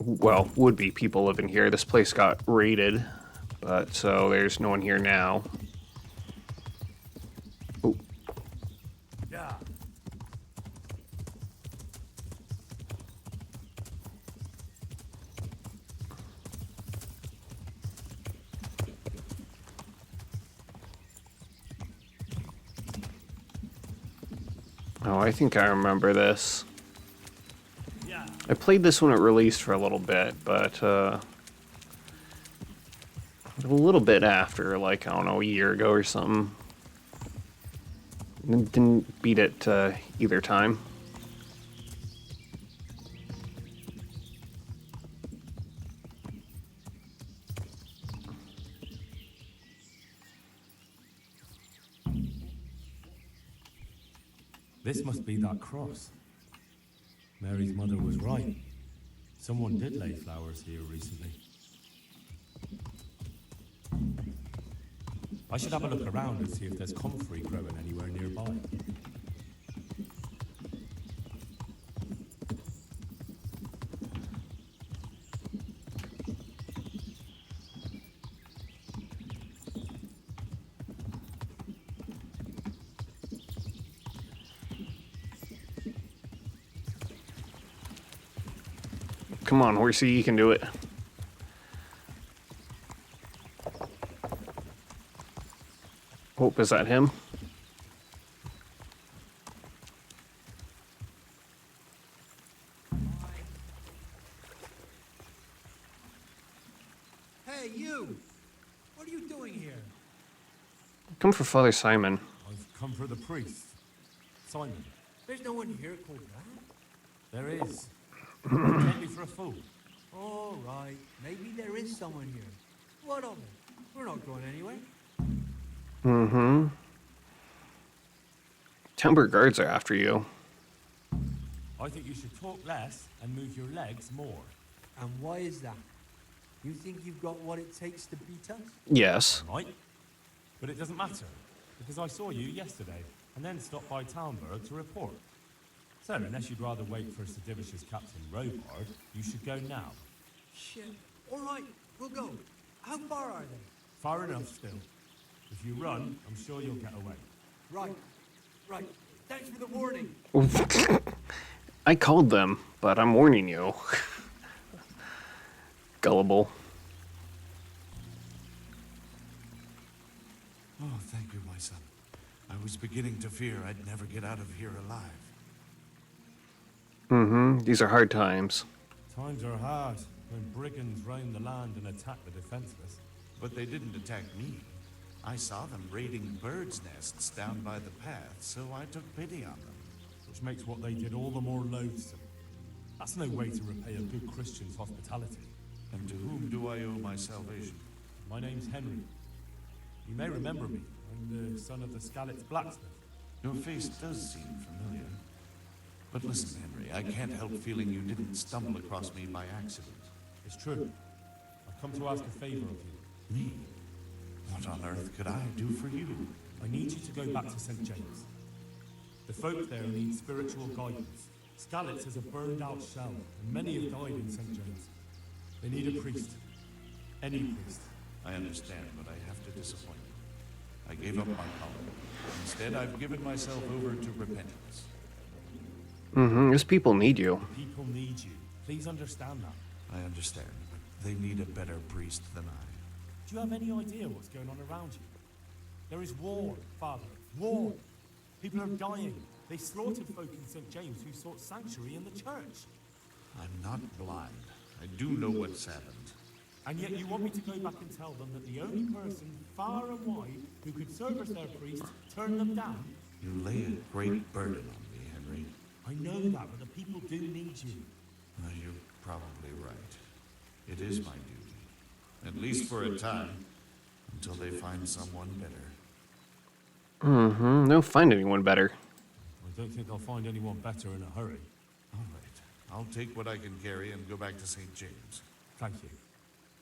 well, would be people living here. This place got raided, but so there's no one here now. Ooh. Yeah. Oh, I think I remember this. I played this when it released for a little bit, but a little bit after, like, I don't know, a year ago or something. Didn't beat it either time. This must be that cross. Mary's mother was right. Someone did lay flowers here recently. I should have a look around and see if there's comfrey growing anywhere nearby. Come on, horsey, you can do it. Oh, is that him? Hey, you! What are you doing here? Come for Father Simon. I've come for the priest. Simon. There's no one here called that. There is. Take me for a fool. All right, maybe there is someone here. What of it? We're not going anywhere. Mm-hmm. Timber guards are after you. I think you should talk less and move your legs more. And why is that? You think you've got what it takes to beat us? Yes. Right. But it doesn't matter, because I saw you yesterday, and then stopped by Talmberg to report. So, unless you'd rather wait for Sedivish's Captain Robard, you should go now. Shit. All right, we'll go. How far are they? Far enough still. If you run, I'm sure you'll get away. Right. Right. Thanks for the warning. I called them, but I'm warning you. Gullible. Oh, thank you, my son. I was beginning to fear I'd never get out of here alive. Mm-hmm. These are hard times. Times are hard when brigands roam the land and attack the defenseless. But they didn't attack me. I saw them raiding birds' nests down by the path, so I took pity on them. Which makes what they did all the more loathsome. That's no way to repay a good Christian's hospitality. And to whom do I owe my salvation? My name's Henry. You may remember me. I'm the son of the Skalitz blacksmith. Your face does seem familiar. But listen, Henry, I can't help feeling you didn't stumble across me by accident. It's true. I've come to ask a favor of you. Me? What on earth could I do for you? I need you to go back to St. James. The folk there need spiritual guidance. Skalitz has a burned-out shell, and many have died in St. James. They need a priest. Any priest. I understand, but I have to disappoint you. I gave up my calling. Instead, I've given myself over to repentance. Mm-hmm. These people need you. People need you. Please understand that. I understand, but they need a better priest than I. Do you have any idea what's going on around you? There is war, Father. War. People are dying. They slaughtered folk in St. James who sought sanctuary in the church. I'm not blind. I do know what's happened. And yet you want me to go back and tell them that the only person, far and wide, who could serve as their priest turned them down? You lay a great burden on me, Henry. I know that, but the people do need you. You're probably right. It is my duty. At least for a time. Until they find someone better. Mm-hmm. No, find anyone better. I don't think I'll find anyone better in a hurry. All right. I'll take what I can carry and go back to St. James. Thank you.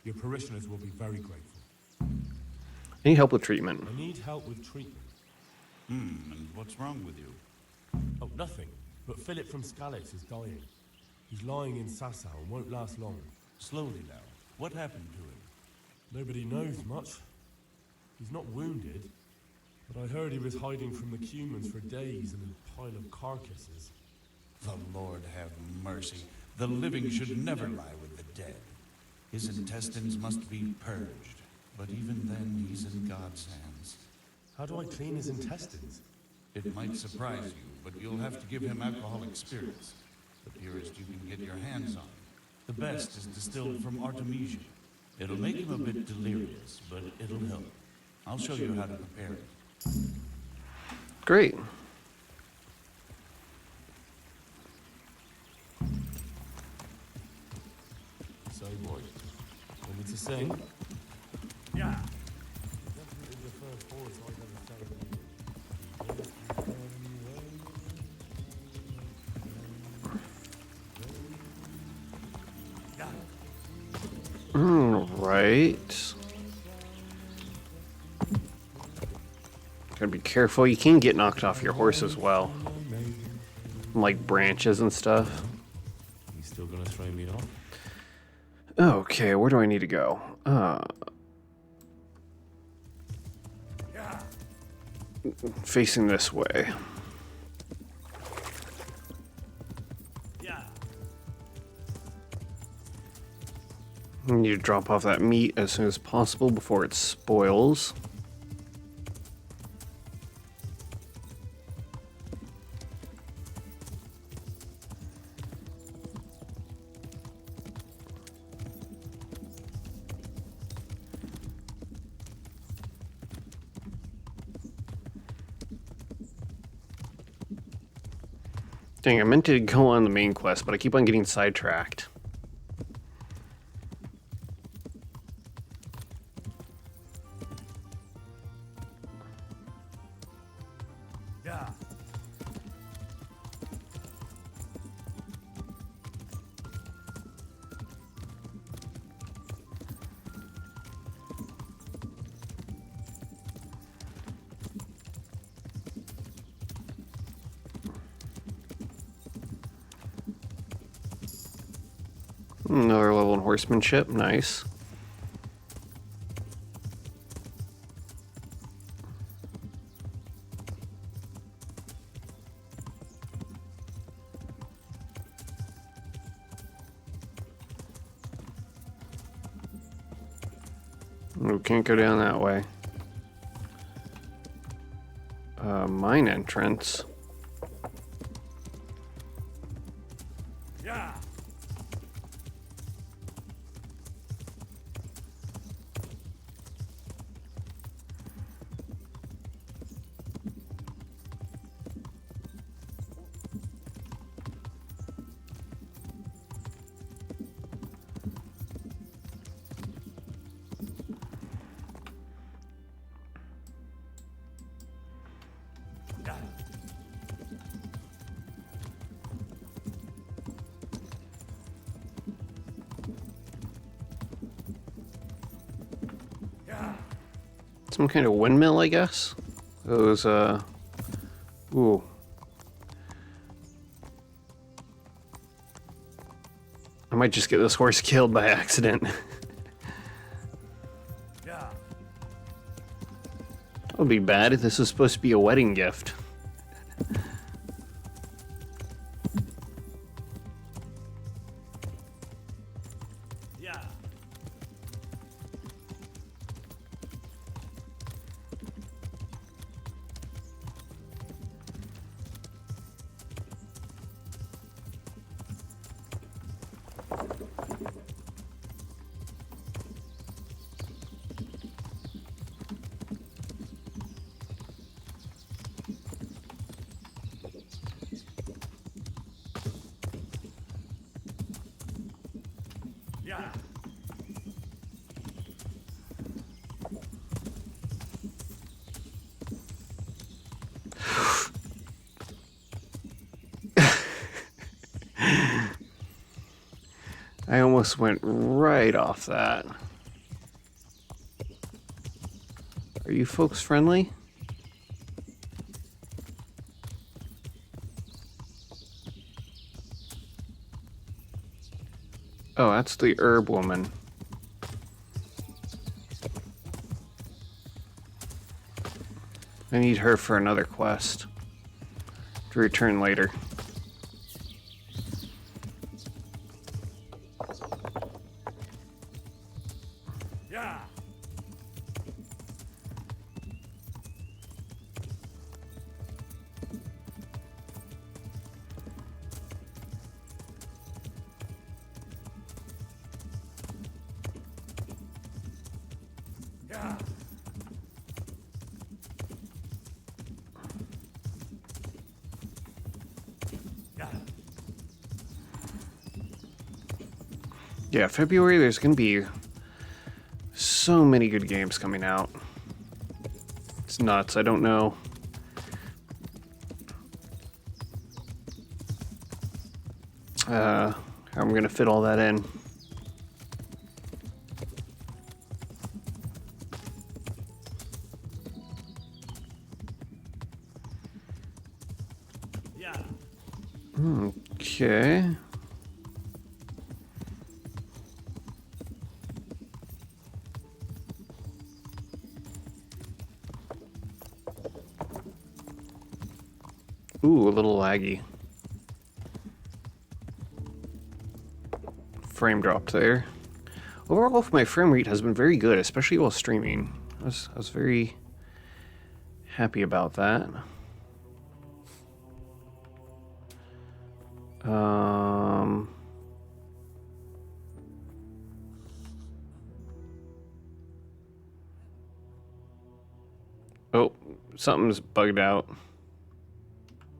Your parishioners will be very grateful. I need help with treatment. I need help with treatment. And what's wrong with you? Oh, nothing. But Philip from Skalitz is dying. He's lying in Sasau and won't last long. Slowly now. What happened to him? Nobody knows much. He's not wounded, but I heard he was hiding from the Cumans for days in a pile of carcasses. The Lord have mercy. The living should never lie with the dead. His intestines must be purged, but even then he's in God's hands. How do I clean his intestines? It might surprise you, but you'll have to give him alcoholic spirits. The purest you can get your hands on. The best is distilled from Artemisia. It'll make him a bit delirious, but it'll help. I'll show you how to prepare it. Great. So, boy, want me to sing? Yeah. Definitely the first chorus I've ever Right. Gotta be careful. You can get knocked off your horse as well. Like branches and stuff. You still gonna throw me off? Okay, where do I need to go? Facing this way. I need to drop off that meat as soon as possible before it spoils. Dang, I meant to go on the main quest, but I keep on getting sidetracked. Yeah. Another level in horsemanship, nice. Oh, can't go down that way. Mine entrance. Yeah. Some kind of windmill, I guess. Those, ooh. I might just get this horse killed by accident. That would be bad if this was supposed to be a wedding gift. Yeah. I almost went right off that. Are you folks friendly? Oh, that's the herb woman. I need her for another quest to return later. Yeah. Yeah. Yeah, February, there's going to be so many good games coming out. It's nuts. I don't know. How I'm going to fit all that in. Yeah. Okay. Ooh, a little laggy. Frame dropped there. Overall, my frame rate has been very good, especially while streaming. I was very happy about that. Oh, something's bugged out.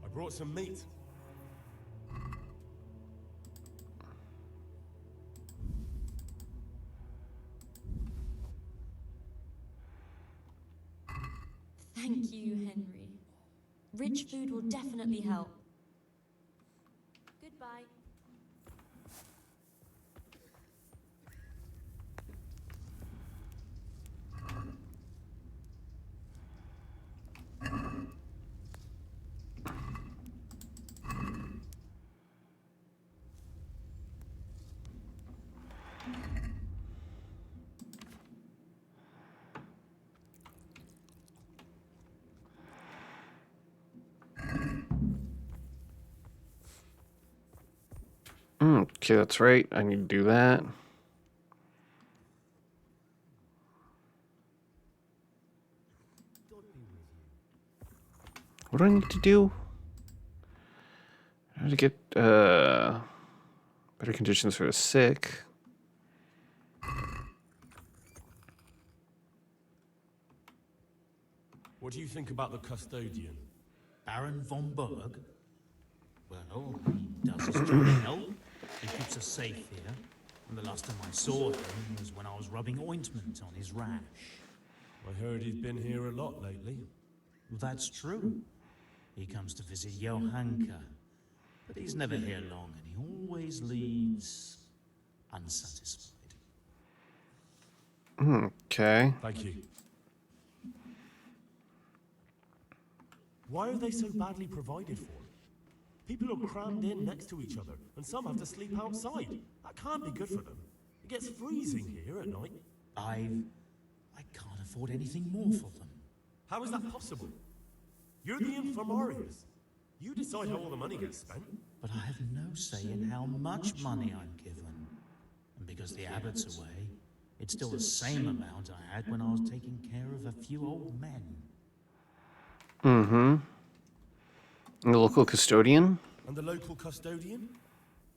I brought some meat. Thank you, Henry. Rich food will definitely help. Goodbye. Okay, that's right. I need to do that. What do I need to do? I have to get better conditions for the sick. What do you think about the custodian? Baron von Berg? Well, he does his job well. He keeps us safe here. And the last time I saw him was when I was rubbing ointment on his rash. I heard he's been here a lot lately. That's true. He comes to visit Johanka. But he's never here long, and he always leaves unsatisfied. Okay. Thank you. Why are they so badly provided for? People are crammed in next to each other, and some have to sleep outside. That can't be good for them. It gets freezing here at night. I can't afford anything more for them. How is that possible? You're the infirmarius. You decide how all the money gets spent. But I have no say in how much money I'm given. And because the abbot's away, it's still the same amount I had when I was taking care of a few old men. Mm-hmm. And the local custodian? And the local custodian?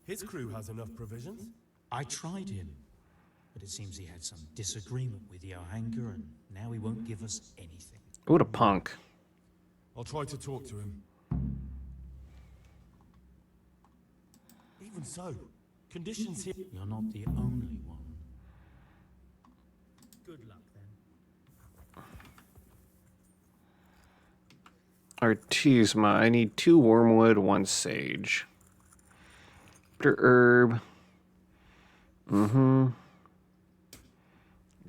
His crew has enough provisions. I tried him, but it seems he had some disagreement with Johanka, and now he won't give us anything. What a punk. I'll try to talk to him. Even so, conditions here... You're not the only one. Good luck, then. Artesma. I need 2 wormwood, 1 sage. Bitter herb. Your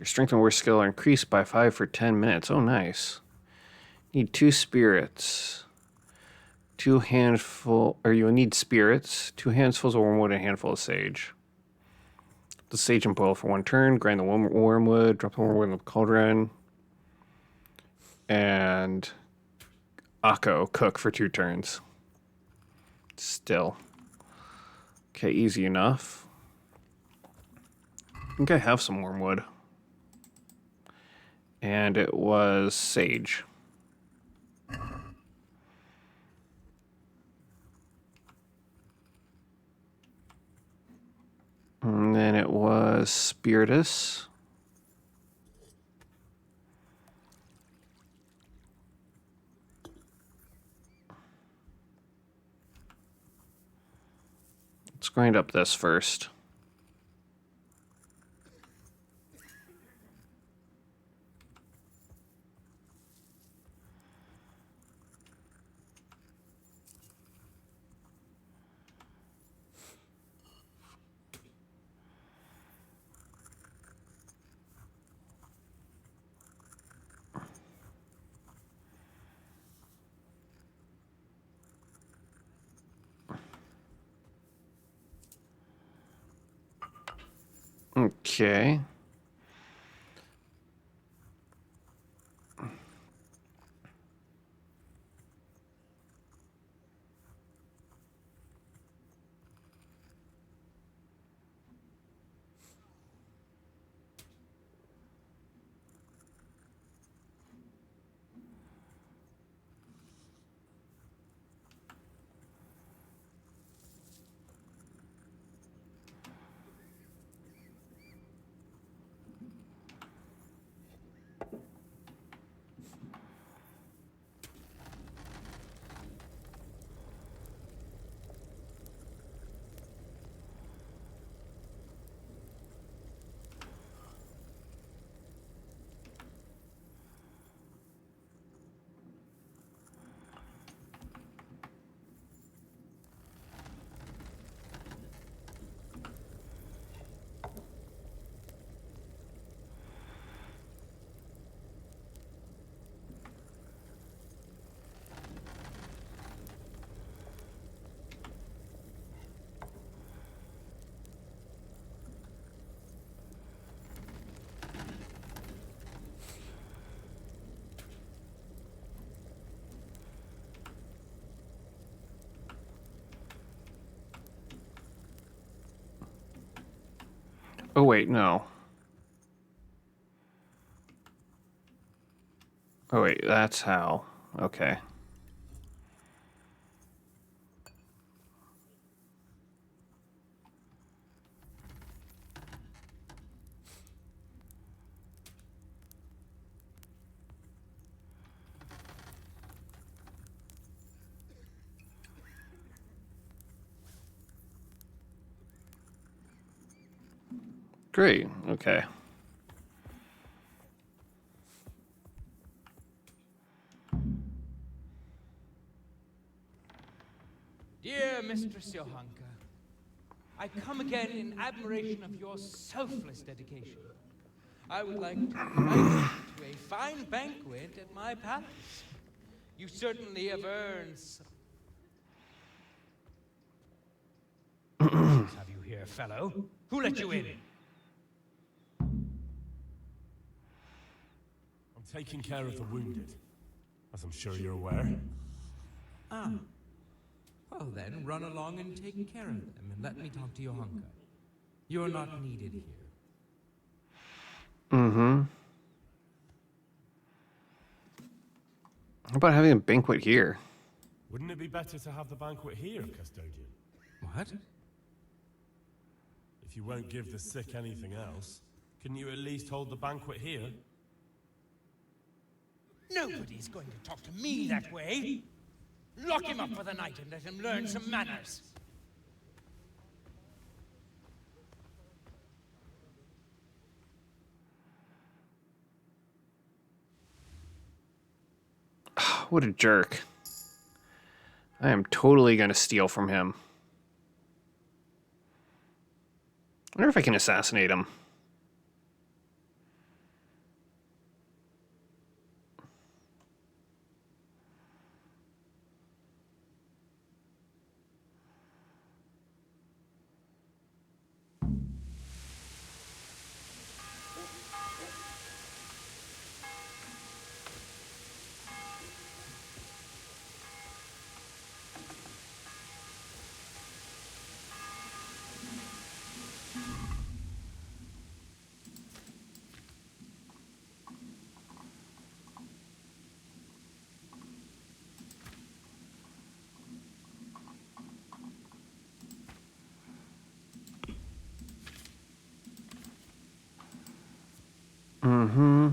strength and war skill are increased by 5 for 10 minutes. Oh, nice. Need 2 spirits. 2 handful, or you'll need spirits. 2 handfuls of wormwood and a handful of sage. The sage and boil for 1 turn. Grind the wormwood. Drop the wormwood in the cauldron. And Akko, cook for 2 turns. Still. Okay, easy enough. I think I have some wormwood. And it was sage. And then it was spiritus. Let's grind up this first. Okay. Oh, wait, no. Oh, wait, that's how. Okay. Great, okay. Dear Mistress Johanka, I come again in admiration of your selfless dedication. I would like to invite you to a fine banquet at my palace. You certainly have earned some... have you here, fellow? Who let you in? I'm taking care of the wounded, as I'm sure you're aware. Ah. Well then, run along and take care of them, and let me talk to Johanka. You're not needed here. How about having a banquet here? Wouldn't it be better to have the banquet here, Custodian? What? If If you won't give the sick anything else, can you at least hold the banquet here? Nobody's going to talk to me that way. Lock him up for the night and let him learn some manners. What a jerk. I am totally going to steal from him. I wonder if I can assassinate him. Mm-hmm.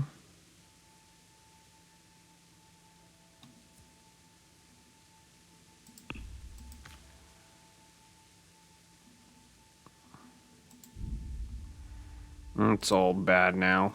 It's all bad now.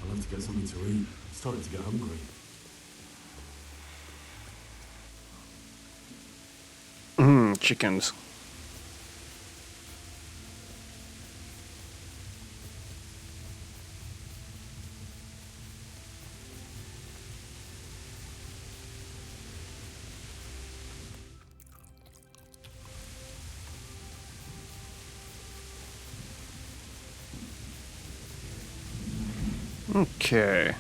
I'll have to get something to eat. I'm starting to get hungry. Chickens. Okay.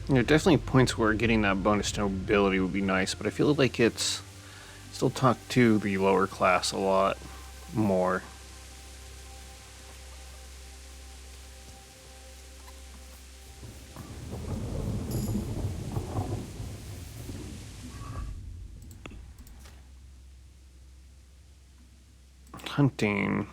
There are definitely points where getting that bonus to nobility would be nice, but I feel like it's still talked to the lower class a lot more. Hunting.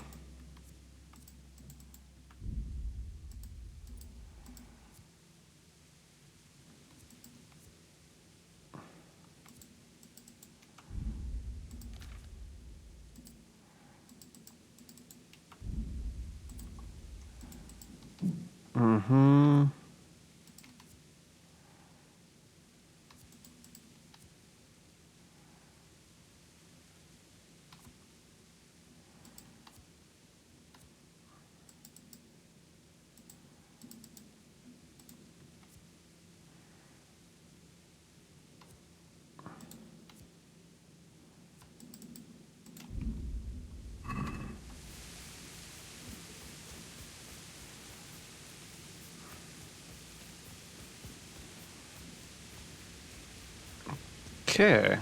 Mm-hmm. Okay.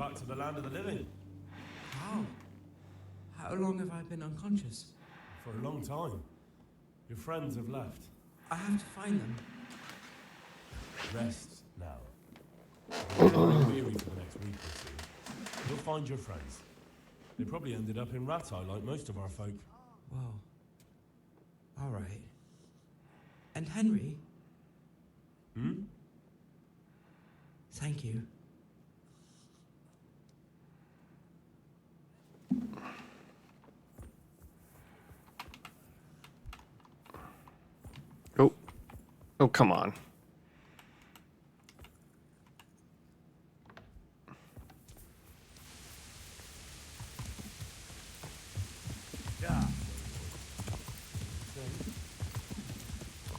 back to the land of the living. How? How long have I been unconscious? For a long time. Your friends have left. I have to find them. Rest now. You're weary for the next week or two. You'll find your friends. They probably ended up in Ratai like most of our folk. Well, all right. And Henry? Hmm? Thank you. Oh. Oh, come on. Yeah.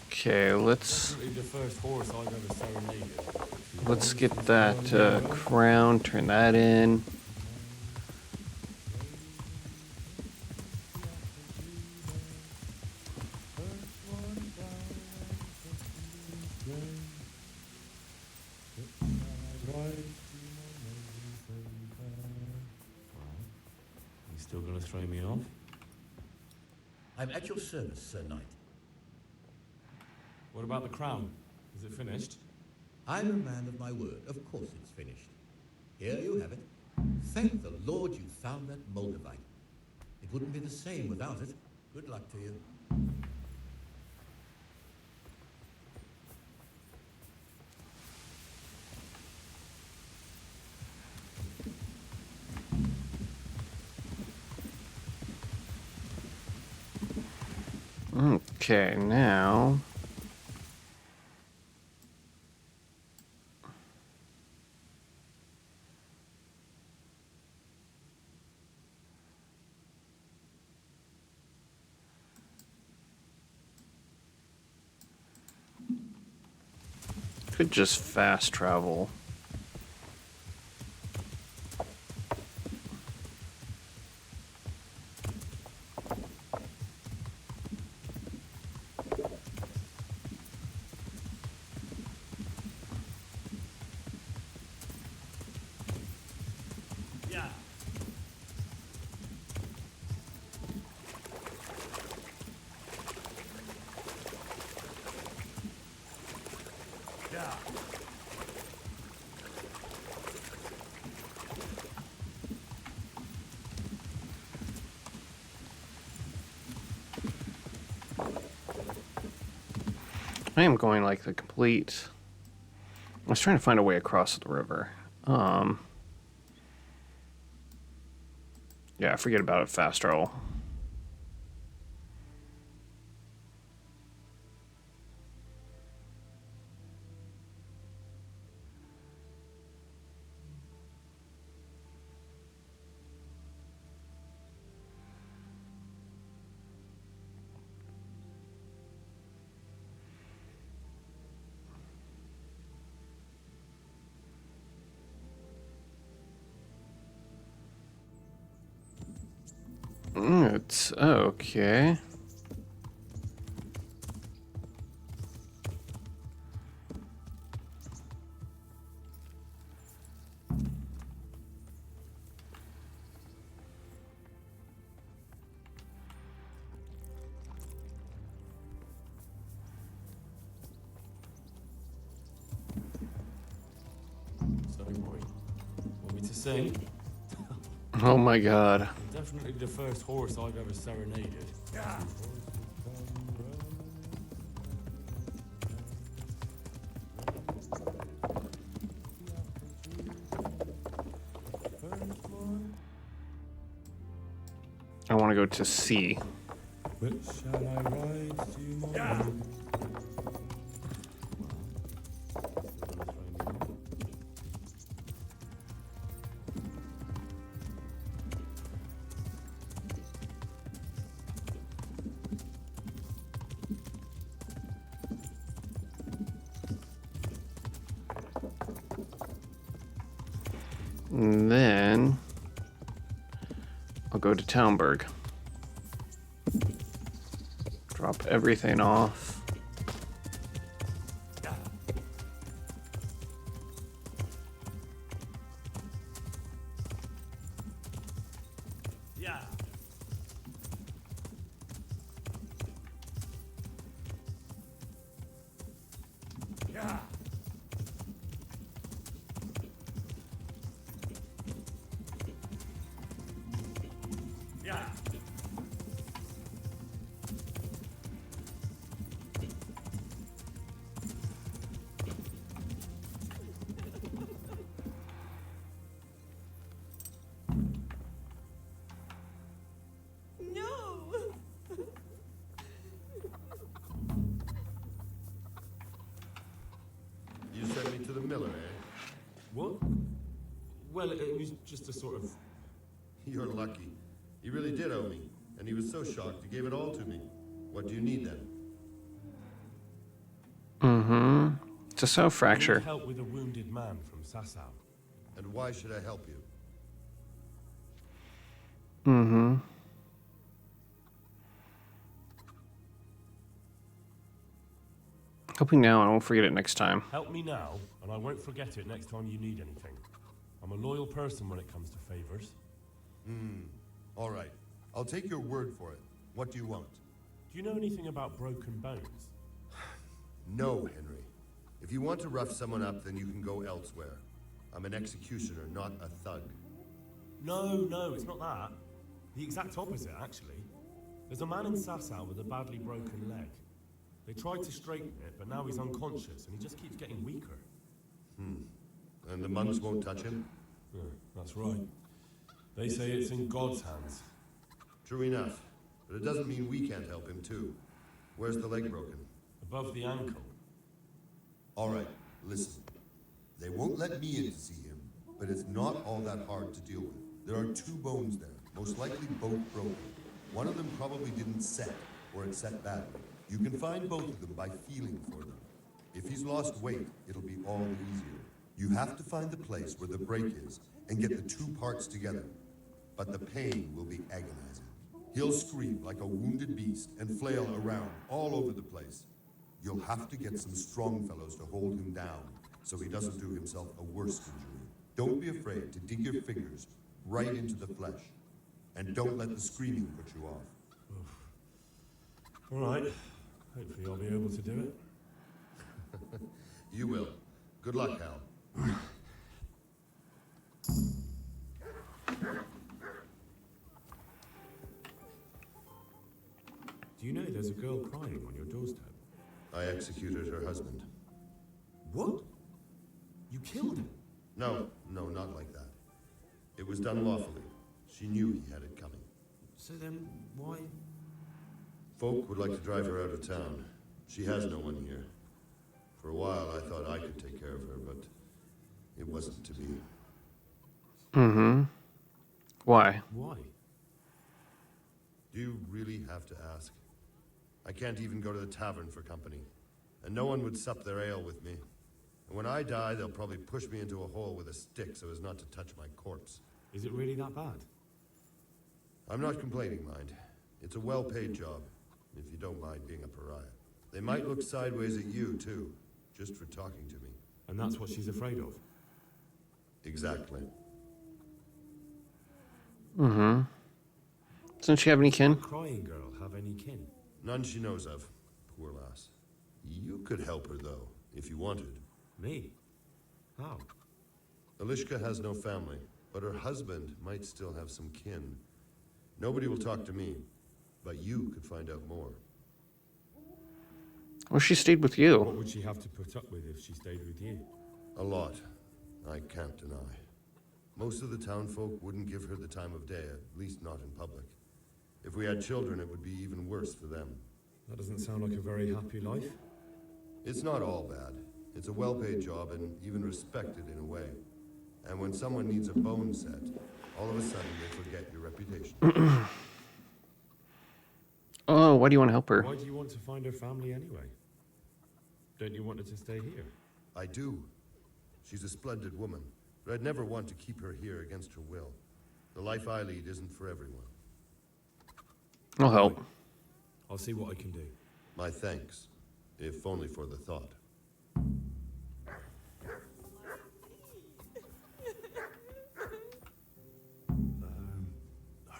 Okay, let's Definitely the first horse I've ever serenaded. let's get that crown, turn that in. You still gonna throw me off? I'm at your service, Sir Knight. What about the crown? Is it finished? I'm a man of my word. Of course it's finished. Here you have it. Thank the Lord you found that Moldavite. It wouldn't be the same without it. Good luck to you. Okay, now could just fast travel. Yeah. Yeah. I am going like the complete. I was trying to find a way across the river. Yeah, forget about it. Fast travel. It's okay. Sorry, boy. Want me to sing? Oh my god. Definitely the first horse I've ever serenaded. Yeah. I want to go to C. Which shall I ride to my And then I'll go to Townburg. Drop everything off. Yeah. Yeah. Yeah. No! You sent me to the miller, eh? What? Well, it was just a sort of... You're lucky. He really did owe me, and he was so shocked he gave it all to me. What do you need then? Mm-hmm. It's a cell I fracture. need help with a wounded man from Sasau. And why should I help you? Mm-hmm. Hoping now I won't forget it next time. Help me now, and I won't forget it next time you need anything. I'm a loyal person when it comes to favors. All right. I'll take your word for it. What do you want? Do you know anything about broken bones? No, Henry. If you want to rough someone up, then you can go elsewhere. I'm an executioner, not a thug. No, it's not that. The exact opposite, actually. There's a man in Sasau with a badly broken leg. They tried to straighten it, but now he's unconscious, and he just keeps getting weaker. And the monks won't touch him? Yeah, that's right. They say it's in God's hands. True enough. But it doesn't mean we can't help him, too. Where's the leg broken? Above the ankle. All right, listen. They won't let me in to see him, but it's not all that hard to deal with. There are 2 bones there, most likely both broken. One of them probably didn't set, or it set badly. You can find both of them by feeling for them. If he's lost weight, it'll be all the easier. You have to find the place where the break is and get the 2 parts together. But the pain will be agonizing. He'll scream like a wounded beast and flail around all over the place. You'll have to get some strong fellows to hold him down so he doesn't do himself a worse injury. Don't be afraid to dig your fingers right into the flesh. And don't let the screaming put you off. All right. Hopefully I'll be able to do it. You will. Good luck, Hal. Do you know there's a girl crying on your doorstep? I executed her husband. What? You killed him? No, not like that. It was done lawfully. She knew he had it coming. So then, why? Folk would like to drive her out of town. She has no one here. For a while, I thought I could take care of her, but it wasn't to be. Mm-hmm. Why? Why? Do you really have to ask? I can't even go to the tavern for company, and no one would sup their ale with me. And when I die, they'll probably push me into a hole with a stick so as not to touch my corpse. Is it really that bad? I'm not complaining, mind. It's a well-paid job, if you don't mind being a pariah. They might look sideways at you, too, just for talking to me. And that's what she's afraid of? Exactly. Mm-hmm. Doesn't she have any kin? Crying girl have any kin? None she knows of. Poor lass. You could help her, though, if you wanted. Me? How? Elishka has no family, but her husband might still have some kin. Nobody will talk to me, but you could find out more. Well, she stayed with you. What would she have to put up with if she stayed with you? A lot. I can't deny. Most of the townfolk wouldn't give her the time of day, at least not in public. If we had children, it would be even worse for them. That doesn't sound like a very happy life. It's not all bad. It's a well-paid job and even respected in a way. And when someone needs a bone set, all of a sudden they forget your reputation. Oh, why do you want to help her? Why do you want to find her family anyway? Don't you want her to stay here? I do. She's a splendid woman, but I'd never want to keep her here against her will. The life I lead isn't for everyone. I'll help. I'll see what I can do. My thanks, if only for the thought.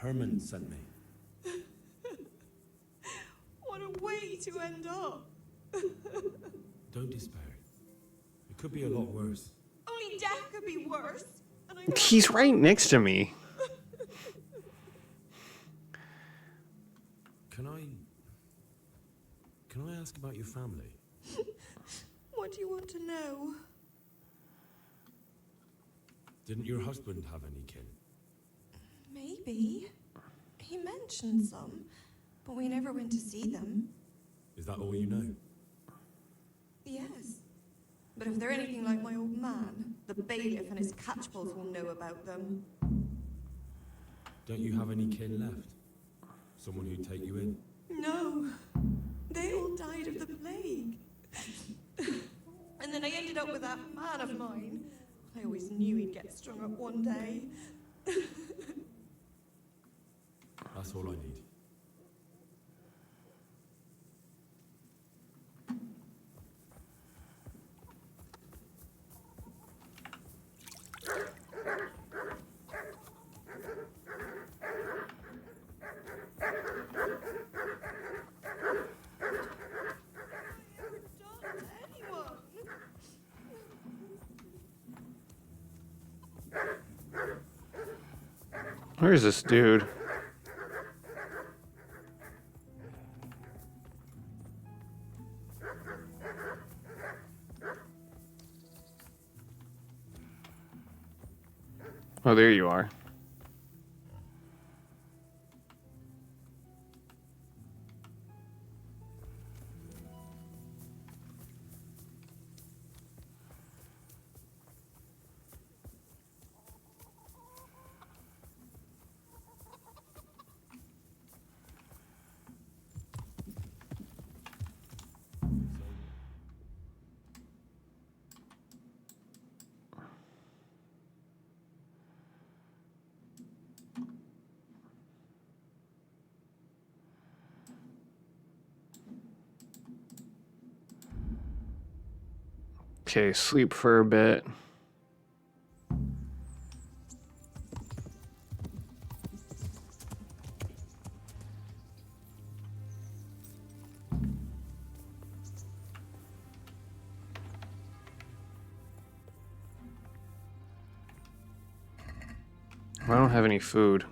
Herman sent me. What a way to end up. Don't despair. It could be a lot worse. Only death could be worse. And I He's right next to me. Can I ask about your family? What do you want to know? Didn't your husband have any kin? Maybe. He mentioned some, but we never went to see them. Is that all you know? Yes. But if they're anything like my old man, the bailiff and his catchpolls will know about them. Don't you have any kin left? Someone who'd take you in? No. They all died of the plague. And then I ended up with that man of mine. I always knew he'd get strung up one day. That's all I need. Where's this dude? Oh, there you are. Okay, sleep for a bit. I don't have any food.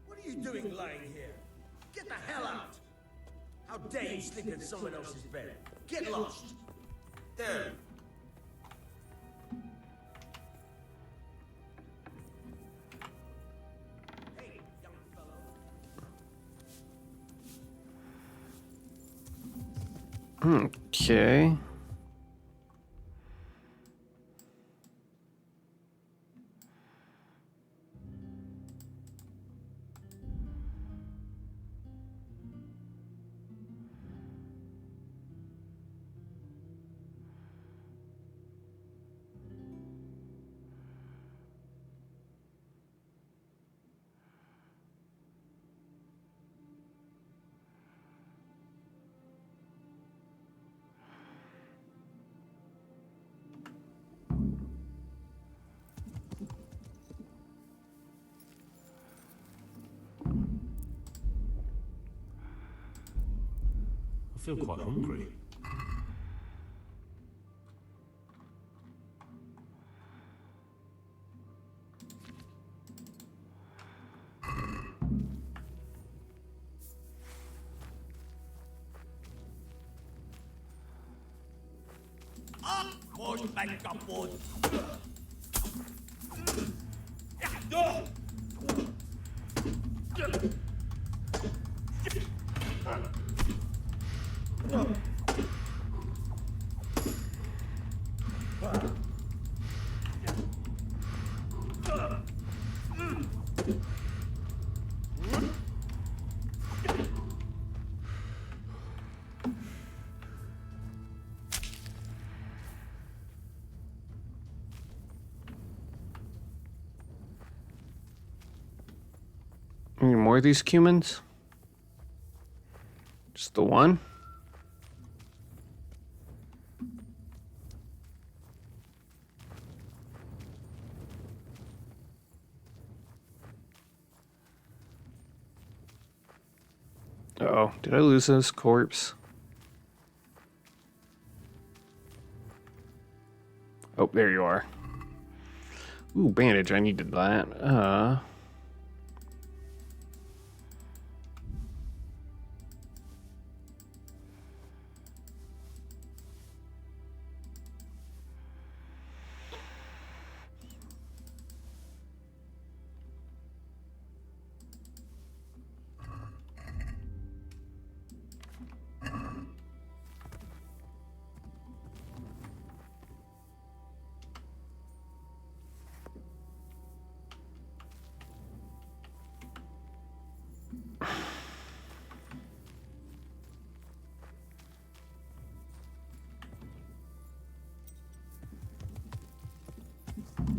What are you doing lying here? Get the hell out! How dare you sleep in someone else's bed? Get lost! There. Hey, young fellow. Okay. I feel quite hungry. Most like kapot. more of these cumins? Just the one? Uh-oh, did I lose this corpse? Oh, there you are. Ooh, bandage, I needed that.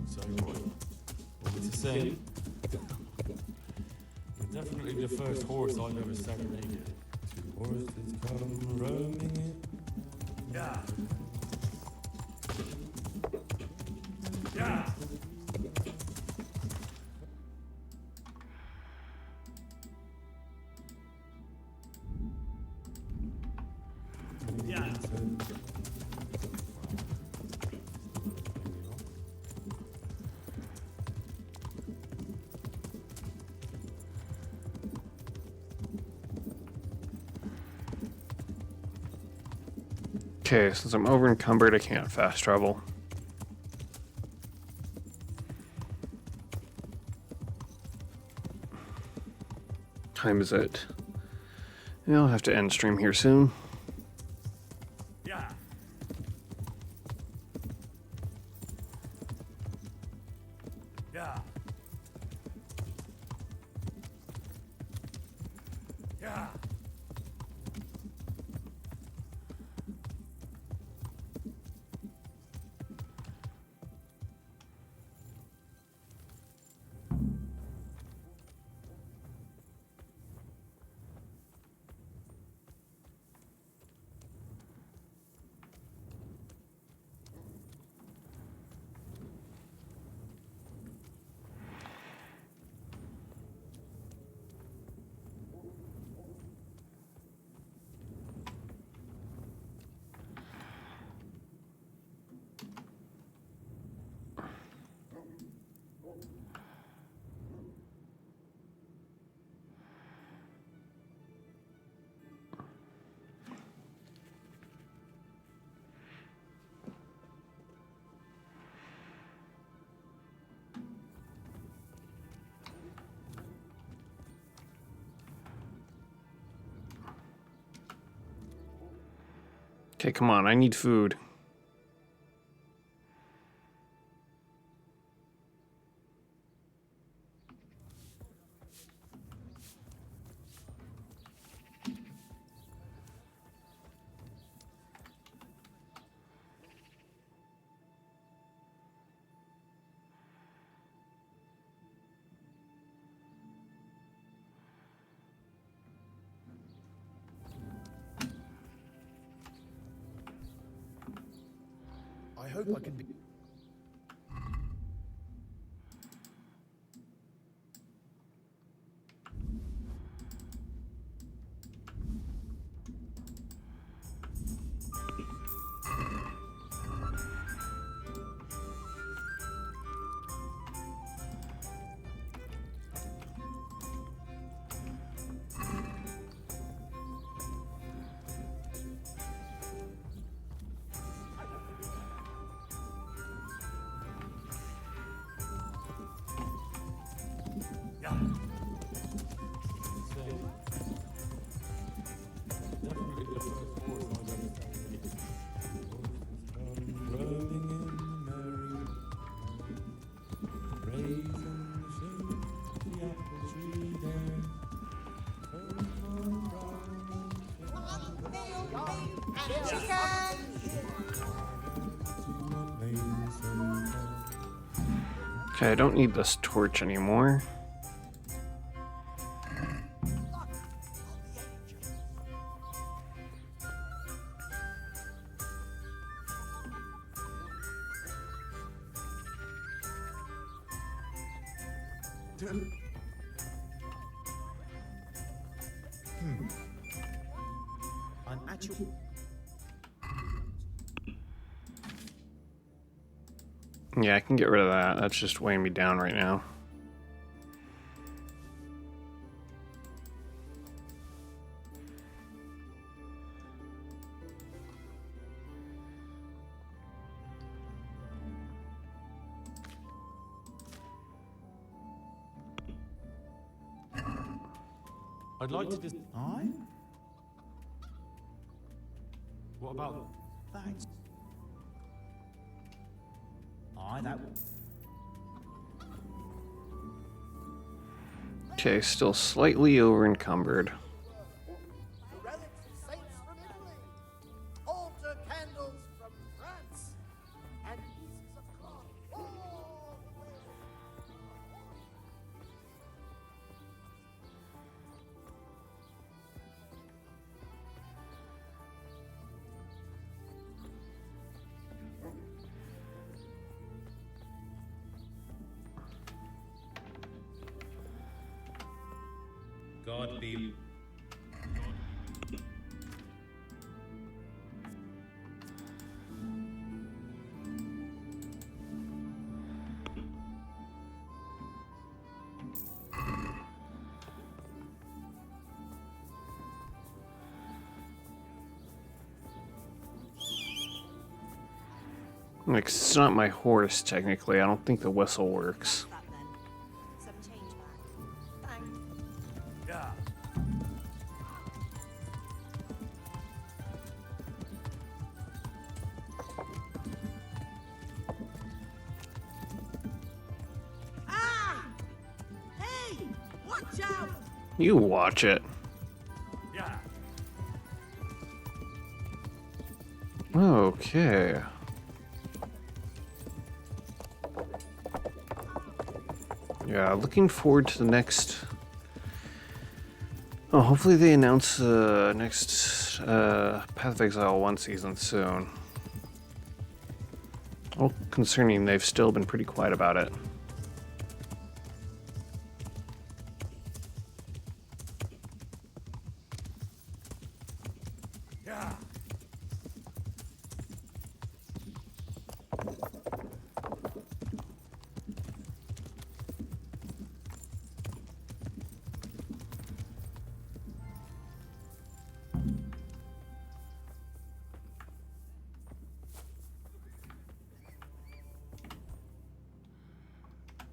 So what was it saying? You're definitely the first horse I've ever serenaded. Two horses come roaming in. Yeah. Yeah. Yeah. Okay, since I'm over encumbered, I can't fast travel. Time is it? Yeah, I'll have to end stream here soon. Yeah. Yeah. Yeah. Okay, come on, I need food. I hope I can be. Okay, I don't need this torch anymore. I'm at your... Yeah, I can get rid of that. That's just weighing me down right now. I'd like to just... Aye? What about... Thanks. Aye, that... Okay, still slightly over encumbered. The relics of saints from Italy, altar candles from France, and pieces of cloth all the way. God be... Like, it's not my horse, technically. I don't think the whistle works. Some change back. Thanks. Yeah. Ah! Hey! Watch out! You watch it. Yeah. Okay. Yeah, looking forward to the next... Oh, hopefully they announce the next Path of Exile 1 season soon. Well, concerning, they've still been pretty quiet about it. Yeah.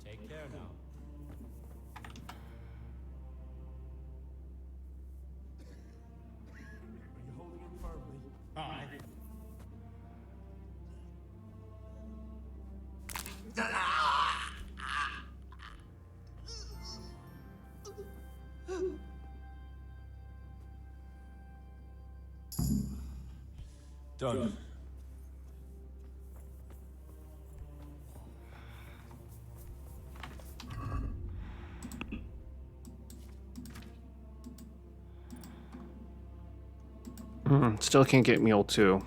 Take care now. Are you holding it firmly? Aye. Done. Still can't get Mule 2.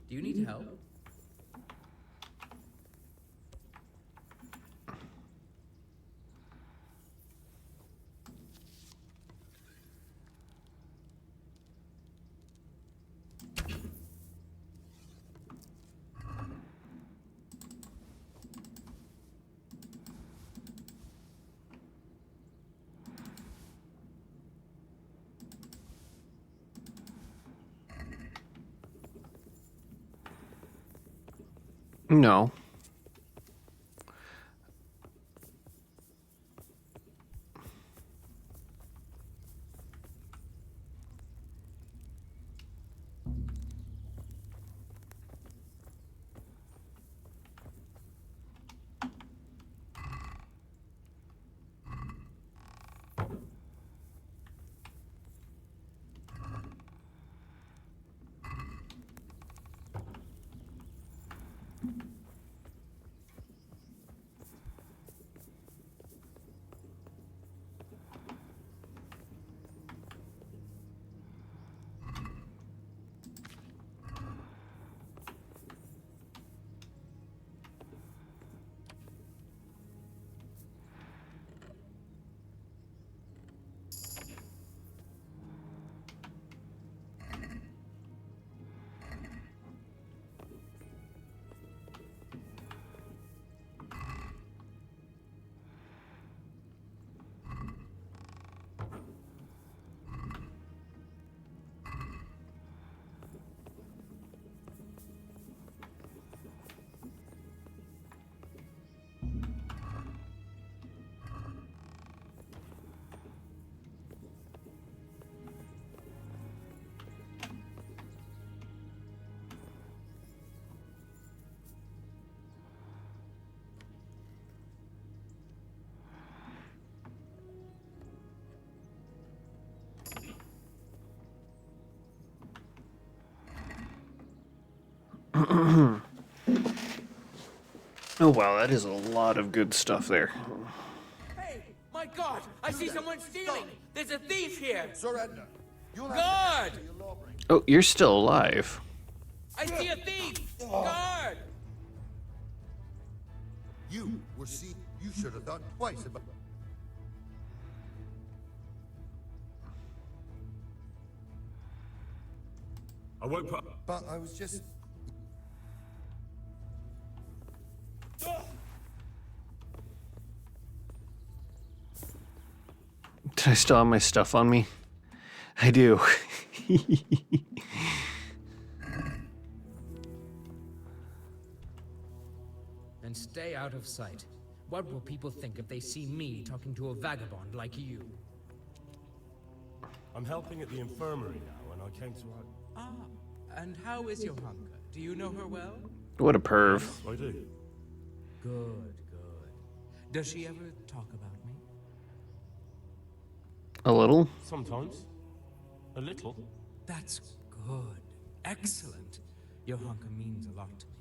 Do you need help? No. Oh wow, that is a lot of good stuff there. Hey, my God! I see someone stealing! There's a thief here! Surrender. Guard! Oh, you're still alive. I see a thief! Guard! You were seen. You should have thought twice about. I won't put. But I was just. Did I still have my stuff on me? I do. And stay out of sight. What will people think if they see me talking to a vagabond like you? I'm helping at the infirmary now, and I came to. Ah, and how is Johanka? Do you know her well? What a perv. I do. Good, good. Does she ever talk about me? A little? Sometimes. A little. That's good. Excellent. Johanka means a lot to me.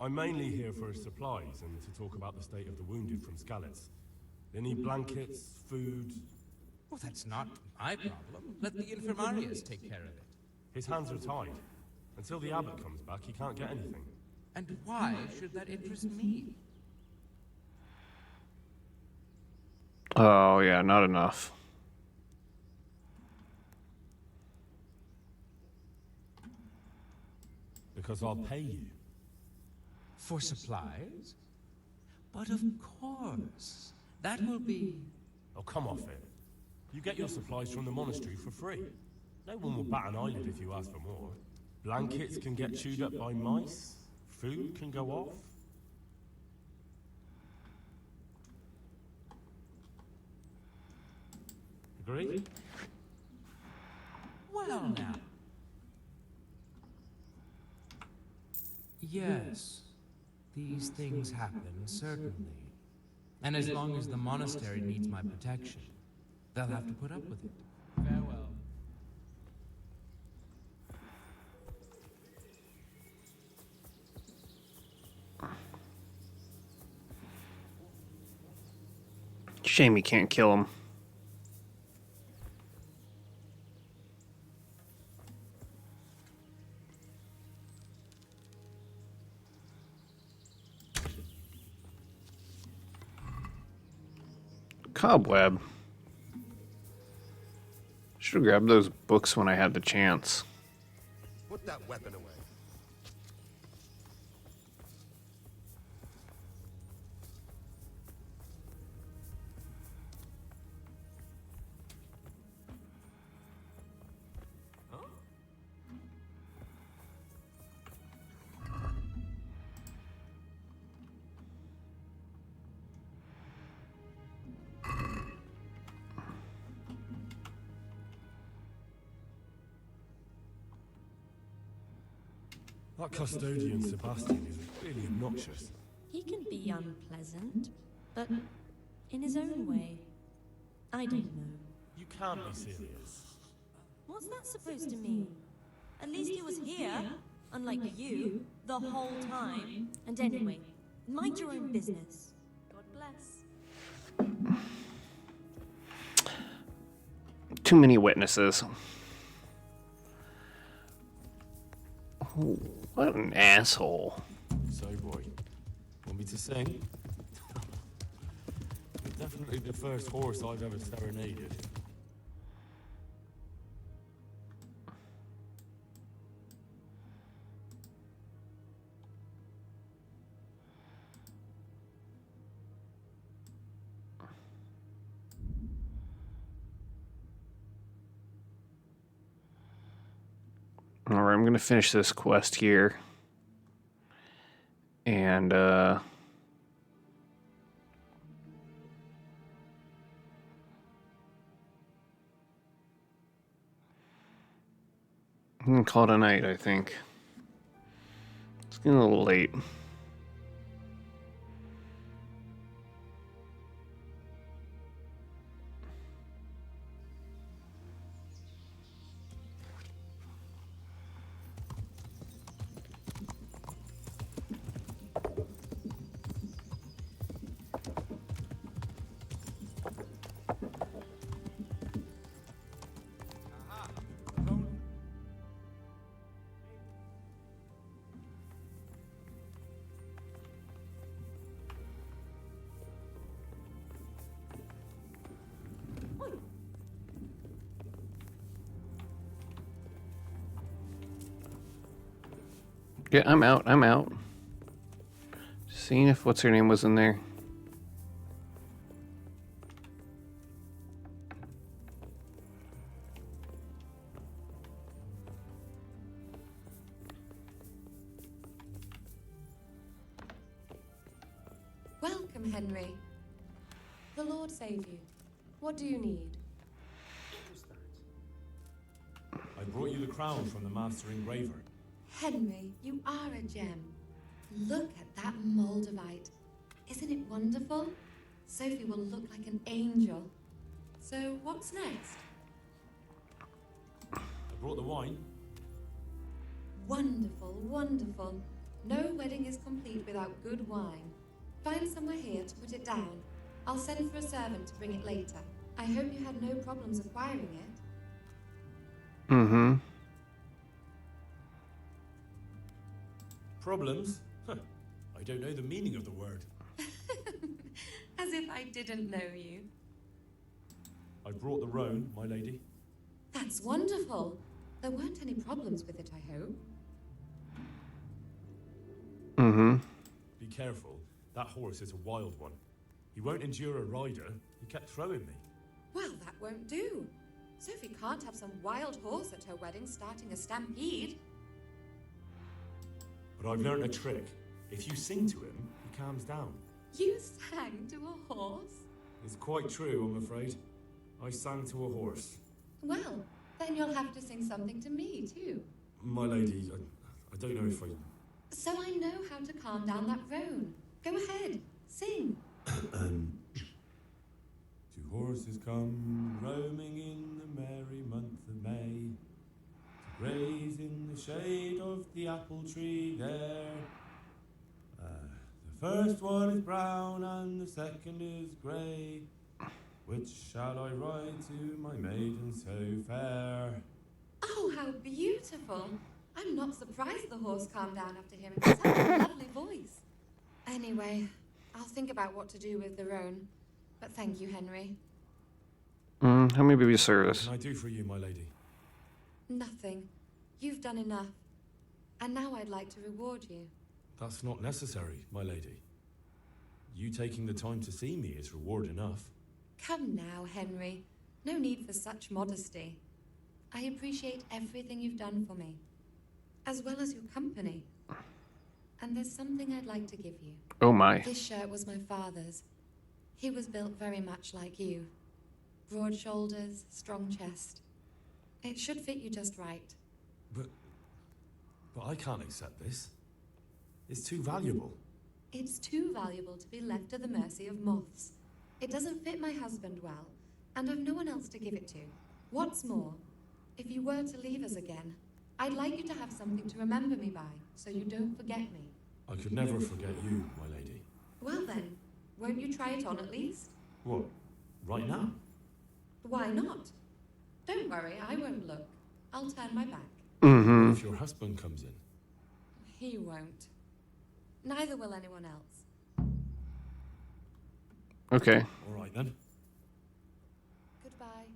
I'm mainly here for supplies and to talk about the state of the wounded from Skalitz. They need blankets, food. Well, that's not my problem. Let the infirmarius take care of it. His hands are tied. Until the abbot comes back, he can't get anything. And why should that interest me? Oh yeah, not enough. Because I'll pay you. For supplies? But of course. That will be... Oh, come off it. You get your supplies from the monastery for free. No one will bat an eyelid if you ask for more. Blankets can get chewed up by mice. Food can go off. Agree? Well now. Yes. These things happen, certainly. And as long as the monastery needs my protection, they'll have to put up with it. Farewell. Shame you can't kill him. Cobweb. Should have grabbed those books when I had the chance. Put that weapon away. That custodian Sebastian is really obnoxious. He can be unpleasant, but in his own way. I don't know. You can't be serious. What's that supposed to mean? At least he was here, unlike you, the whole time. And anyway, mind your own business. God bless. Too many witnesses. Oh, what an asshole. So, boy, want me to sing? You're definitely the first horse I've ever serenaded. Alright, I'm going to finish this quest here. And, I'm going to call it a night, I think. It's getting a little late. Yeah, I'm out. Seeing if what's her name was in there. Welcome, Henry. The Lord save you. What do you need? I brought you the crown from the master engraver. Henry, you are a gem. Look at that Moldavite. Isn't it wonderful? Sophie will look like an angel. So, what's next? I brought the wine. Wonderful, wonderful. No wedding is complete without good wine. Find somewhere here to put it down. I'll send for a servant to bring it later. I hope you had no problems acquiring it. Mm-hmm. Problems? Huh. I don't know the meaning of the word. As if I didn't know you. I brought the roan, my lady. That's wonderful. There weren't any problems with it, I hope. Mm-hmm. Be careful. That horse is a wild one. He won't endure a rider. He kept throwing me. Well, that won't do. Sophie can't have some wild horse at her wedding starting a stampede. But I've learnt a trick. If you sing to him, he calms down. You sang to a horse? It's quite true, I'm afraid. I sang to a horse. Well, then you'll have to sing something to me, too. My lady, I don't know if I... So I know how to calm down that roan. Go ahead, sing. Two horses come roaming in the merry month of May, to graze in the shade of the apple tree there. The first one is brown and the second is grey. Which shall I ride to, my maiden so fair? Oh, how beautiful. I'm not surprised the horse calmed down after hearing such a lovely voice. Anyway, I'll think about what to do with the roan. But thank you, Henry. How may be of service? What can I do for you, my lady? Nothing. You've done enough. And now I'd like to reward you. That's not necessary, my lady. You taking the time to see me is reward enough. Come now, Henry. No need for such modesty. I appreciate everything you've done for me, as well as your company. And there's something I'd like to give you. Oh my. This shirt was my father's. He was built very much like you. Broad shoulders, strong chest. It should fit you just right. But I can't accept this. It's too valuable. It's too valuable to be left to the mercy of moths. It doesn't fit my husband well, and I've no one else to give it to. What's more, if you were to leave us again, I'd like you to have something to remember me by, so you don't forget me. I could never forget you, my lady. Well then, won't you try it on at least? What? Right now? Why not? Don't worry, I won't look. I'll turn my back. What if your husband comes in? He won't. Neither will anyone else. Okay. All right then. Goodbye.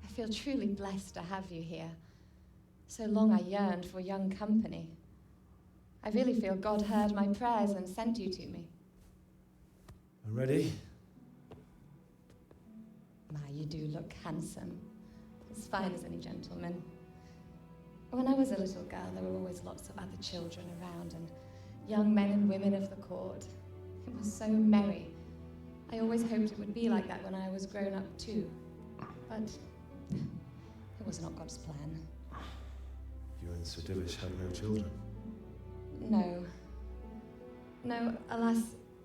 I feel truly blessed to have you here. So long I yearned for young company. I really feel God heard my prayers and sent you to me. Ready? My, you do look handsome. As fine as any gentleman. When I was a little girl, there were always lots of other children around, and young men and women of the court. It was so merry. I always hoped it would be like that when I was grown up too. But it was not God's plan. You and Sir Divish had no children? No. No, alas,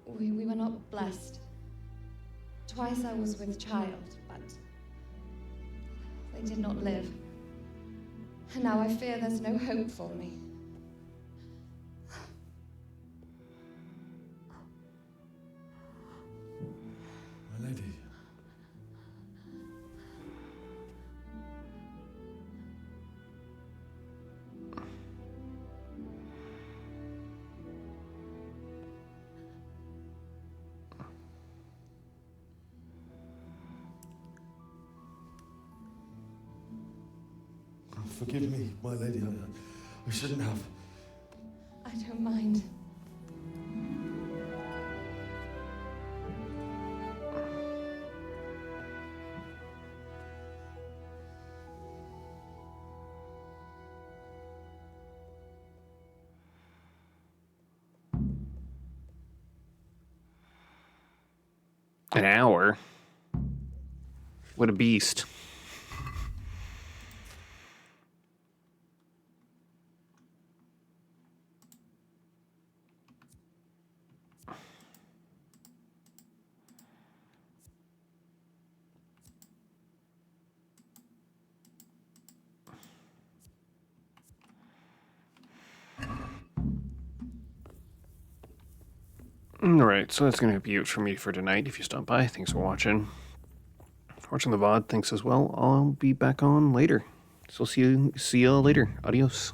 we were not blessed. Twice I was with child, but they did not live. And now I fear there's no hope for me. My lady. Forgive me, my lady. I shouldn't have. I don't mind. An hour? What a beast. Alright, so that's going to be it for me for tonight. If you stopped by, thanks for watching. Watching the VOD, thanks as well. I'll be back on later. So see you later. Adios.